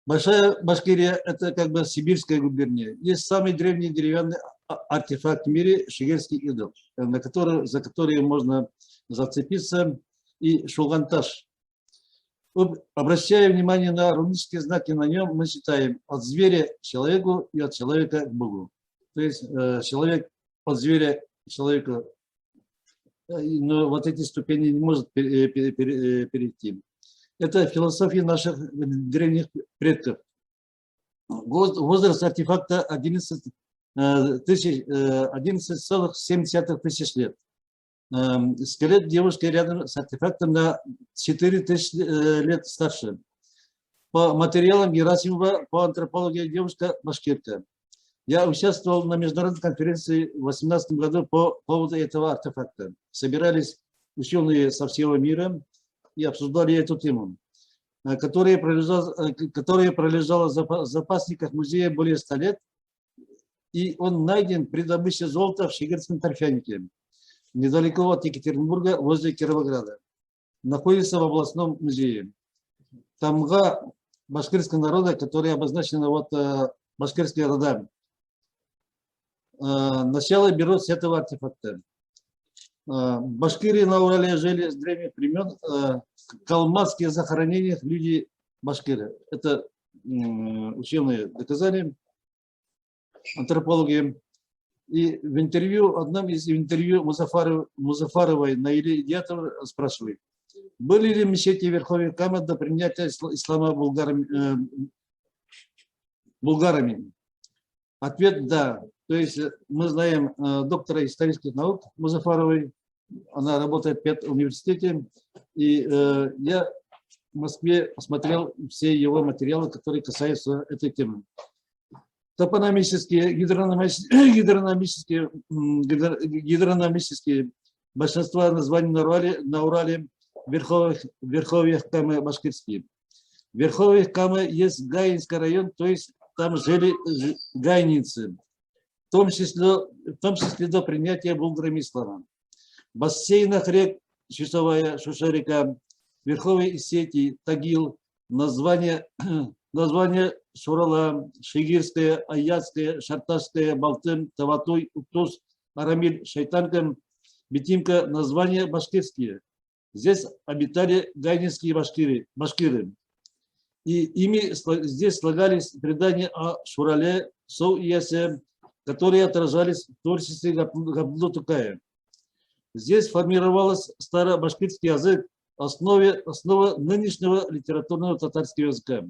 P: Большая Башкирия – это как бы сибирская губерния. Есть самый древний деревянный артефакт в мире – шигерский идол, за который можно зацепиться, и шулганташ. Обращая внимание на рунические знаки на нем, мы читаем от зверя к человеку и от человека к Богу. То есть человек от зверя к человеку но вот эти ступени не может перейти. Это философия наших древних предков. Возраст артефакта 11,7 тысяч лет. Скелет девушки рядом с артефактом на 4000 лет старше. По материалам Герасимова, по антропологии девушка башкирка. Я участвовал на международной конференции в 2018 году по поводу этого артефакта. Собирались ученые со всего мира и обсуждали эту тему, которая пролежала в запасниках музея более 100 лет, и он найден при добыче золота в Шигирском торфянике, недалеко от Екатеринбурга, возле Кировограда. Находится в областном музее. Тамга башкирского народа, который обозначен вот башкирские рода, начало берут с этого артефакта. Башкирии на Урале жили с древних времен. Калмацкие захоронения люди башкиры. Это ученые доказали, антропологи. И в интервью, одном из интервью Музафаровой Наили Дьятов спрашивает, были ли мечети Верховья Кама до принятия ислама булгарами? Ответ – да. То есть мы знаем доктора исторических наук Музафаровой, она работает в Пятом университете, и я в Москве посмотрел все его материалы, которые касаются этой темы. Топономические, гидрономические большинство названий на Урале верховьях Камы башкирские. В верховьях Камы есть Гаинский район, то есть там жили гайницы, в том числе до принятия булгарами ислама. В бассейнах рек Чусовая, Шуша-река, Верховья Исетии, Тагил, название Шурала, Шигирская, Аятская, Шарташская, Балтын, Таватуй, Уктус, Арамиль, Шайтанка, Бетимка, названия башкирские. Здесь обитали гайнинские башкиры. И ими здесь слагались предания о Шурале, Соу-Ясе, которые отражались в творчестве Габдулла Тукая. Здесь формировался старобашкирский язык, основа нынешнего литературного татарского языка.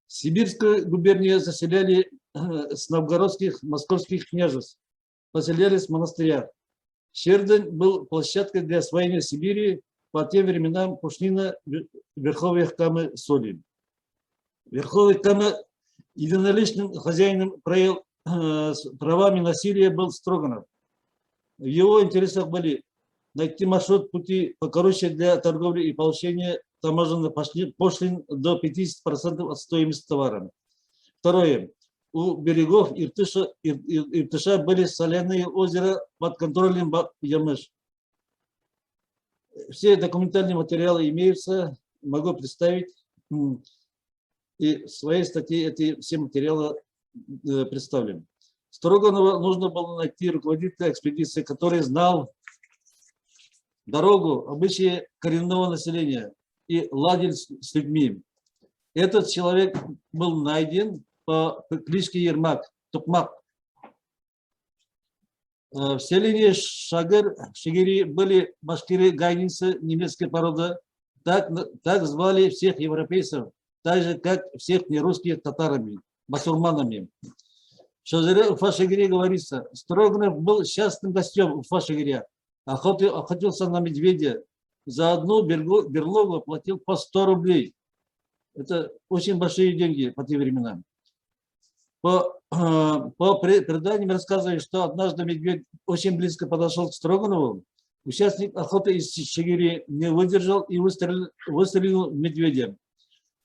P: Сибирскую губернию заселяли с новгородских, московских княжеств, поселялись в монастырях. Щердань был площадкой для освоения Сибири по тем временам пушнина в верховьях Камы соли. Верховья Камы единоличным хозяином правами насилия был Строганов. В его интересах были найти маршрут пути покороче для торговли и получения таможенных пошлин до 50% от стоимости товара. Второе. У берегов Иртыша были соляные озера под контролем Ямыш. Все документальные материалы имеются, могу представить. И в своей статье эти все материалы представлены. Строганова нужно было найти руководителя экспедиции, который знал дорогу, обычаи коренного населения и ладил с людьми. Этот человек был найден по кличке Ермак, Тукмак. В селении Шигири были башкиры-гайницы немецкой породы. Так звали всех европейцев, так же, как всех нерусских татарами, басурманами. В Уфа-Шигире говорится, Строганов был счастным гостем Уфа-Шигиря, охотился на медведя, за одну берлогу платил по 100 рублей. Это очень большие деньги по тем временам. По преданиям рассказывают, что однажды медведь очень близко подошел к Строганову. Участник охоты из Шигири не выдержал и выстрелил в медведя.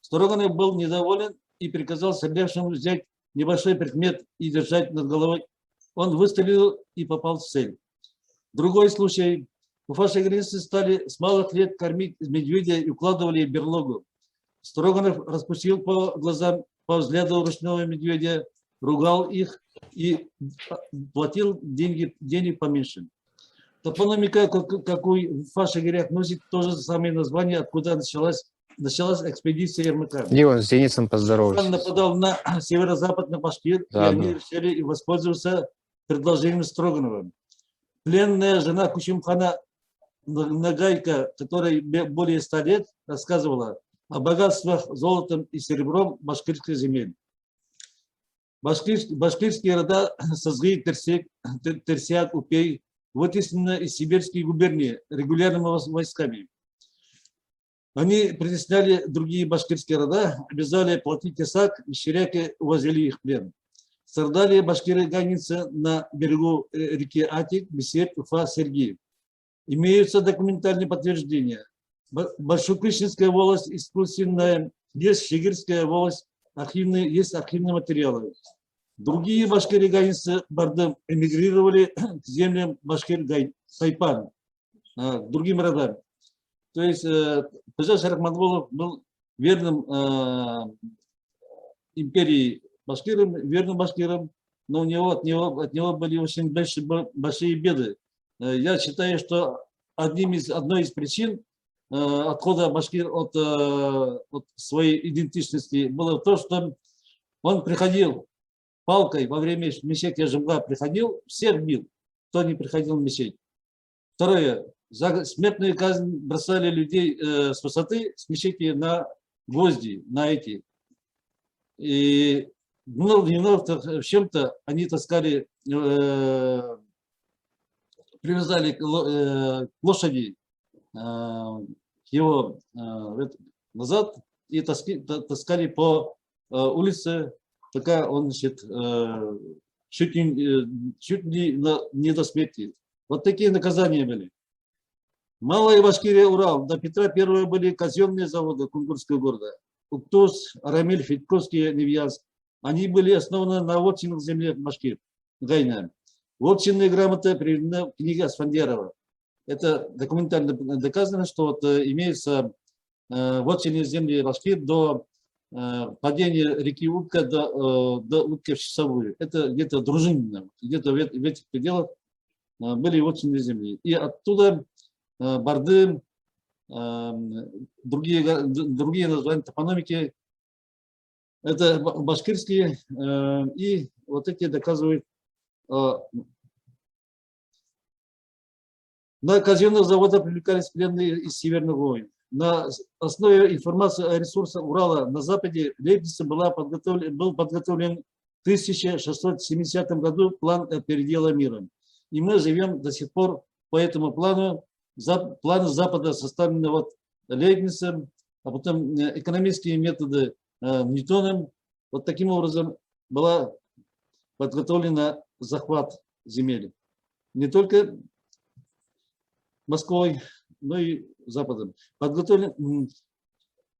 P: Строганов был недоволен и приказал стрелявшему взять небольшой предмет и держать над головой. Он выстрелил и попал в цель. Другой случай. Уфа-шигиринцы стали с малых лет кормить медведя и укладывали в берлогу. Строганов распустил по глазам, по взгляду ручного медведя, ругал их и платил денег поменьше. Топономика, какой в Уфа-Шигирях, носит то же самое название, откуда началась экспедиция Ермака.
Q: Дион, с Денисом поздоровайся.
P: Он нападал на северо-западный башкир, и они решили воспользоваться предложением Строганова. Пленная жена Кучумхана Нагайка, которой более 100 лет, рассказывала о богатствах золотом и серебром башкирских земель. Башкирские рода Сазгы, Терсиак, Упей вытеснены из сибирских губерний регулярными войсками. Они притесняли другие башкирские рода, обязали платить тесак, и щеряки увозили их в плен. Страдали башкиры-ганницы на берегу реки Атик, Беседь, Уфа, Сергей. Имеются документальные подтверждения. Большокрещенская волость искусственная, есть Щегирская волость, есть архивные материалы. Другие башкиры-ганницы Бардым эмигрировали к землям Башкир-Тайпан, другим родам. То есть Пажа Шарахманболов был верным империи башкирам, верным башкирам, но от него были очень большие беды. Я считаю, что одной из причин отхода башкир от своей идентичности было то, что он приходил палкой во время мечети Жумга, приходил, всех бил, кто не приходил в мечеть. Второе. За смертную казнь бросали людей с высоты, с мечети на гвозди, на эти. И в чем-то они таскали, привязали к лошади его назад и таскали по улице, пока он, значит, чуть не до смерти. Вот такие наказания были. Малая Башкирия, Урал. До Петра I были казенные заводы Кунгурского города. Уктус, Арамиль, Федьковский, Невьянск. Они были основаны на вотчинных землях Башкир, Гайна. Вотчинные грамоты приведены в книге Асфандиарова. Это документально доказано, что вот имеется вотчинные земли Башкир до падения реки Утка до Утки в Часовую. Это где-то дружинно, где-то в этих пределах были вотчинные земли. И оттуда Барды, другие названия топономики, это башкирские, и вот эти доказывают. На казенных заводах привлекались пленные из северных войн. На основе информации о ресурсах Урала на западе Лейбнице был подготовлен в 1670 году план передела мира. И мы живем до сих пор по этому плану. Планы Запада составлены вот Лейбницем, а потом экономические методы Ньютоном. Вот таким образом была подготовлена захват земель. Не только Москвой, но и Западом.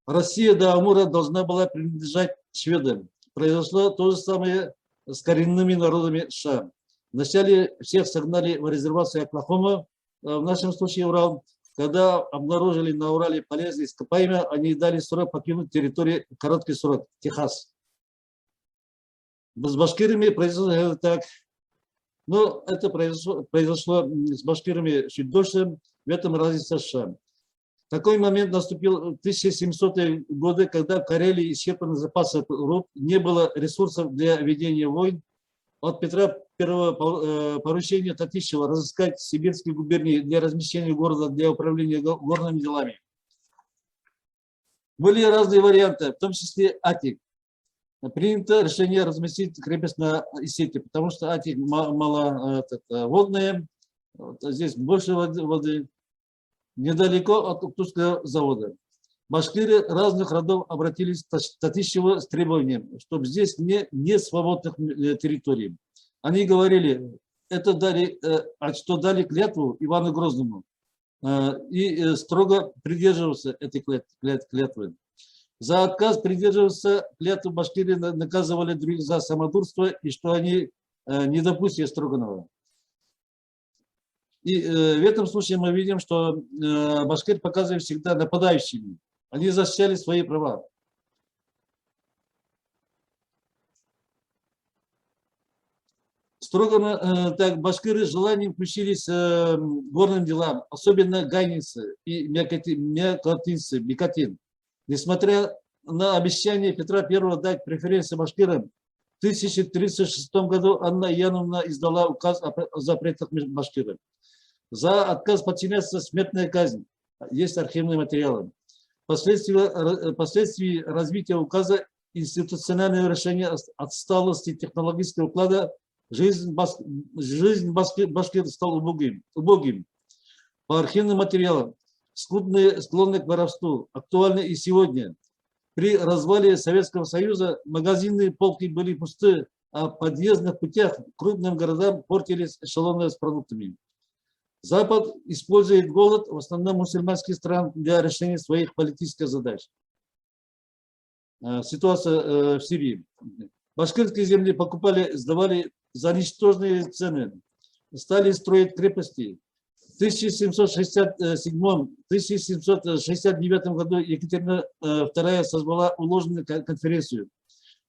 P: Россия до Амура должна была принадлежать шведам. Произошло то же самое с коренными народами США. Вначале всех согнали в резервацию Оклахома, в нашем случае Урал. Когда обнаружили на Урале полезные ископаемые, они дали срок покинуть территорию, короткий срок, Техас. С башкирами произошло так. Но это произошло с башкирами чуть дольше, в этом разница США. Такой момент наступил в 1700-е годы, когда в Карелии исчерпаны запасы руд, не было ресурсов для ведения войн. От Петра I поручение Татищева разыскать сибирские губернии для размещения города, для управления горными делами. Были разные варианты, в том числе Атик. Принято решение разместить крепость на Исете, потому что Атик маловодная, здесь больше воды, недалеко от Уктусского завода. Башкиры разных родов обратились к Татищеву с требованием, чтобы здесь не свободных территорий. Они говорили, что дали клятву Ивану Грозному и строго придерживался этой клятвы. За отказ придерживаться клятвы башкиры наказывали других за самодурство и что они не допустили Строганова. И в этом случае мы видим, что башкир показывает всегда нападающими. Они защищали свои права. Строго так башкиры с желанием включились к горным делам, особенно гайницы и мякотинцы, Бекатин. Несмотря на обещание Петра I дать преференции башкирам, в 1036 году Анна Яновна издала указ о запретах башкирам. За отказ подчиняться смертная казнь. Есть архивные материалы. Впоследствии развития указа институциональное решение отсталости технологического уклада жизнь башкир стал убогим. По архивным материалам скудные, склонны к воровству, актуальны и сегодня. При развале Советского Союза магазинные полки были пусты, а в подъездных путях к крупным городам портились эшелоны с продуктами. Запад использует голод, в основном мусульманских стран, для решения своих политических задач. Ситуация в Сирии. Башкирские земли покупали, сдавали за ничтожные цены. Стали строить крепости. В 1767-1769 году Екатерина II созвала уложенную конференцию.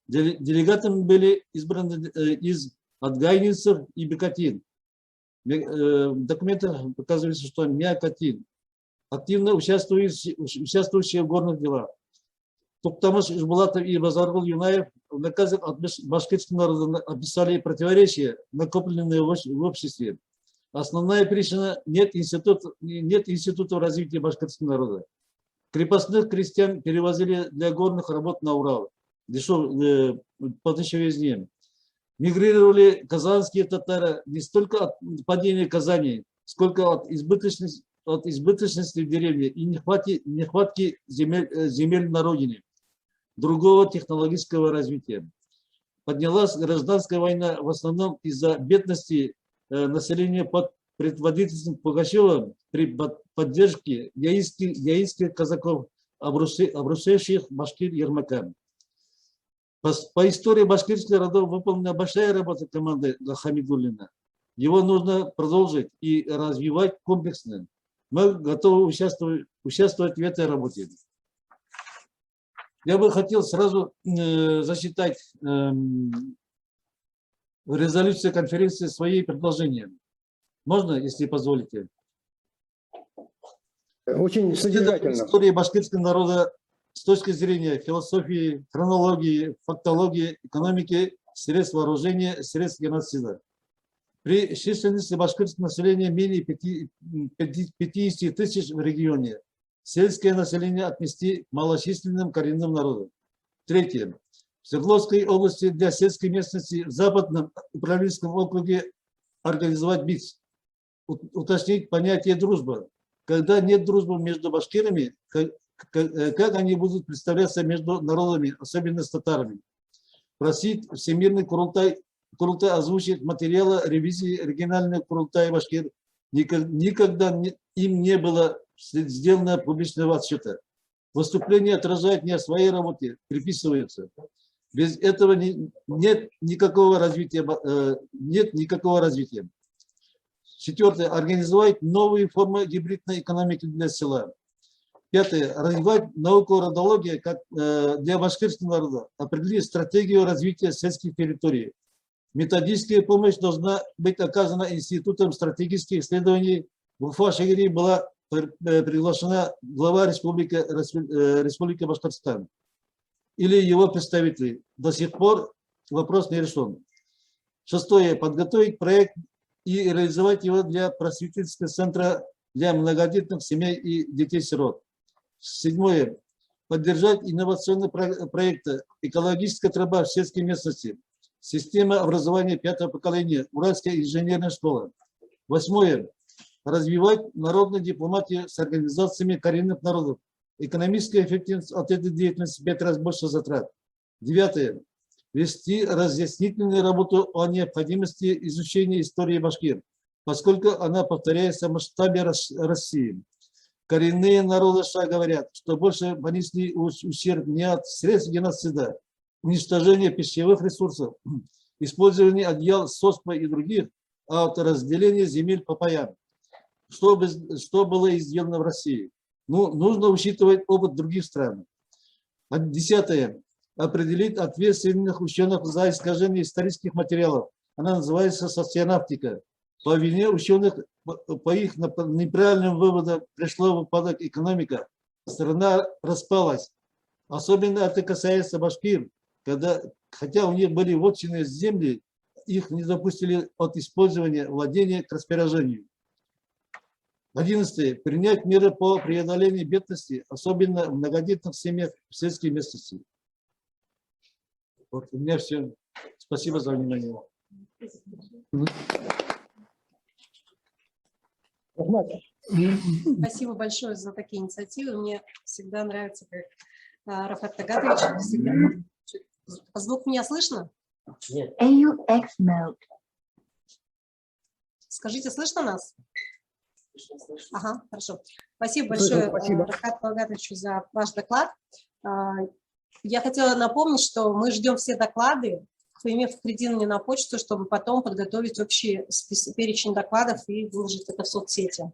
P: Делегатами были избраны из отгайнинцев и бекатин. В документах показывается, что мякатин, активно участвующие в горных делах. Токтамыш Ижбулатов и Базаргул Юнаев в наказе от башкирского народа описали противоречия, накопленные в обществе. Основная причина – нет института развития башкирского народа. Крепостных крестьян перевозили для горных работ на Урал, по дешевой везде. Мигрировали казанские татары не столько от падения Казани, сколько от избыточности в деревне и нехватки земель на родине, другого технологического развития. Поднялась гражданская война в основном из-за бедности населения под предводительством Пугачева при поддержке яицких казаков, обрушивших Башкир Ермака. По истории башкирских родов выполнена большая работа команды Хамидуллина. Его нужно продолжить и развивать комплексно. Мы готовы участвовать в этой работе. Я бы хотел сразу зачитать в резолюции конференции свои предложения. Можно, если позволите?
M: Очень содержательно.
P: История башкирского народа с точки зрения философии, хронологии, фактологии, экономики, средств вооружения, средств геноцида. При численности башкирского населения менее 50 тысяч в регионе. Сельское население отнести к малочисленным коренным народам. Третье. В Свердловской области для сельской местности в Западном управленческом округе организовать БИЦ. Уточнить понятие дружба. Когда нет дружбы между башкирами, как они будут представляться между народами, особенно с татарами. Просить Всемирный Курултай озвучить материалы ревизии регионального Курултая Башкир. Никогда им не было сделано публичного отчета. Выступление отражает не о своей работе, приписывается. Без этого нет никакого развития. Четвертое. Организовать новые формы гибридной экономики для села. Пятое. Развивать науку родологии как для башкирского народа. Определить стратегию развития сельских территорий. Методическая помощь должна быть оказана Институтом стратегических исследований. В Уфа-Шагири была приглашена глава Республики Башкортостан или его представители. До сих пор вопрос не решен. Шестое. Подготовить проект и реализовать его для просветительского центра для многодетных семей и детей-сирот. Седьмое. Поддержать инновационные проекты «Экологическая труба в сельской местности», «Система образования пятого поколения», «Уральская инженерная школа». Восьмое. Развивать народную дипломатию с организациями коренных народов. Экономическая эффективность от этой деятельности в 5 раз больше затрат. Девятое. Вести разъяснительную работу о необходимости изучения истории Башкир, поскольку она повторяется в масштабе России. Коренные народы США говорят, что больше понесли ущерб не от средств геноцида, уничтожения пищевых ресурсов, использования одеял, соспа и других, а от разделения земель по паям. Что было сделано в России? Ну, нужно учитывать опыт других стран. Десятое. Определить ответственных ученых за искажение исторических материалов. Она называется соционавтика. По вине ученых, по их неправильным выводам пришла в упадок экономика. Страна распалась. Особенно это касается башкир, хотя у них были вотчинные земли, их не допустили от использования владения к распоряжению. 11. Принять меры по преодолению бедности, особенно в многодетных семьях в сельской местности. Вот у меня все. Спасибо за внимание.
A: Спасибо большое за такие инициативы. Мне всегда нравится, как Рафат Тагатович всегда. По звуку меня слышно?
N: Нет.
Q: AUX mode.
A: Скажите, слышно нас? Ага, хорошо. Спасибо
G: Слышно,
A: большое,
G: спасибо.
A: Рафат Тагатовичу, за ваш доклад. Я хотела напомнить, что мы ждем все доклады, впереди мне на почту, чтобы потом подготовить общий перечень докладов и выложить это в соцсети.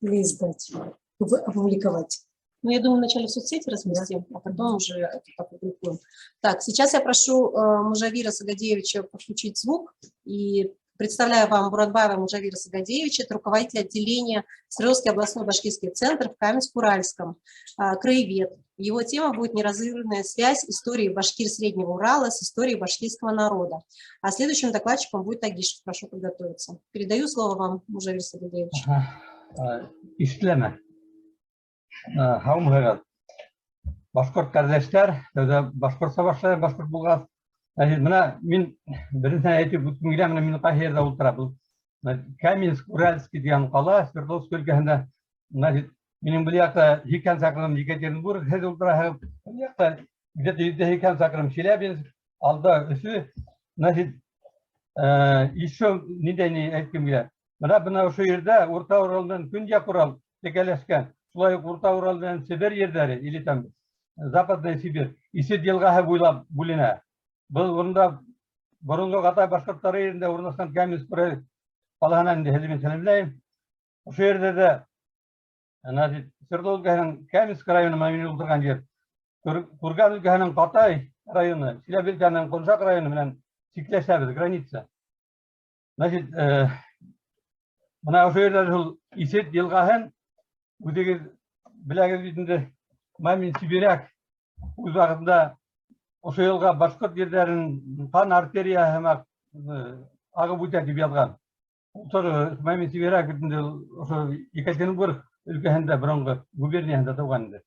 A: Или издать, опубликовать. Ну, я думаю, вначале в соцсети разместим, а потом уже это опубликуем. Так, сейчас я прошу Мужавира Сагадеевича подключить звук и представляю вам Буратбаева Мужавира Сагадеевича, это руководитель отделения Свердловский областной башкирский центр в Каменск-Уральском, краевед. Его тема будет неразрывная связь истории Башкир Среднего Урала с историей башкирского народа. А следующим докладчиком будет Агишев. Прошу подготовиться. Передаю слово вам, Мужавир Сагадеевич.
R: İşleme. Havum hayat. Başkurt kardeşler, Başkurt savaşları, Başkurt bulgaz. Buna min birinci sene etip bütün gilemine min kahirde ultra. Каменск, Уральский деген қала, Свердловск өлкесінде, менің бұл жақта Хикан шақырым Екатеринбург, ултра, бұл жақта где-то Хикан шақырым Челябинск, алда үсі, еще неден айткім келеді. Мына ошо жерде Орта Уралдан Күнжақ Урал текелешкен, шулай Орта Уралдан Сибир ерлері, или там Западная Сибирь, есе делғаға бойлап бөліне. Бұл орында бұрынғы Қытай башқұрттары жерінде орналасқан Каменск қалаһынан хәзер сәлемләйм. Ошо жерде де Свердловскінің Каменск районы мен отырған жер. Курган өлкәсенең Қытай районы, Челябинскінің Коншақ районы менен шикләшәбез, граница. Значит, мына ошо жерде шул Исет елғаһын үдегез биләгез битендә Мамин Сибиряк үз вакытында ошо елга башкорт җирләрен кан артериясы агып үтә дип язган. Ошо Мамин Сибиряк битендә ошо Екатеринбург өлкәсендә бұрынғы губерниясында туган инде.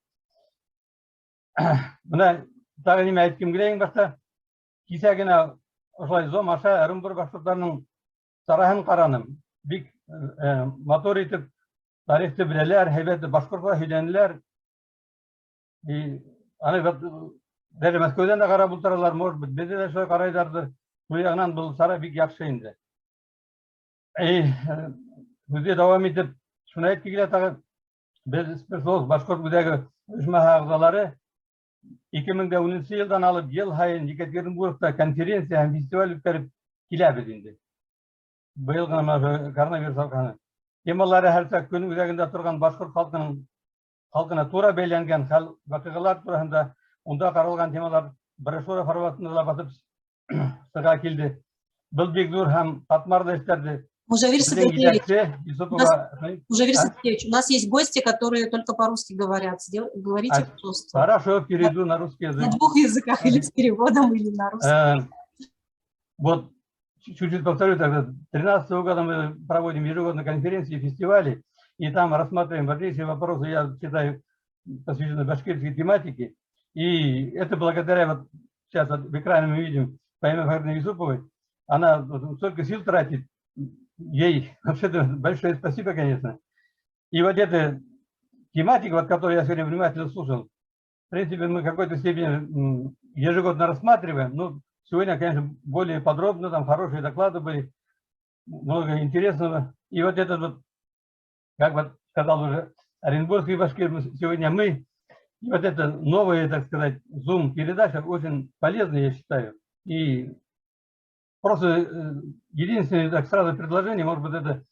R: Мына тагы ниме әйткем килә иң башта, кичә генә ошолай Зом аша Орынбор башкортларының сараһын караным. Бик мотор итеп тарихты беләләр, һәйбәт башкортча һөйләнәләр. Аны даже Мәскәүдән дә карап утыралар, может быть, бездә дә шулай карайлардыр. Бу ягынан бу сара бик яхшы инде. Үзе дәвам итеп, шуны әйтеп килә тагы, без Свердловск башкорт үзәге оешма әгъзалары 2010 елдан алып ел һайын Екатеринбургта конференция һәм фестиваль үткәреп киләбез инде. Быел гына коронавирус арканы. Темалары һәр көн үзәгендә торган башкорт халкына тура бәйләнгән хәл вакыйгалар турында унда каралган темалар брошюра форматында да басып сыга килде. Был бик зур һәм катмарлы эшләрде.
A: Мужавир Сергеевич, у нас есть гости, которые только по-русски говорят. Говорите, пожалуйста.
R: Хорошо, перейду на русский язык.
A: На двух языках, или с переводом, или на русском.
R: Вот, чуть-чуть повторю, тогда 2013 года мы проводим ежегодные конференции и фестивали, и там рассматриваем важнейшие вопросы, я считаю, посвященные башкирской тематике. И это благодаря, вот сейчас в экране мы видим, Фаиме Фаридовне Юсуповой, она столько сил тратит, ей вообще-то большое спасибо, конечно. И вот эта тематика, вот, которую я сегодня внимательно слушал, в принципе, мы в какой-то степени ежегодно рассматриваем. Ну, сегодня, конечно, более подробно, там хорошие доклады были, много интересного. И вот этот вот, как вот сказал уже Оренбургский башкир, сегодня мы, и вот это новая, так сказать, Zoom-передача очень полезная, я считаю. И просто единственное, так сразу предложение, может быть, это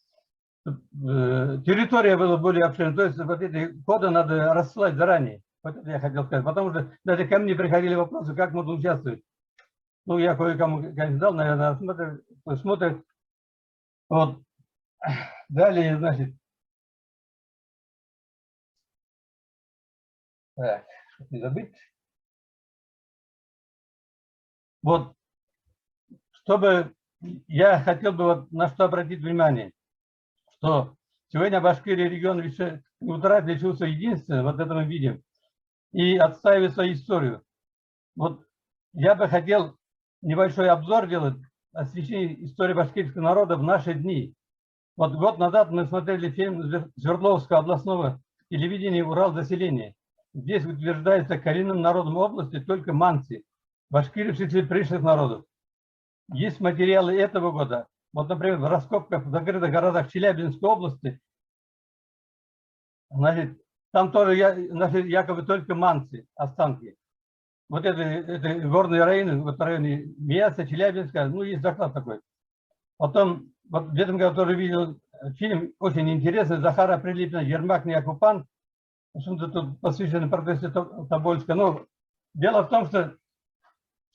R: территория была более обширной, то есть вот эти коды надо рассылать заранее. Вот это я хотел сказать, потому что даже ко мне приходили вопросы, как можно участвовать. Ну, я кое-кому, конечно, дал, наверное, смотрят. Вот. Далее, значит, так, чтобы не забыть. Вот, чтобы я хотел бы вот на что обратить внимание, что Сегодня Башкирия регион утратили чувство единства, вот это мы видим, и отстаивает свою историю. Вот я бы хотел небольшой обзор делать освещение истории башкирского народа в наши дни. Вот год назад мы смотрели фильм Свердловского областного телевидения «Урал заселение». Здесь утверждается коренным народом области только манси, башкиры в числе пришлых народов. Есть материалы этого года. Вот, например, в раскопках в закрытых городах Челябинской области, значит, там тоже якобы только манси, останки. Вот это горные районы, вот в районе Мияса, Челябинска, ну, есть доклад такой. Потом, вот в этом году тоже видел фильм очень интересный, Захара Прилипина «Ермак не оккупант». Что-то тут посвящено протесте Тобольска. Но дело в том, что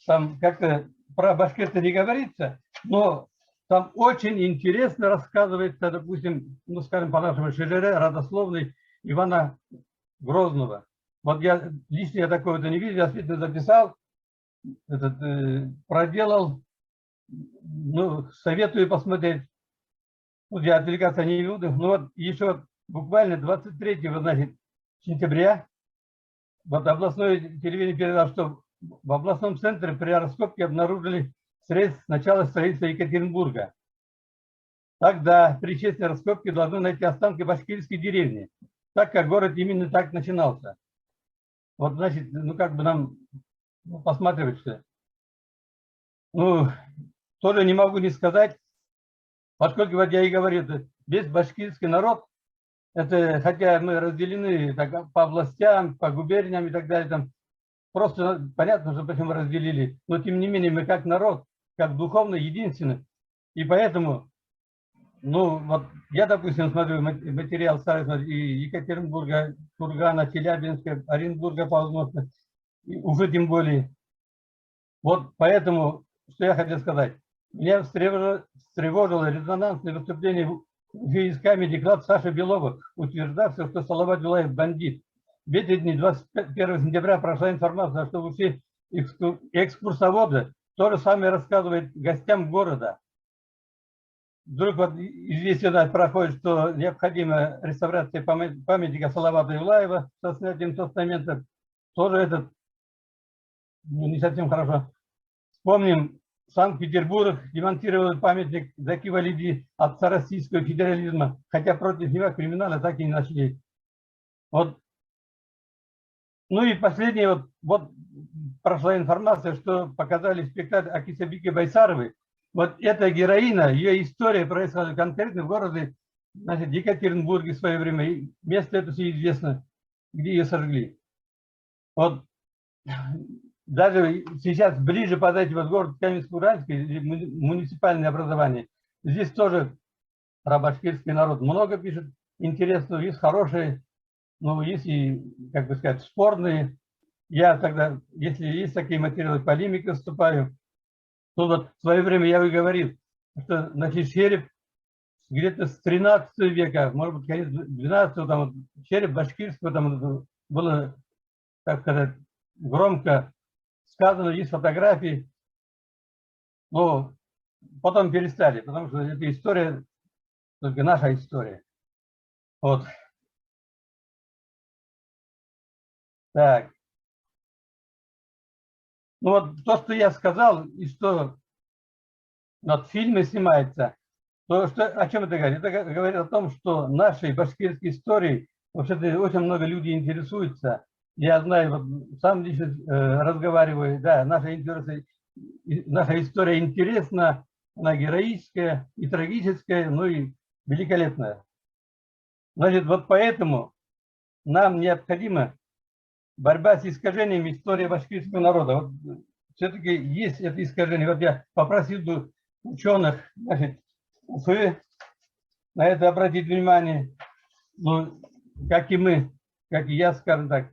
R: там как-то про башкирца не говорится, но там очень интересно рассказывается, допустим, ну, скажем, по нашему Шежере, родословной Ивана Грозного. Вот я лично такого-то не видел, я специально записал, проделал, ну, советую посмотреть. Вот я отвлекаться не буду, но вот еще буквально 23-го, значит, сентября вот областное телевидение передало, что в областном центре при раскопке обнаружили средств начала строительства Екатеринбурга. Тогда при честной раскопке должны найти останки башкирской деревни, так как город именно так начинался. Вот, значит, ну как бы нам посматривать что. Ну, тоже не могу не сказать, поскольку вот я и говорю, весь башкирский народ, это, хотя мы разделены так, по областям, по губерниям и так далее, там, просто понятно, что почему разделили, но тем не менее мы как народ, как духовно единственны. И поэтому, ну вот я, допустим, смотрю материал старый, и Екатеринбурга, Кургана, Челябинска, Оренбурга, по возможности, уже тем более. Вот поэтому, что я хотел сказать, меня встревожило резонансное выступление войсками декларации Саши Белова, утверждавшего, что Салават Юлаев бандит. В эти дни, 21 сентября, прошла информация, что в Уфе экскурсоводы то же самое рассказывают гостям города. Вдруг вот известие проходит, что необходима реставрация памятника Салавата Юлаева со снятием постамента. Тоже это не совсем хорошо. Вспомним, Санкт-Петербург демонтировал памятник Заки Валиди, отца российского федерализма, хотя против него криминала так и не нашли. Вот. Ну и последнее, вот прошла информация, что показали спектакль Акисабики Байсаровой. Вот эта героиня, ее история происходила конкретно в городе, значит, Екатеринбурге в свое время. И место это все известно, где ее сожгли. Вот. Даже сейчас ближе подойти в город Каменск-Уральский, муниципальное образование, здесь тоже про башкирский народ много пишет, интересно, есть хорошие, но есть и, как бы сказать, спорные. Я тогда, если есть такие материалы, полемики вступаю, то вот в свое время я и говорил, что, значит, череп где-то с 13 века, может быть, конец 12-го, там, вот, череп башкирского, там было, так сказать, громко сказано, есть фотографии, но потом перестали, потому что эта история, только наша история. Вот. Так. Ну вот то, что я сказал, и что над фильмы снимается, то что, о чем это говорит? Это говорит о том, что нашей башкирской историей вообще-то очень много людей интересуются. Я знаю, вот, сам лично разговариваю, да, наша история интересна, она героическая и трагическая, ну и великолепная. Значит, вот поэтому нам необходима борьба с искажениями истории башкирского народа. Вот все-таки есть это искажение. Вот я попросил бы ученых, значит, Уфы на это обратить внимание, ну, как и мы, как и я, скажем так.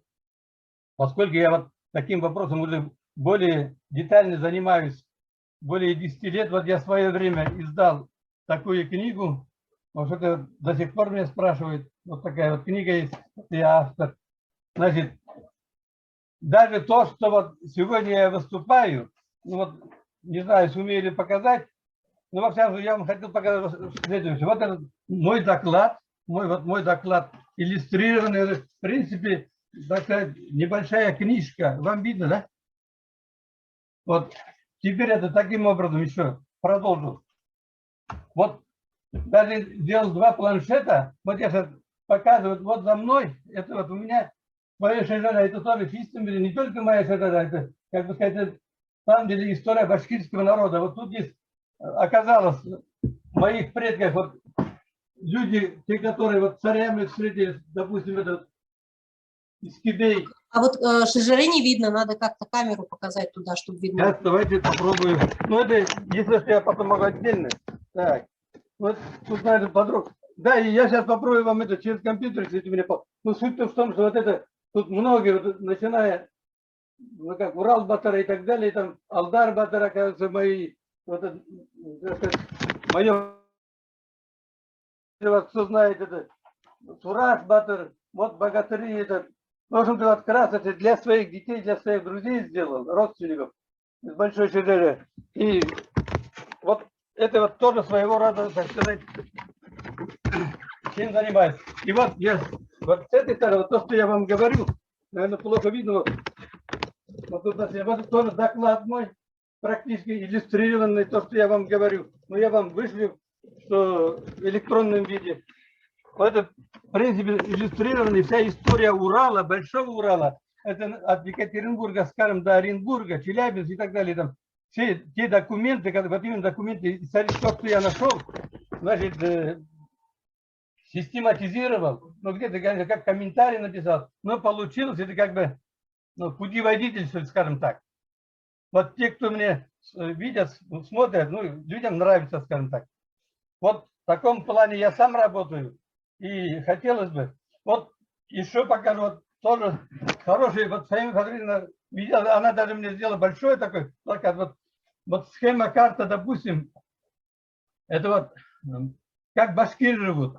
R: Поскольку я вот таким вопросом уже более детально занимаюсь, более 10 лет, вот я в свое время издал такую книгу, вот это до сих пор меня спрашивают, вот такая вот книга есть, я автор. Значит, даже то, что вот сегодня я выступаю, ну вот, не знаю, сумею ли показать, но во всяком случае я вам хотел показать следующее. Вот этот мой доклад, мой доклад иллюстрированный, в принципе, такая небольшая книжка. Вам видно, да? Вот теперь это таким образом еще продолжу. Вот даже сделал 2 планшета. Вот я сейчас показываю, вот за мной, это вот у меня моя шажара, это тоже в чистом виде, не только моя шажара, это, как бы сказать, это, на самом деле история башкирского народа. Вот тут есть, оказалось, моих предков, вот люди, те, которые вот царями встретились, допустим, этот Искибей.
A: А вот шажары не видно, надо как-то камеру показать туда, чтобы видно.
R: Сейчас давайте попробую. Ну, это, если что, я потом могу отдельно. Так, вот тут надо подробно. Да, и я сейчас попробую вам это через компьютер, если меня. Ну, суть-то в том, что вот это, тут многие, вот, начиная, ну, как Урал Батара и так далее, там Алдар Батара, оказывается, мои, вот это, мое, кто знает, это Сураж Батар, вот богатыри, это, в общем-то, вот как раз это для своих детей, для своих друзей сделал, родственников, из большой шедевры. И вот это вот тоже своего рода, так сказать, чем занимаюсь. И вот я вот с этой стороны, вот то, что я вам говорю, наверное, плохо видно. Вот тут вот тоже доклад мой, практически иллюстрированный, то, что я вам говорю. Но я вам вышлю в электронном виде. Вот это, в принципе, иллюстрированная вся история Урала, Большого Урала. Это от Екатеринбурга, скажем, до Оренбурга, Челябинск и так далее. Там все те документы, вот именно документы, то, что я нашел, значит, систематизировал, ну где-то как комментарий написал, но получилось это как бы, ну, путеводитель, скажем так. Вот те, кто мне видят, смотрят, ну, людям нравится, скажем так. Вот в таком плане я сам работаю, и хотелось бы, вот еще покажу, вот тоже хороший, вот Фаима Фадрина видела, она даже мне сделала большой такой плакат, вот схема, карта, допустим, это вот как башкиры живут.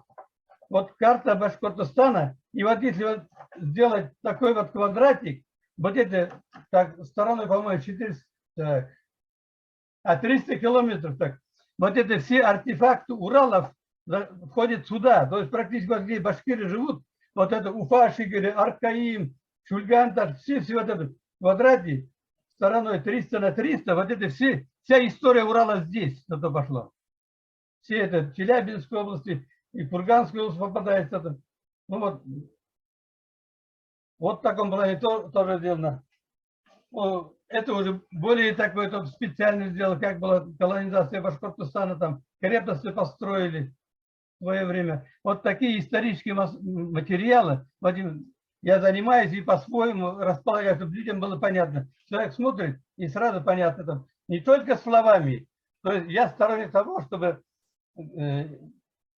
R: Вот карта Башкортостана, и вот если вот сделать такой вот квадратик, вот эти, так, стороной, по-моему, 400, так, 300 километров, так, вот это все артефакты Уралов входят сюда, то есть практически вот где башкиры живут, вот это Уфа, Шигири, Аркаим, Чульгантар, все вот это квадрате, стороной 300 на 300, вот это все, вся история Урала здесь, на то пошло. Все это в Челябинской области, и в Курганскую область попадается. Там. Ну вот в таком плане тоже сделано. Ну, это уже более такое специально сделано, как была колонизация Башкортостана, там крепости построили в свое время. Вот такие исторические материалы, Вадим, я занимаюсь и по-своему располагаю, чтобы людям было понятно. Человек смотрит и сразу понятно, там, не только словами. То есть я сторонник того, чтобы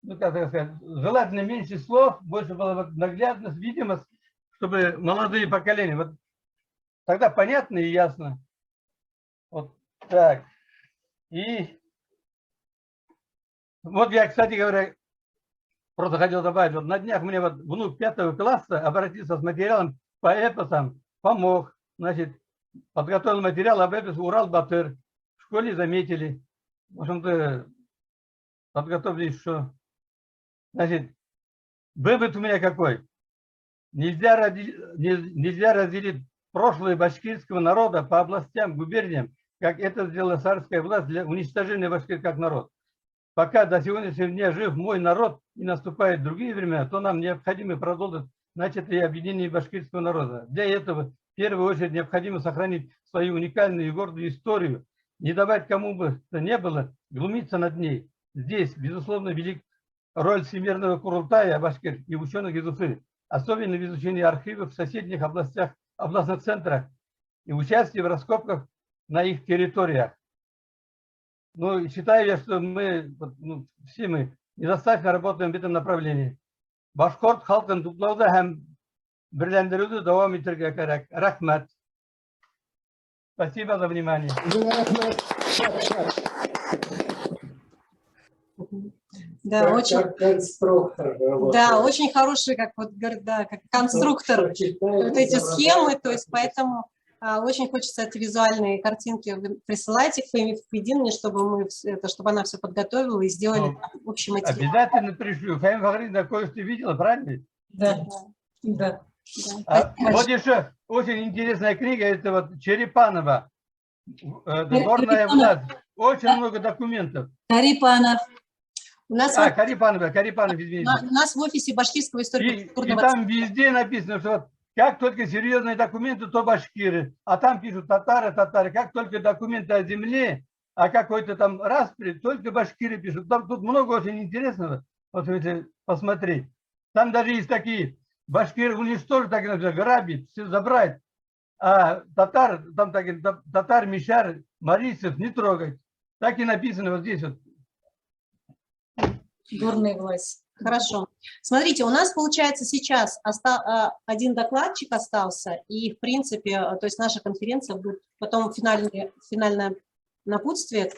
R: ну, как сказать, желательно меньше слов, больше была наглядность, видимость, чтобы молодые поколения, вот тогда понятно и ясно. Вот так. И вот я, кстати говоря, просто хотел добавить, вот на днях мне вот внук 5 класса обратился с материалом по эпосам, помог, значит, подготовил материал об эпосе Урал-Батыр. В школе заметили, в общем-то, подготовили еще. Значит, вывод у меня какой? Нельзя разделить прошлое башкирского народа по областям, губерниям, как это сделала царская власть для уничтожения башкир как народ. Пока до сегодняшнего дня жив мой народ и наступают другие времена, то нам необходимо продолжить начатое объединение башкирского народа. Для этого в первую очередь необходимо сохранить свою уникальную и гордую историю, не давать кому бы то ни было глумиться над ней. Здесь, безусловно, велик роль Всемирного Курултая Башкир и ученых из Уфы, особенно в изучении архивов в соседних областях, областных центрах и участие в раскопках на их территориях. Ну, считаю я, что мы, ну, все мы недостаточно работаем в этом направлении. Башкорт халкын туплауда һәм бирләндерүдә дәвам итәргә кирәк. Рәхмәт. Спасибо за внимание.
A: Да,
O: как,
A: очень,
O: как конструктор.
A: Да, очень хороший, как вот, да, как конструктор, вот эти схемы, то есть поэтому Очень хочется эти визуальные картинки присылать их Фаиме, чтобы чтобы она все подготовила и сделали общий материал.
R: Обязательно пришлю. Фаима Фахридовна, кое-что видела, правильно?
B: Да, да.
R: Вот еще очень интересная книга, это вот Черепанова, «Сборная власть». Очень много документов.
B: Карипанов.
A: У нас,
R: Карипанов, извините.
A: у нас в офисе Башкирского историко-культурного
R: И там везде написано, что как только серьезные документы, то башкиры. А там пишут татары. Как только документы о земле, а какой-то там распри, только башкиры пишут. Там тут много очень интересного, вот если посмотреть. Там даже есть такие, башкиры уничтожить, так например, грабить, все забрать. А татар, там так, татар, мещар, марийцев не трогать. Так и написано вот здесь вот.
B: Горная власть.
A: Хорошо. Смотрите, у нас, получается, сейчас один докладчик остался, и, в принципе, то есть наша конференция будет потом финальное напутствие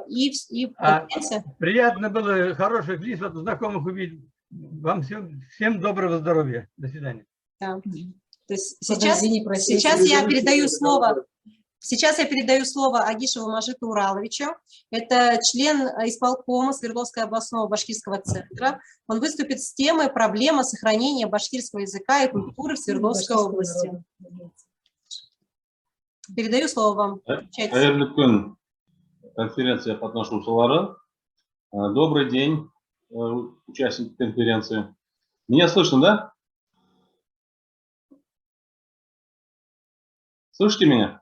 A: и конференция.
R: Приятно было хороших лиц, знакомых увидеть. Вам всем доброго здоровья. До свидания.
A: Да. То есть сейчас я передаю слово. Сейчас я передаю слово Агишеву Мажиту Ураловичу. Это член исполкома Свердловского областного башкирского центра. Он выступит с темой «Проблема сохранения башкирского языка и культуры в Свердловской области». Передаю слово вам.
Q: Конференция «Подношу Добрый день, участники конференции. Меня слышно, да? Слышите меня?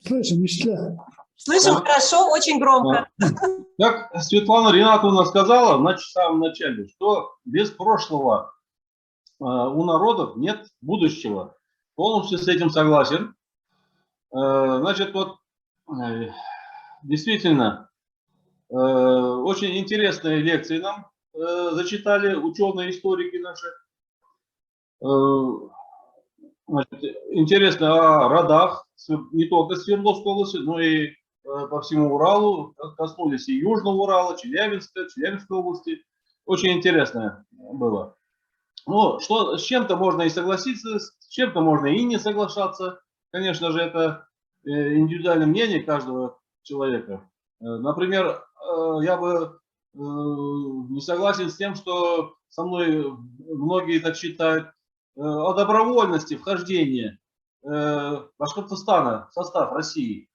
J: Слышим, Мишля.
A: Слышим хорошо, очень громко.
Q: Как Светлана Ринатовна сказала в самом начале, что без прошлого у народов нет будущего. Полностью с этим согласен. Значит, вот действительно очень интересные лекции нам зачитали ученые, историки наши. Значит, интересно о родах, не только Свердловской области, но и по всему Уралу, коснулись и Южного Урала, Челябинской области. Очень интересно было. Ну, что, с чем-то можно и согласиться, с чем-то можно и не соглашаться. Конечно же, это индивидуальное мнение каждого человека. Например, я бы не согласен с тем, что со мной многие так считают, о добровольности вхождения Башкортостана в состав России.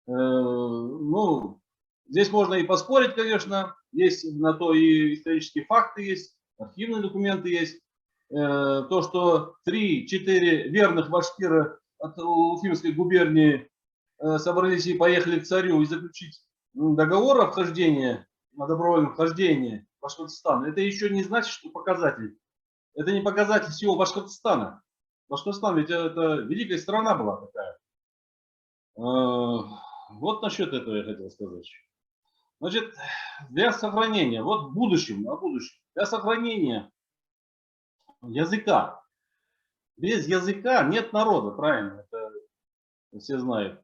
Q: Ну, здесь можно и поспорить, конечно, есть на то и исторические факты есть, архивные документы есть. То, что 3-4 верных башкира от Уфимской губернии собрались и поехали к царю и заключить договор о вхождении, о добровольном вхождении в Башкортостан, это еще не значит, что показатель. Это не показатель всего Башкортостана. Башкортостан ведь это великая страна была такая. Вот насчет этого я хотел сказать. Значит, для сохранения, вот в будущем, для сохранения языка. Без языка нет народа, правильно, это все знают.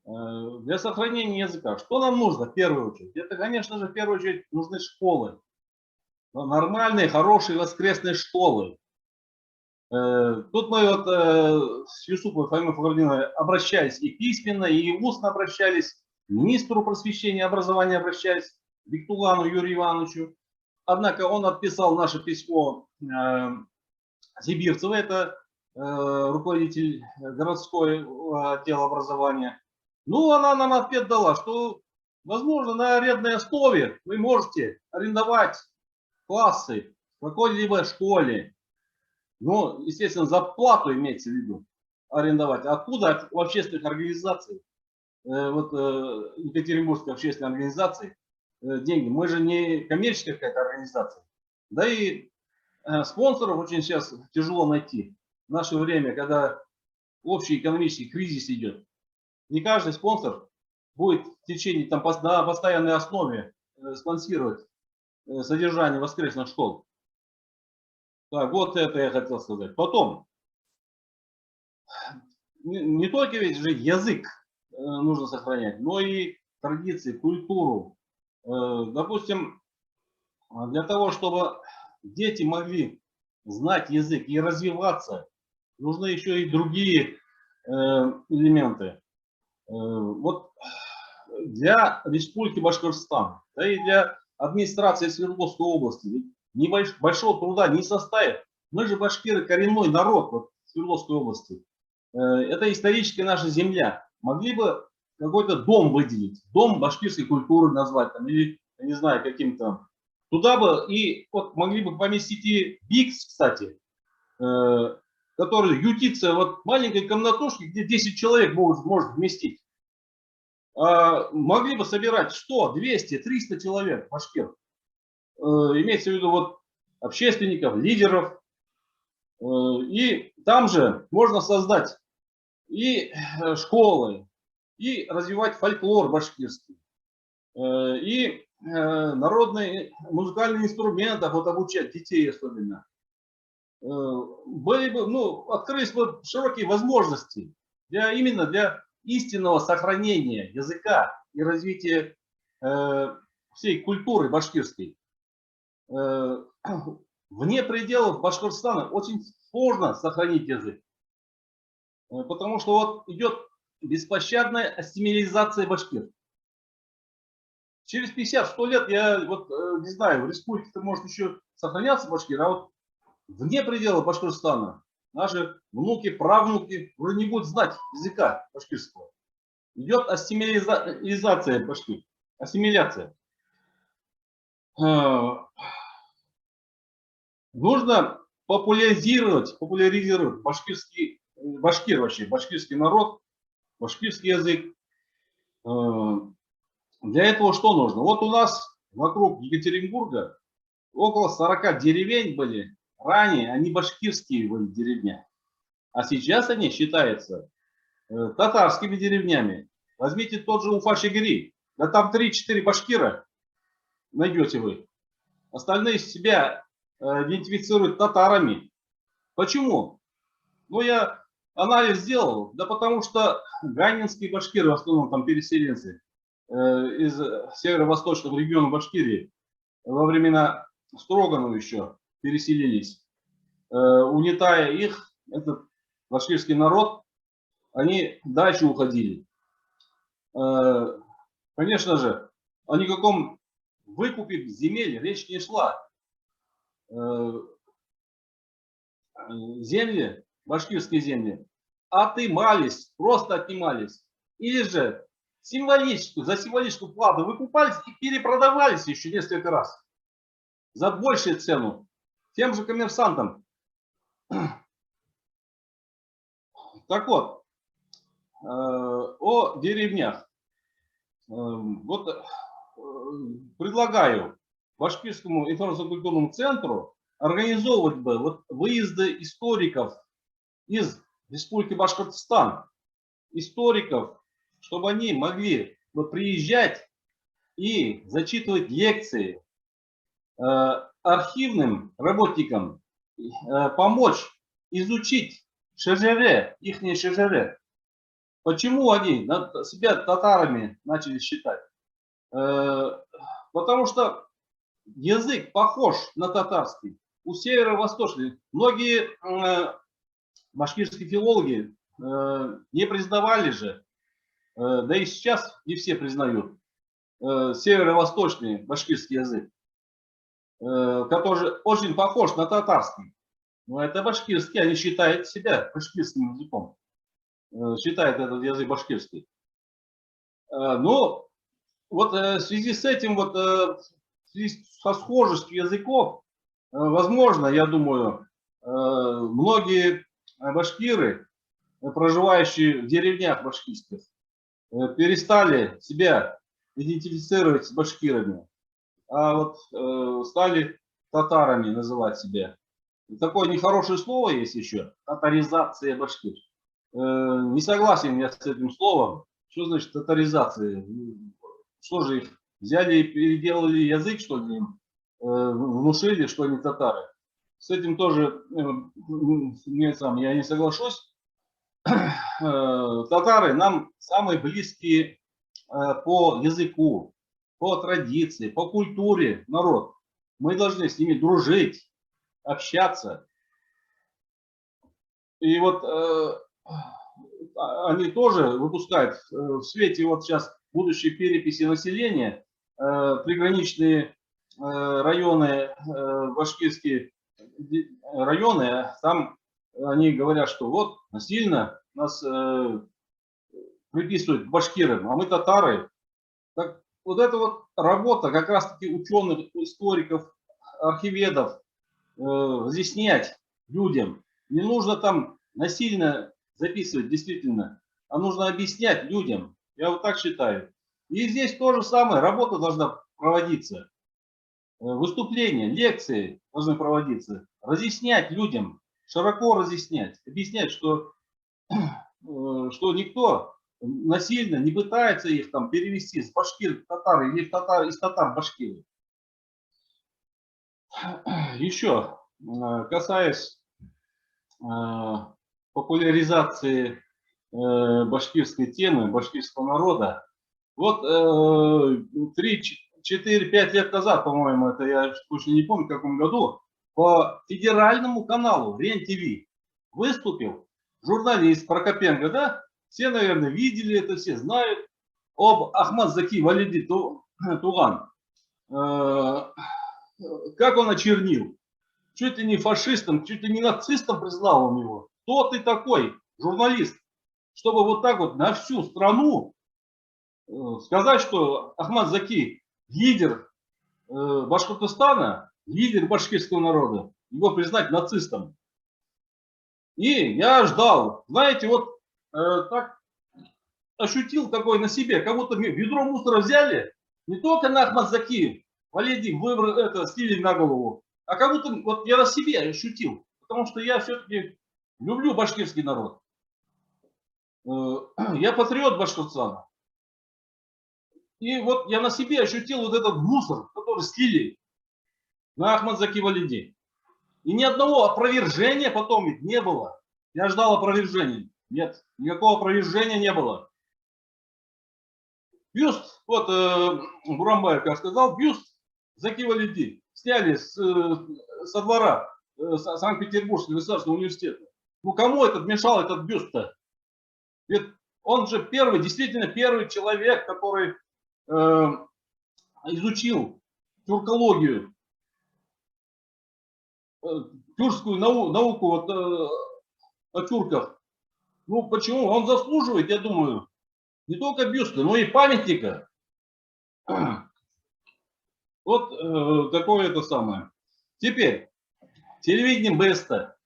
Q: Для сохранения языка, что нам нужно в первую очередь? Это, конечно же, в первую очередь нужны школы. Нормальные, хорошие воскресные школы. Тут мы вот с Юсуповой Фаимой Фахридиновной обращались и письменно, и устно обращались, к министру просвещения и образования обращались, Виктулану Юрию Ивановичу. Однако он отписал наше письмо Зибирцеву, это руководитель городского отдела образования. Ну, она нам ответ дала, что, возможно, на арендной основе вы можете арендовать классы в какой-либо школе. Ну, естественно, за плату имеется в виду арендовать. Откуда у общественных организаций, вот Екатеринбургской общественной организации, деньги? Мы же не коммерческая какая-то организация. Да и спонсоров очень сейчас тяжело найти. В наше время, когда общий экономический кризис идет, не каждый спонсор будет в течение, там, на постоянной основе спонсировать содержание воскресных школ. Так, вот это я хотел сказать. Потом, не только ведь же язык нужно сохранять, но и традиции, культуру. Допустим, для того, чтобы дети могли знать язык и развиваться, нужны еще и другие элементы. Вот для Республики Башкортостан, да и для администрации Свердловской области ведь большого труда не составит. Мы же башкиры, коренной народ вот, Свердловской области. Это историческая наша земля. Могли бы какой-то дом выделить, дом башкирской культуры назвать, там, или, я не знаю, каким-то. Туда бы и вот могли бы поместить и БИКС, кстати, который ютится вот маленькой комнатушке, где 10 человек может вместить. Могли бы собирать 100, 200, 300 человек башкир. Имеется в виду вот общественников, лидеров. И там же можно создать и школы, и развивать фольклор башкирский, и народные музыкальные инструменты, вот обучать детей особенно. Были бы, ну, открылись бы широкие возможности именно для истинного сохранения языка и развития всей культуры башкирской. Вне пределов Башкортостана очень сложно сохранить язык, потому что вот идет беспощадная ассимилизация башкир. Через 50-100 лет, я вот не знаю, в республике-то может еще сохраняться башкир, а вот вне пределов Башкортостана наши внуки, правнуки уже не будут знать языка башкирского. Идет ассимилизация башкир, ассимиляция. Нужно популяризировать башкирский народ, башкирский язык. Для этого что нужно? Вот у нас вокруг Екатеринбурга около 40 деревень были. Ранее они башкирские были деревня. А сейчас они считаются татарскими деревнями. Возьмите тот же Уфа-Чигири. Да там 3-4 башкира найдете вы. Остальные себя идентифицируют татарами. Почему? Ну, я анализ сделал. Да потому что ганинские башкиры, в основном там переселенцы из северо-восточных регионов Башкирии, во времена Строганова еще переселились. Угнетая их, этот башкирский народ, они дальше уходили. Конечно же, о никаком выкупе земель речь не шла. Земли, башкирские земли, отымались, просто отнимались. Или же за символическую плату выкупались и перепродавались еще несколько раз за большую цену тем же коммерсантам. Так вот, о деревнях. Вот предлагаю Башкирскому информационно-культурному центру организовывать бы вот выезды историков из Республики Башкортостан, историков, чтобы они могли бы приезжать и зачитывать лекции архивным работникам, помочь изучить ШЖР, ихние ШЖР. Почему они себя татарами начали считать? Потому что язык похож на татарский. У северо-восточных многие башкирские филологи не признавали же, да и сейчас не все признают, северо-восточный башкирский язык, который очень похож на татарский. Но это башкирский, они считают себя башкирским языком. Считает этот язык башкирский. Но вот в связи с этим, вот, в связи со схожестью языков, возможно, я думаю, многие башкиры, проживающие в деревнях башкирских, перестали себя идентифицировать с башкирами, а вот стали татарами называть себя. Такое нехорошее слово есть еще, татаризация башкир. Не согласен я с этим словом. Что значит татаризация? Что же их взяли и переделали язык, что ли, внушили, что они татары? С этим тоже я не соглашусь. Татары нам самые близкие по языку, по традиции, по культуре народ. Мы должны с ними дружить, общаться. И вот они тоже выпускают в свете вот сейчас будущей переписи населения приграничные районы, башкирские районы, там они говорят, что вот насильно нас приписывают башкирам, а мы татары. Так, вот эта вот работа как раз-таки ученых, историков, архиведов, разъяснять людям. Не нужно там насильно записывать, действительно, а нужно объяснять людям. Я вот так считаю. И здесь то же самое, работа должна проводиться. Выступления, лекции должны проводиться. Разъяснять людям, широко разъяснять, объяснять, что никто насильно не пытается их там перевести с башкир в татары или из татар в башкиры. Еще, касаясь популяризации башкирской темы, башкирского народа, вот 4-5 лет назад, по-моему, это я точно не помню, в каком году, по федеральному каналу РЕН-ТВ выступил журналист Прокопенко, да? Все, наверное, видели это, все знают, об Ахмад-Заки Валиди Туган. Как он очернил? Чуть ли не фашистом, чуть ли не нацистом признал он его. Кто ты такой, журналист, чтобы вот так вот на всю страну сказать, что Ахмад-Заки лидер Башкортостана, лидер башкирского народа, его признать нацистом. И я ждал, знаете, вот так ощутил такой на себе, как будто ведро мусора взяли, не только на Ахмад-Заки Валиди слили на голову, а как будто вот я на себе ощутил, потому что я все-таки люблю башкирский народ. Я патриот Башкортостана. И вот я на себе ощутил вот этот мусор, который слили на Ахмад-Заки Валиди. И ни одного опровержения потом ведь не было. Я ждал опровержения. Нет, никакого опровержения не было. Бюст, вот Бурамбаев, как сказал, бюст Заки Валиди сняли со двора Санкт-Петербургского государственного университета. Ну кому этот мешал, этот бюст-то? Ведь он же первый, действительно первый человек, который изучил тюркологию, тюркскую науку вот, о тюрках. Ну почему? Он заслуживает, я думаю, не только бюста, но и памятника. Вот такое это самое. Теперь, телевидение БСТ.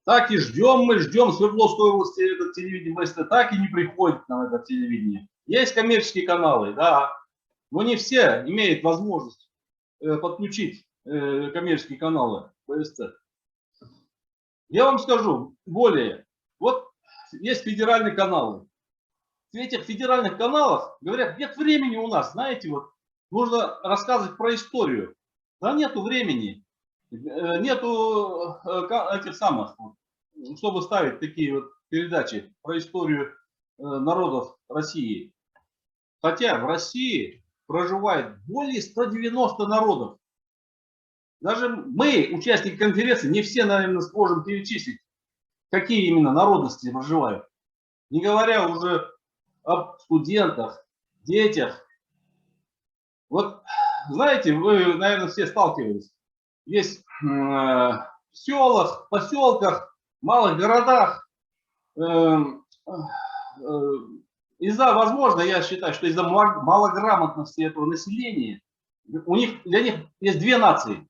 Q: Так и ждем мы, ждем Свердловской области это телевидение БСТ, так и не приходит нам это телевидение. Есть коммерческие каналы, да, но не все имеют возможность подключить коммерческие каналы БСТ. Я вам скажу более. Вот есть федеральные каналы. В этих федеральных каналах говорят, нет времени у нас, знаете, вот нужно рассказывать про историю. Да нету времени, нету этих самых, чтобы ставить такие вот передачи про историю народов России. Хотя в России проживает более 190 народов. Даже мы, участники конференции, не все, наверное, сможем перечислить, какие именно народности проживают. Не говоря уже об студентах, детях. Вот, знаете, вы, наверное, все сталкивались. Есть в селах, поселках, малых городах. Возможно, я считаю, что из-за малограмотности этого населения, для них есть две нации.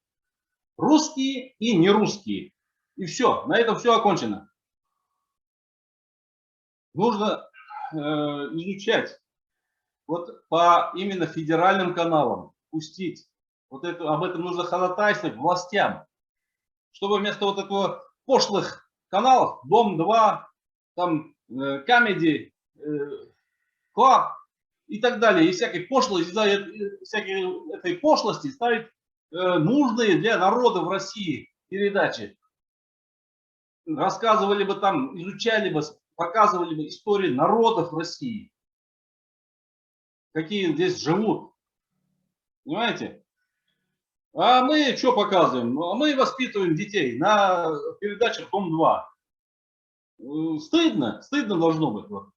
Q: Русские и нерусские. И все, на этом все окончено. Нужно изучать вот по именно федеральным каналам, пустить. Вот это, об этом нужно ходатайствовать властям, чтобы вместо вот этого пошлых каналов, Дом-2, там, Comedy, Club и так далее, и всякой пошлости, всякой этой пошлости ставить нужные для народа в России передачи. Рассказывали бы там, изучали бы, показывали бы истории народов России, какие здесь живут. Понимаете? А мы что показываем? А мы воспитываем детей на передачах Дом-2. Стыдно должно быть. Вот.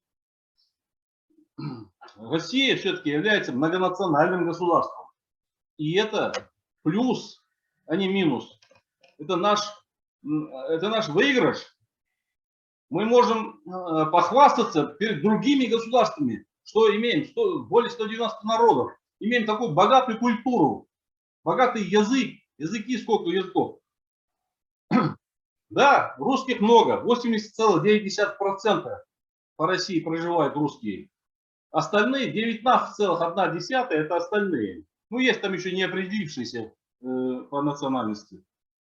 Q: Россия все-таки является многонациональным государством. И это плюс, а не минус. Это наш выигрыш. Мы можем похвастаться перед другими государствами, что имеем более 190 народов. Имеем такую богатую культуру, богатый язык. Языки, сколько языков. Да, русских много. 80,9% по России проживают русские. Остальные 19,1% это остальные. Ну, есть там еще не определившиеся по национальности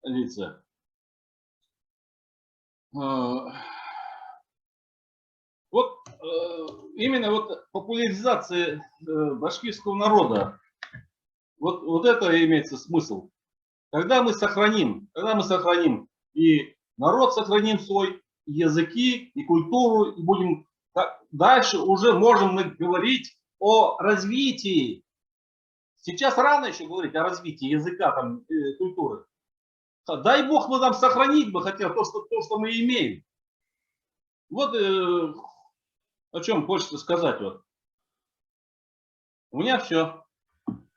Q: лица. Вот именно вот популяризация башкирского народа, вот это имеется смысл. Когда мы сохраним и народ сохраним свой, и языки, и культуру, и будем дальше уже можем мы говорить о развитии. Сейчас рано еще говорить о развитии языка, там, культуры. Дай Бог мы там сохранить бы хотя то, что мы имеем. Вот о чем хочется сказать. Вот. У меня все.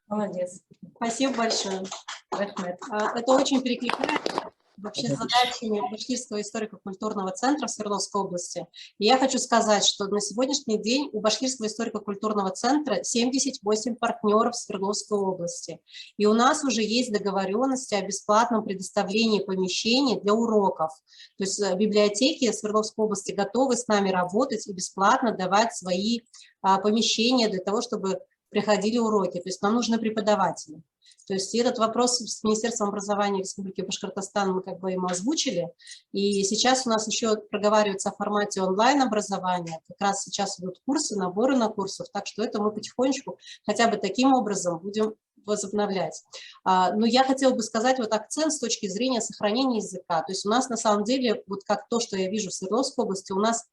A: Молодец. Спасибо большое, Рахмет. Это очень перекликается вообще с задачами Башкирского историко-культурного центра в Свердловской области. И я хочу сказать, что на сегодняшний день у Башкирского историко-культурного центра 78 партнеров в Свердловской области. И у нас уже есть договоренности о бесплатном предоставлении помещений для уроков. То есть библиотеки Свердловской области готовы с нами работать и бесплатно давать свои помещения для того, чтобы приходили уроки. То есть нам нужны преподаватели. То есть этот вопрос с Министерством образования Республики Башкортостан мы как бы ему озвучили. И сейчас у нас еще проговаривается о формате онлайн-образования. Как раз сейчас идут курсы, наборы на курсов. Так что это мы потихонечку хотя бы таким образом будем возобновлять. Но я хотела бы сказать вот акцент с точки зрения сохранения языка. То есть у нас на самом деле, вот как то, что я вижу в Свердловской области, у нас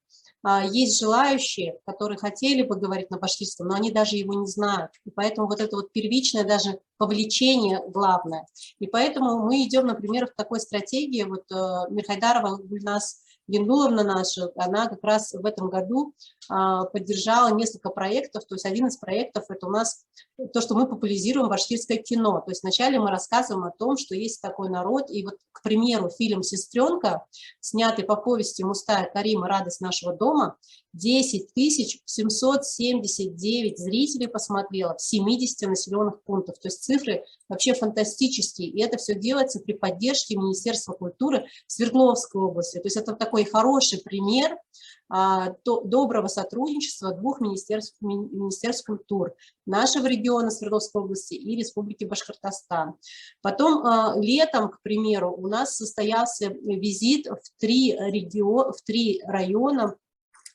A: есть желающие, которые хотели бы говорить на башкирском, но они даже его не знают. И поэтому вот это вот первичное даже вовлечение главное. И поэтому мы идем, например, в такой стратегии. Вот Мирхайдарова Гульнас Гендуловна наша, она как раз в этом году поддержала несколько проектов. То есть один из проектов – это у нас то, что мы популяризируем башкирское кино. То есть вначале мы рассказываем о том, что есть такой народ. И вот, к примеру, фильм «Сестренка», снятый по повести Мустая Карима «Радость нашего дома», 10 779 зрителей посмотрело в 70 населенных пунктах. То есть цифры вообще фантастические. И это все делается при поддержке Министерства культуры Свердловской области. То есть это такой хороший пример доброго сотрудничества двух министерств культуры, нашего региона Свердловской области и Республики Башкортостан. Потом летом, к примеру, у нас состоялся визит в три района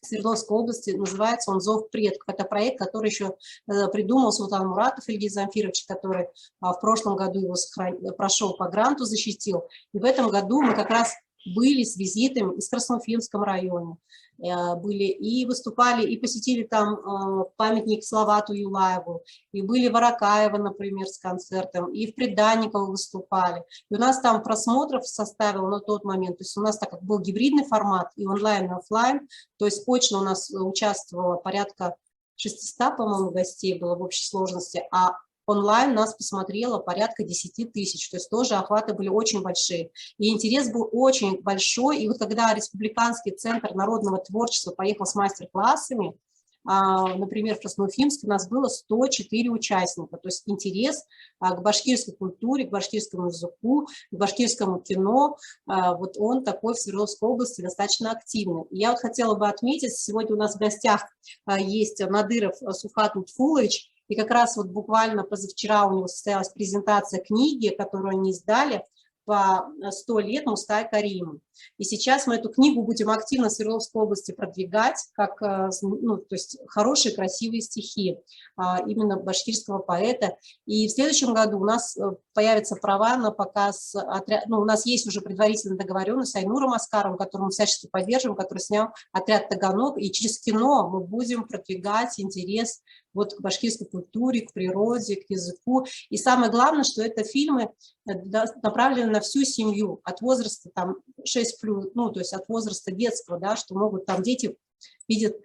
A: Свердловской области, называется он «Зов предков». Это проект, который еще придумал Султан Муратов Ильгиз Замфирович, который в прошлом году его прошел по гранту, защитил. И в этом году мы как раз были с визитами и в Красноуфимском районе, были и выступали, и посетили там памятник Салавату Юлаеву, и были в Аракаево, например, с концертом, и в Преданниково выступали. И у нас там просмотров составило на тот момент, то есть у нас так как был гибридный формат, и онлайн, и офлайн, то есть очно у нас участвовало порядка 600, по-моему, гостей было в общей сложности, а онлайн нас посмотрело порядка 10 тысяч, то есть тоже охваты были очень большие. И интерес был очень большой. И вот когда Республиканский центр народного творчества поехал с мастер-классами, например, в Красноуфимске у нас было 104 участника. То есть интерес к башкирской культуре, к башкирскому языку, к башкирскому кино, вот он такой в Свердловской области достаточно активный. И я вот хотела бы отметить, сегодня у нас в гостях есть Надыров Суфат Лутфулович, и как раз вот буквально позавчера у него состоялась презентация книги, которую они издали по 100 лет Мустай Кариму. И сейчас мы эту книгу будем активно в Свердловской области продвигать, как ну, то есть хорошие, красивые стихи именно башкирского поэта. И в следующем году у нас появятся права на показ, ну, у нас есть уже предварительная договоренность с Айнуром Аскаровым, которого мы всячески поддерживаем, который снял «Отряд Таганок», и через кино мы будем продвигать интерес вот к башкирской культуре, к природе, к языку. И самое главное, что это фильмы направлены на всю семью, от возраста там 6 6+, ну, то есть от возраста детского, да, что могут там дети видят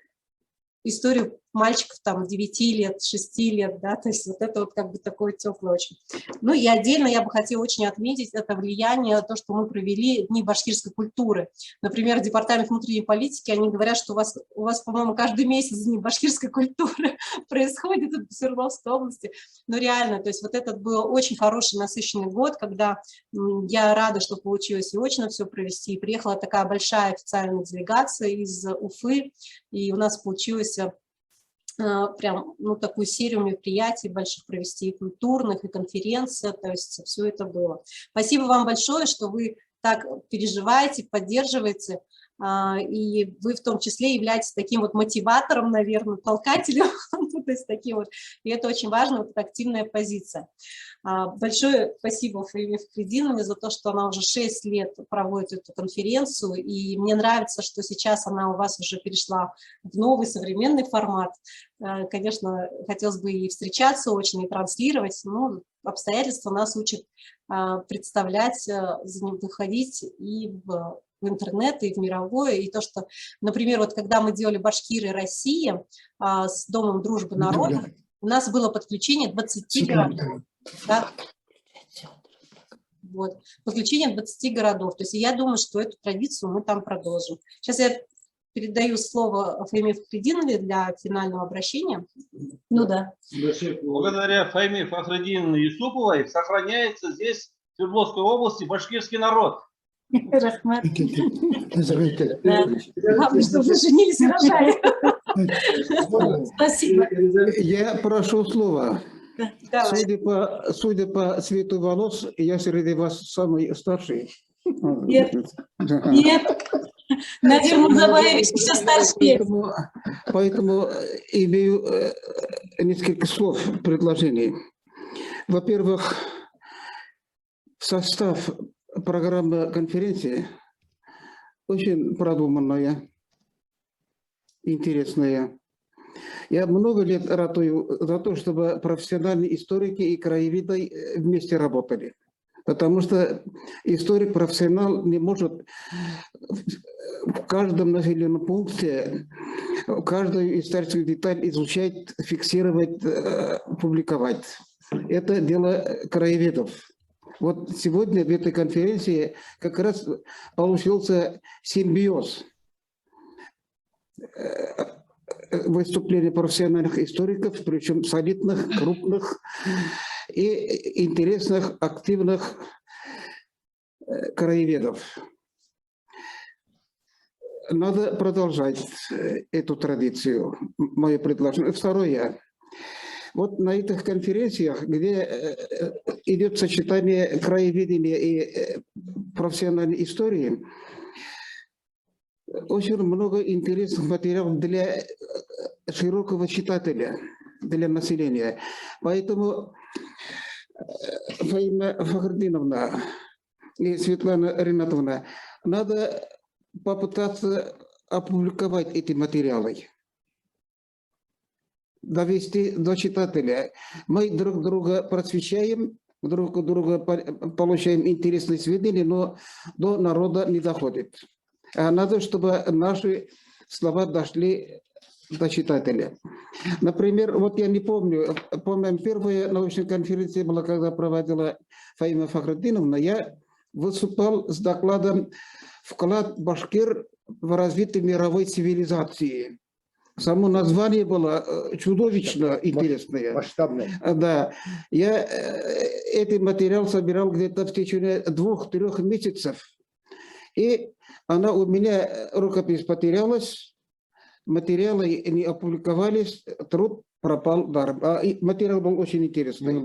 A: историю мальчиков там 9 лет, 6 лет, да, то есть вот это вот как бы такое теплое очень. Ну и отдельно я бы хотела очень отметить это влияние, то, что мы провели Дни башкирской культуры. Например, Департамент внутренней политики, они говорят, что у вас по-моему, каждый месяц Дни башкирской культуры происходит в Свердловской области. Но реально, то есть вот этот был очень хороший, насыщенный год, когда я рада, что получилось и очно все провести. И приехала такая большая официальная делегация из Уфы, и у нас получилось прям, ну, такую серию мероприятий больших провести, и культурных, и конференций, то есть все это было. Спасибо вам большое, что вы так переживаете, поддерживаете, и вы в том числе являетесь таким вот мотиватором, наверное, толкателем, то есть таким вот, и это очень важно, вот эта активная позиция. Большое спасибо Фаиме Фахридиновне за то, что она уже 6 лет проводит эту конференцию, и мне нравится, что сейчас она у вас уже перешла в новый современный формат. Конечно, хотелось бы и встречаться очно, и транслировать, но обстоятельства нас учат представлять, выходить и в интернет, и в мировое, и то, что, например, вот когда мы делали «Башкиры Россия» с Домом дружбы народов, у нас было подключение 20 городов. Да? Вот. Подключение 20 городов. То есть я думаю, что эту традицию мы там продолжим. Сейчас я передаю слово Фаиме Фахридиновне для финального обращения. Ну да.
Q: Благодаря Фаиме Фахридиновне Юсуповой сохраняется здесь, в Свердловской области, башкирский народ.
A: Главное, что вы женились и рожали. Спасибо.
G: Я прошу слова. Судя по цвету волос, я среди вас самый старший.
B: Нет, нет. Надир Мурзабаевич еще старше.
G: Поэтому имею несколько слов, предложений. Во-первых, состав программы конференции очень продуманная, интересная. Я много лет ратую за то, чтобы профессиональные историки и краеведы вместе работали. Потому что историк-профессионал не может в каждом населенном пункте каждую историческую деталь изучать, фиксировать, публиковать. Это дело краеведов. Вот сегодня в этой конференции как раз получился симбиоз выступления профессиональных историков, причем солидных, крупных и интересных, активных краеведов. Надо продолжать эту традицию, мое предложение. Второе. Вот на этих конференциях, где идет сочетание краеведения и профессиональной истории, очень много интересных материалов для широкого читателя, для населения. Поэтому Фаима Фахридиновна и Светлана Ринатовна, надо попытаться опубликовать эти материалы, довести до читателя. Мы друг друга просвещаем, друг друга получаем интересные сведения, но до народа не доходит. А надо, чтобы наши слова дошли до читателя. Например, вот я не помню, по-моему, первая научная конференция была, когда проводила Фаима Фахридиновна, я выступал с докладом «Вклад башкир в развитие мировой цивилизации». Само название было чудовищно интересное.
M: Масштабное.
G: Да. Я этот материал собирал где-то в течение 2-3 месяцев. И она у меня, рукопись потерялась, материалы не опубликовались, труд пропал даром. А материал был очень интересный.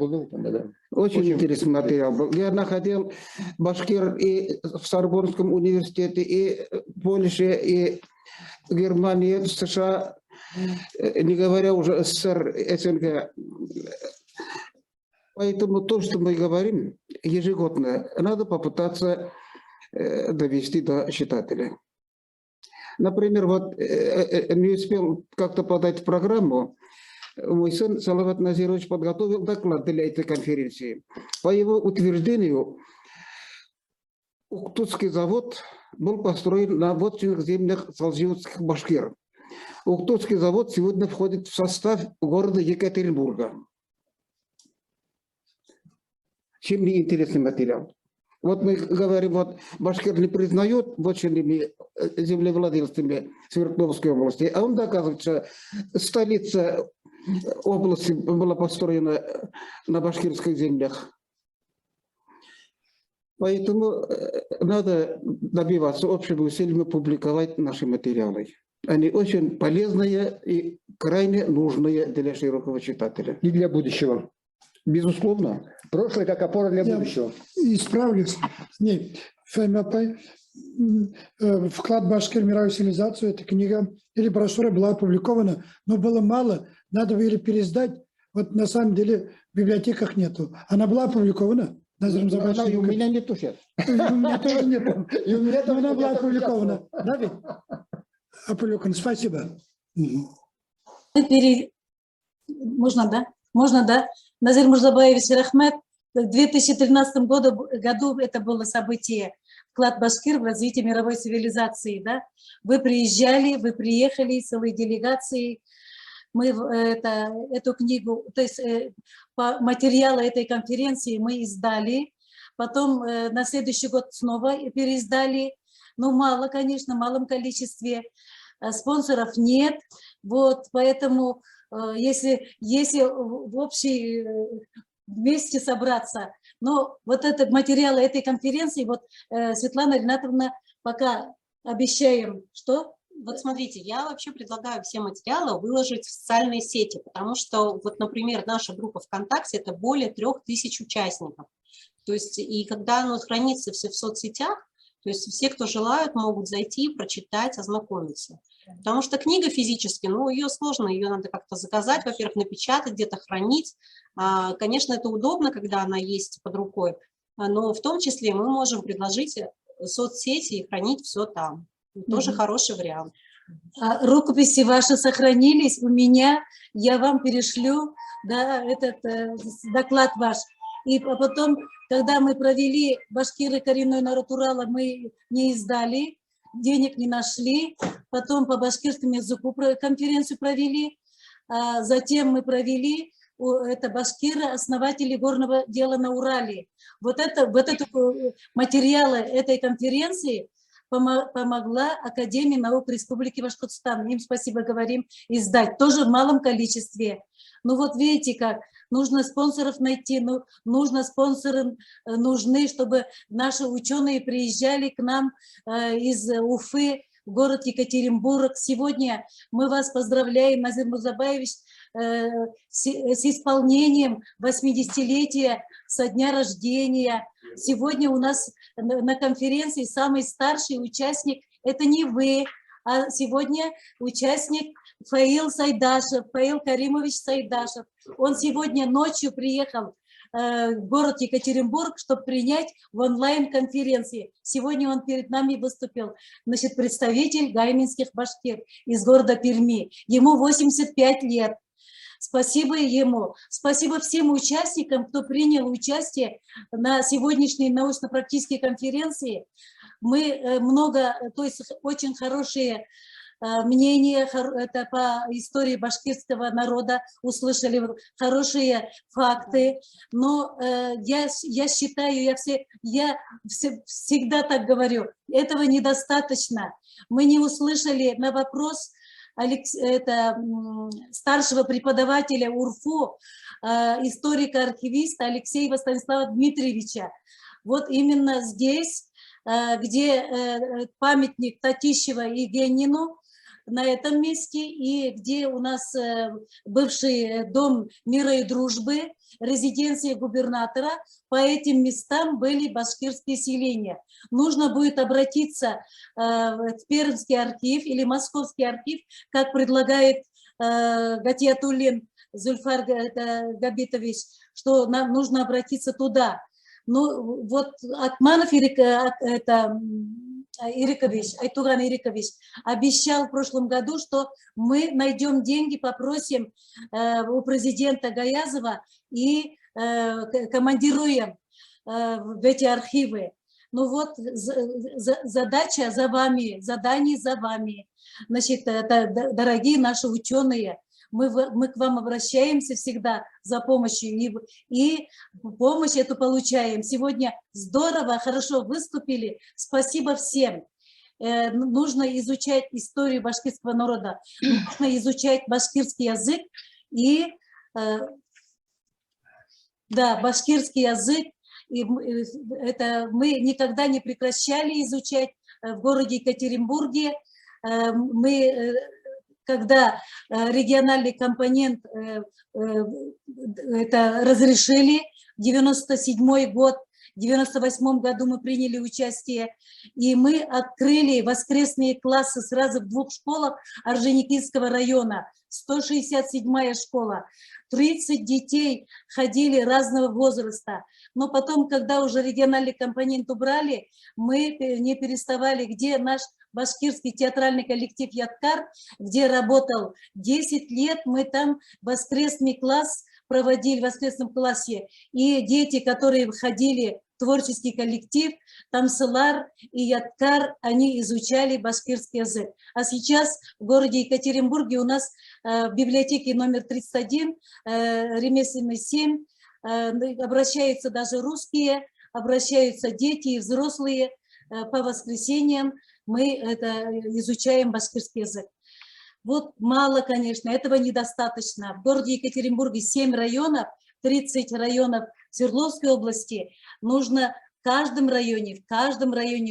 G: Очень интересный материал был. Я находил башкир и в Сорбонском университете, и в Польше, и в Германии, в США, не говоря уже СССР, СНГ. Поэтому то, что мы говорим ежегодно, надо попытаться довести до читателя. Например, вот не успел как-то подать программу, мой сын Салават Назирович подготовил доклад для этой конференции. По его утверждению, Уктутский завод был построен на вотчинных землях салжиутских башкир. Уктусский завод сегодня входит в состав города Екатеринбурга. Чем мне интересный материал? Вот мы говорим, вот башкир не признает вотчинными землевладельцами Свердловской области, а он доказывает, что столица области была построена на башкирских землях. Поэтому надо добиваться общими усилиями публиковать наши материалы. Они очень полезные и крайне нужные для широкого читателя.
M: И для будущего.
G: Безусловно.
M: Прошлое как опора для будущего.
J: Исправлюсь. Нет, ФМАП, вклад башкир в мировую цивилизацию, эта книга или брошюра была опубликована, но было мало, надо было переиздать. Вот на самом деле в библиотеках нету. Она была опубликована.
G: Она и у меня нету сейчас.
J: У меня тоже нету. Но она была опубликована. Да, ведь? Опубликована. Спасибо.
B: Можно, да? Можно, да? Назир Мурзабаевич Рахмет, в 2013 году это было событие, вклад башкир в развитие мировой цивилизации, да? Вы приезжали, вы приехали целой делегацией. Мы эту книгу, то есть по материалу этой конференции мы издали, потом на следующий год снова переиздали, но мало, конечно, в малом количестве, спонсоров нет, вот, поэтому если в общей вместе собраться, но вот этот материал этой конференции, вот Светлана Ринатовна, пока обещаем, что?
A: Вот смотрите, я вообще предлагаю все материалы выложить в социальные сети, потому что, вот, например, наша группа ВКонтакте – это более 3000 участников. То есть, и когда оно хранится все в соцсетях, то есть все, кто желают, могут зайти, прочитать, ознакомиться. Потому что книга физически, ну, ее сложно, ее надо как-то заказать, во-первых, напечатать, где-то хранить. Конечно, это удобно, когда она есть под рукой, но в том числе мы можем предложить соцсети и хранить все там. Тоже хороший вариант.
B: Рукописи ваши сохранились у меня, я вам перешлю, да, этот доклад ваш. И потом, когда мы провели «Башкиры, коренной народ Урала», мы не издали, денег не нашли, потом по башкирскому языку конференцию провели, затем мы провели это башкиры, основатели горного дела на Урале. Вот это материалы этой конференции помогла Академия наук Республики Башкортостан. Им спасибо говорим, издать. Тоже в малом количестве. Ну вот видите как, нужно спонсоров найти, нужно спонсоры нужны, чтобы наши ученые приезжали к нам из Уфы, в город Екатеринбург. Сегодня мы вас поздравляем, Назир Мурзабаевич, с исполнением 80-летия со дня рождения. Сегодня у нас на конференции самый старший участник – это не вы, а сегодня участник Фаил Сайдашев, Фаил Каримович Сайдашев. Он сегодня ночью приехал в город Екатеринбург, чтобы принять в онлайн-конференции. Сегодня он перед нами выступил. Значит, представитель гайминских башкир из города Перми. Ему 85 лет. Спасибо ему. Спасибо всем участникам, кто принял участие на сегодняшней научно-практической конференции. Мы то есть очень хорошие мнения это по истории башкирского народа услышали, хорошие факты. Но я считаю, я всегда так говорю, этого недостаточно. Мы не услышали на вопрос старшего преподавателя УРФУ, историка-архивиста Алексеева Станислава Дмитриевича. Вот именно здесь, где памятник Татищева и Генину, на этом месте, и где у нас бывший дом мира и дружбы, резиденция губернатора, по этим местам были башкирские селения. Нужно будет обратиться в Пермский архив или Московский архив, как предлагает Гатиатуллин Зульфар Габитович, что нам нужно обратиться туда. Ну, вот Атманов Айтуган Ирикович обещал в прошлом году, что мы найдем деньги, попросим у президента Гаязова и командируем в эти архивы. Ну вот, задача за вами, задание за вами. Значит, дорогие наши ученые, мы к вам обращаемся всегда за помощью, и помощь эту получаем. Сегодня здорово, хорошо выступили. Спасибо всем. Нужно изучать историю башкирского народа, нужно изучать башкирский язык и, да, башкирский язык. И это мы никогда не прекращали изучать в городе Екатеринбурге. Мы, когда региональный компонент это разрешили, 97 год, в 98 году мы приняли участие, и мы открыли воскресные классы сразу в 2 школах Орджоникидского района. 167-я школа, 30 детей ходили разного возраста. Но потом, когда уже региональный компонент убрали, мы не переставали, где наш башкирский театральный коллектив «Ядкар», где работал 10 лет, мы там воскресный класс проводили, в воскресном классе. И дети, которые ходили в творческий коллектив, Тамсылар и Ядкар, они изучали башкирский язык. А сейчас в городе Екатеринбурге у нас в библиотеке номер 31, ремесленный 7, обращаются даже русские, обращаются дети и взрослые по воскресеньям. Мы изучаем башкирский язык. Вот мало, конечно, этого недостаточно. В городе Екатеринбурге 7 районов, 30 районов Свердловской области. Нужно в каждом районе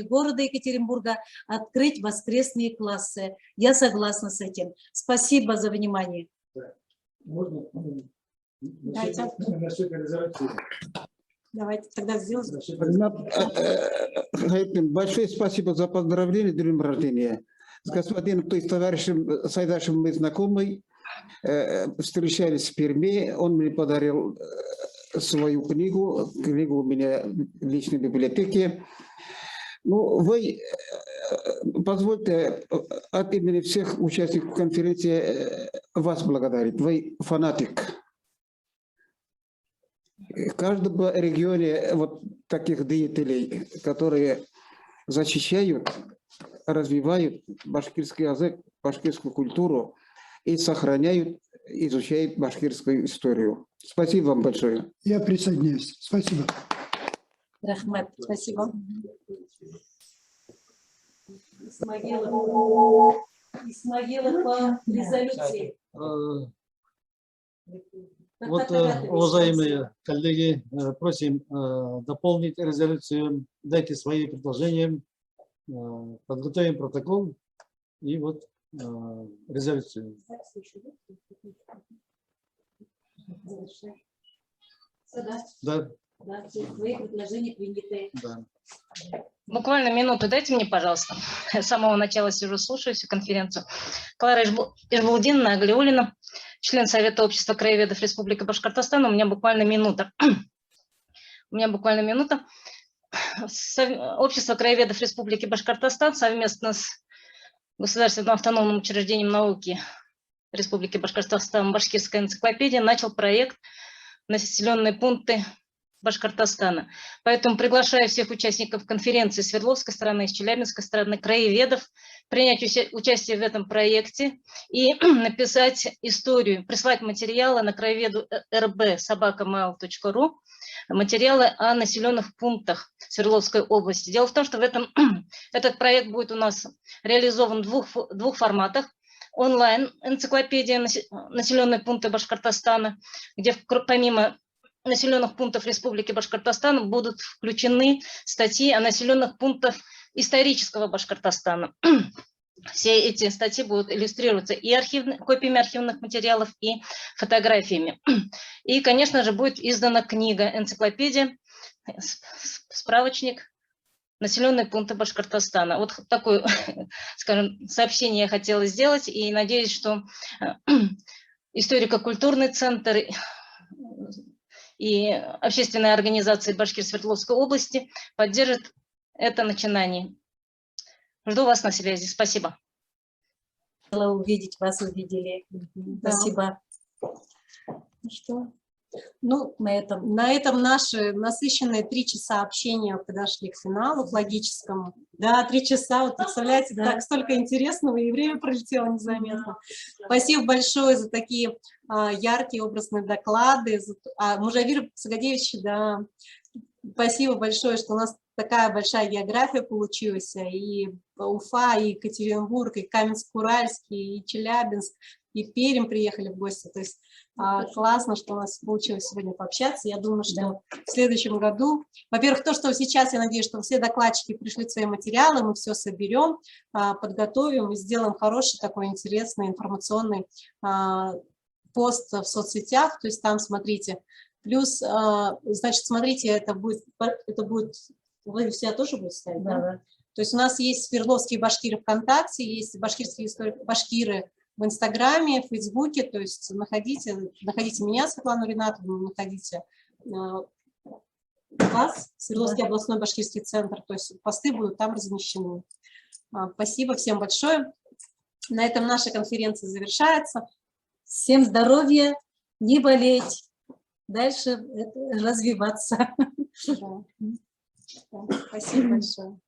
B: города Екатеринбурга открыть воскресные классы. Я согласна с этим. Спасибо за внимание.
J: Можно?
A: Давайте тогда сделаем.
G: Большое спасибо за поздравление с днем рождения. С господином, то есть товарищем Сайдашем мы знакомы, встречались в Перми, он мне подарил свою книгу у меня в личной библиотеке. Ну, вы позвольте от имени всех участников конференции вас благодарить. Вы фанатик. В каждом регионе вот таких деятелей, которые защищают, развивают башкирский язык, башкирскую культуру и сохраняют, изучают башкирскую историю. Спасибо вам большое.
J: Я присоединяюсь. Спасибо.
B: Рахмет, спасибо. Исмагилов по резолюции.
P: Вот, уважаемые коллеги, просим дополнить резолюцию, дайте свои предложения, подготовим протокол и вот резолюцию. Да.
B: Да, свои предложения приняты.
P: Да.
S: Буквально минуту дайте мне, пожалуйста. Я с самого начала сижу, слушаю всю конференцию. Клара Ижбулдиновна Аглиуллина, член Совета общества краеведов Республики Башкортостан. У меня буквально минута. Общество краеведов Республики Башкортостан совместно с Государственным автономным учреждением науки Республики Башкортостан «Башкирская энциклопедия» начал проект «Населенные пункты Башкортостана». Поэтому приглашаю всех участников конференции Свердловской стороны, с Челябинской стороны, краеведов принять участие в этом проекте и написать историю, прислать материалы на краеведу rb@mail.ru, материалы о населенных пунктах Свердловской области. Дело в том, что этот проект будет у нас реализован в двух форматах. Онлайн энциклопедия «Населенные пункты Башкортостана», где помимо населенных пунктов Республики Башкортостан будут включены статьи о населенных пунктах исторического Башкортостана. Все эти статьи будут иллюстрироваться и копиями архивных материалов, и фотографиями. И, конечно же, будет издана книга, энциклопедия, справочник «Населенные пункты Башкортостана». Вот такое, скажем, сообщение я хотела сделать, и надеюсь, что историко-культурный центр и общественные организации Башкир-Свердловской области поддержат это начинание. Жду вас на связи. Спасибо.
B: Увидеть вас, увидели. Спасибо.
A: Ну что? Ну, на этом наши насыщенные 3 часа общения подошли к финалу, к логическому. Да, 3 часа, вот представляете,
B: Да.
A: так столько интересного, и время пролетело незаметно. Спасибо большое за такие яркие образные доклады. Мужавир Сагадевич, да, спасибо большое, что у нас такая большая география получилась, и Уфа, и Екатеринбург, и Каменск-Уральский, и Челябинск, и Пермь приехали в гости. То есть классно, что у нас получилось сегодня пообщаться. Я думаю, что в следующем году, во-первых, то, что сейчас, я надеюсь, что все докладчики пришлют свои материалы, мы все соберем, подготовим и сделаем хороший такой интересный информационный пост в соцсетях. То есть там, смотрите, плюс, значит, смотрите, это будет вы все тоже будете ставить, да?
B: Да.
A: То есть у нас есть Свердловские башкиры ВКонтакте, есть башкирские башкиры в Инстаграме, в Фейсбуке, то есть находите меня, Светлану Ринатовну, находите вас, Свердловский областной башкирский центр, то есть посты будут там размещены. Спасибо всем большое. На этом наша конференция завершается.
B: Всем здоровья, не болеть, дальше развиваться.
A: Да. Спасибо большое.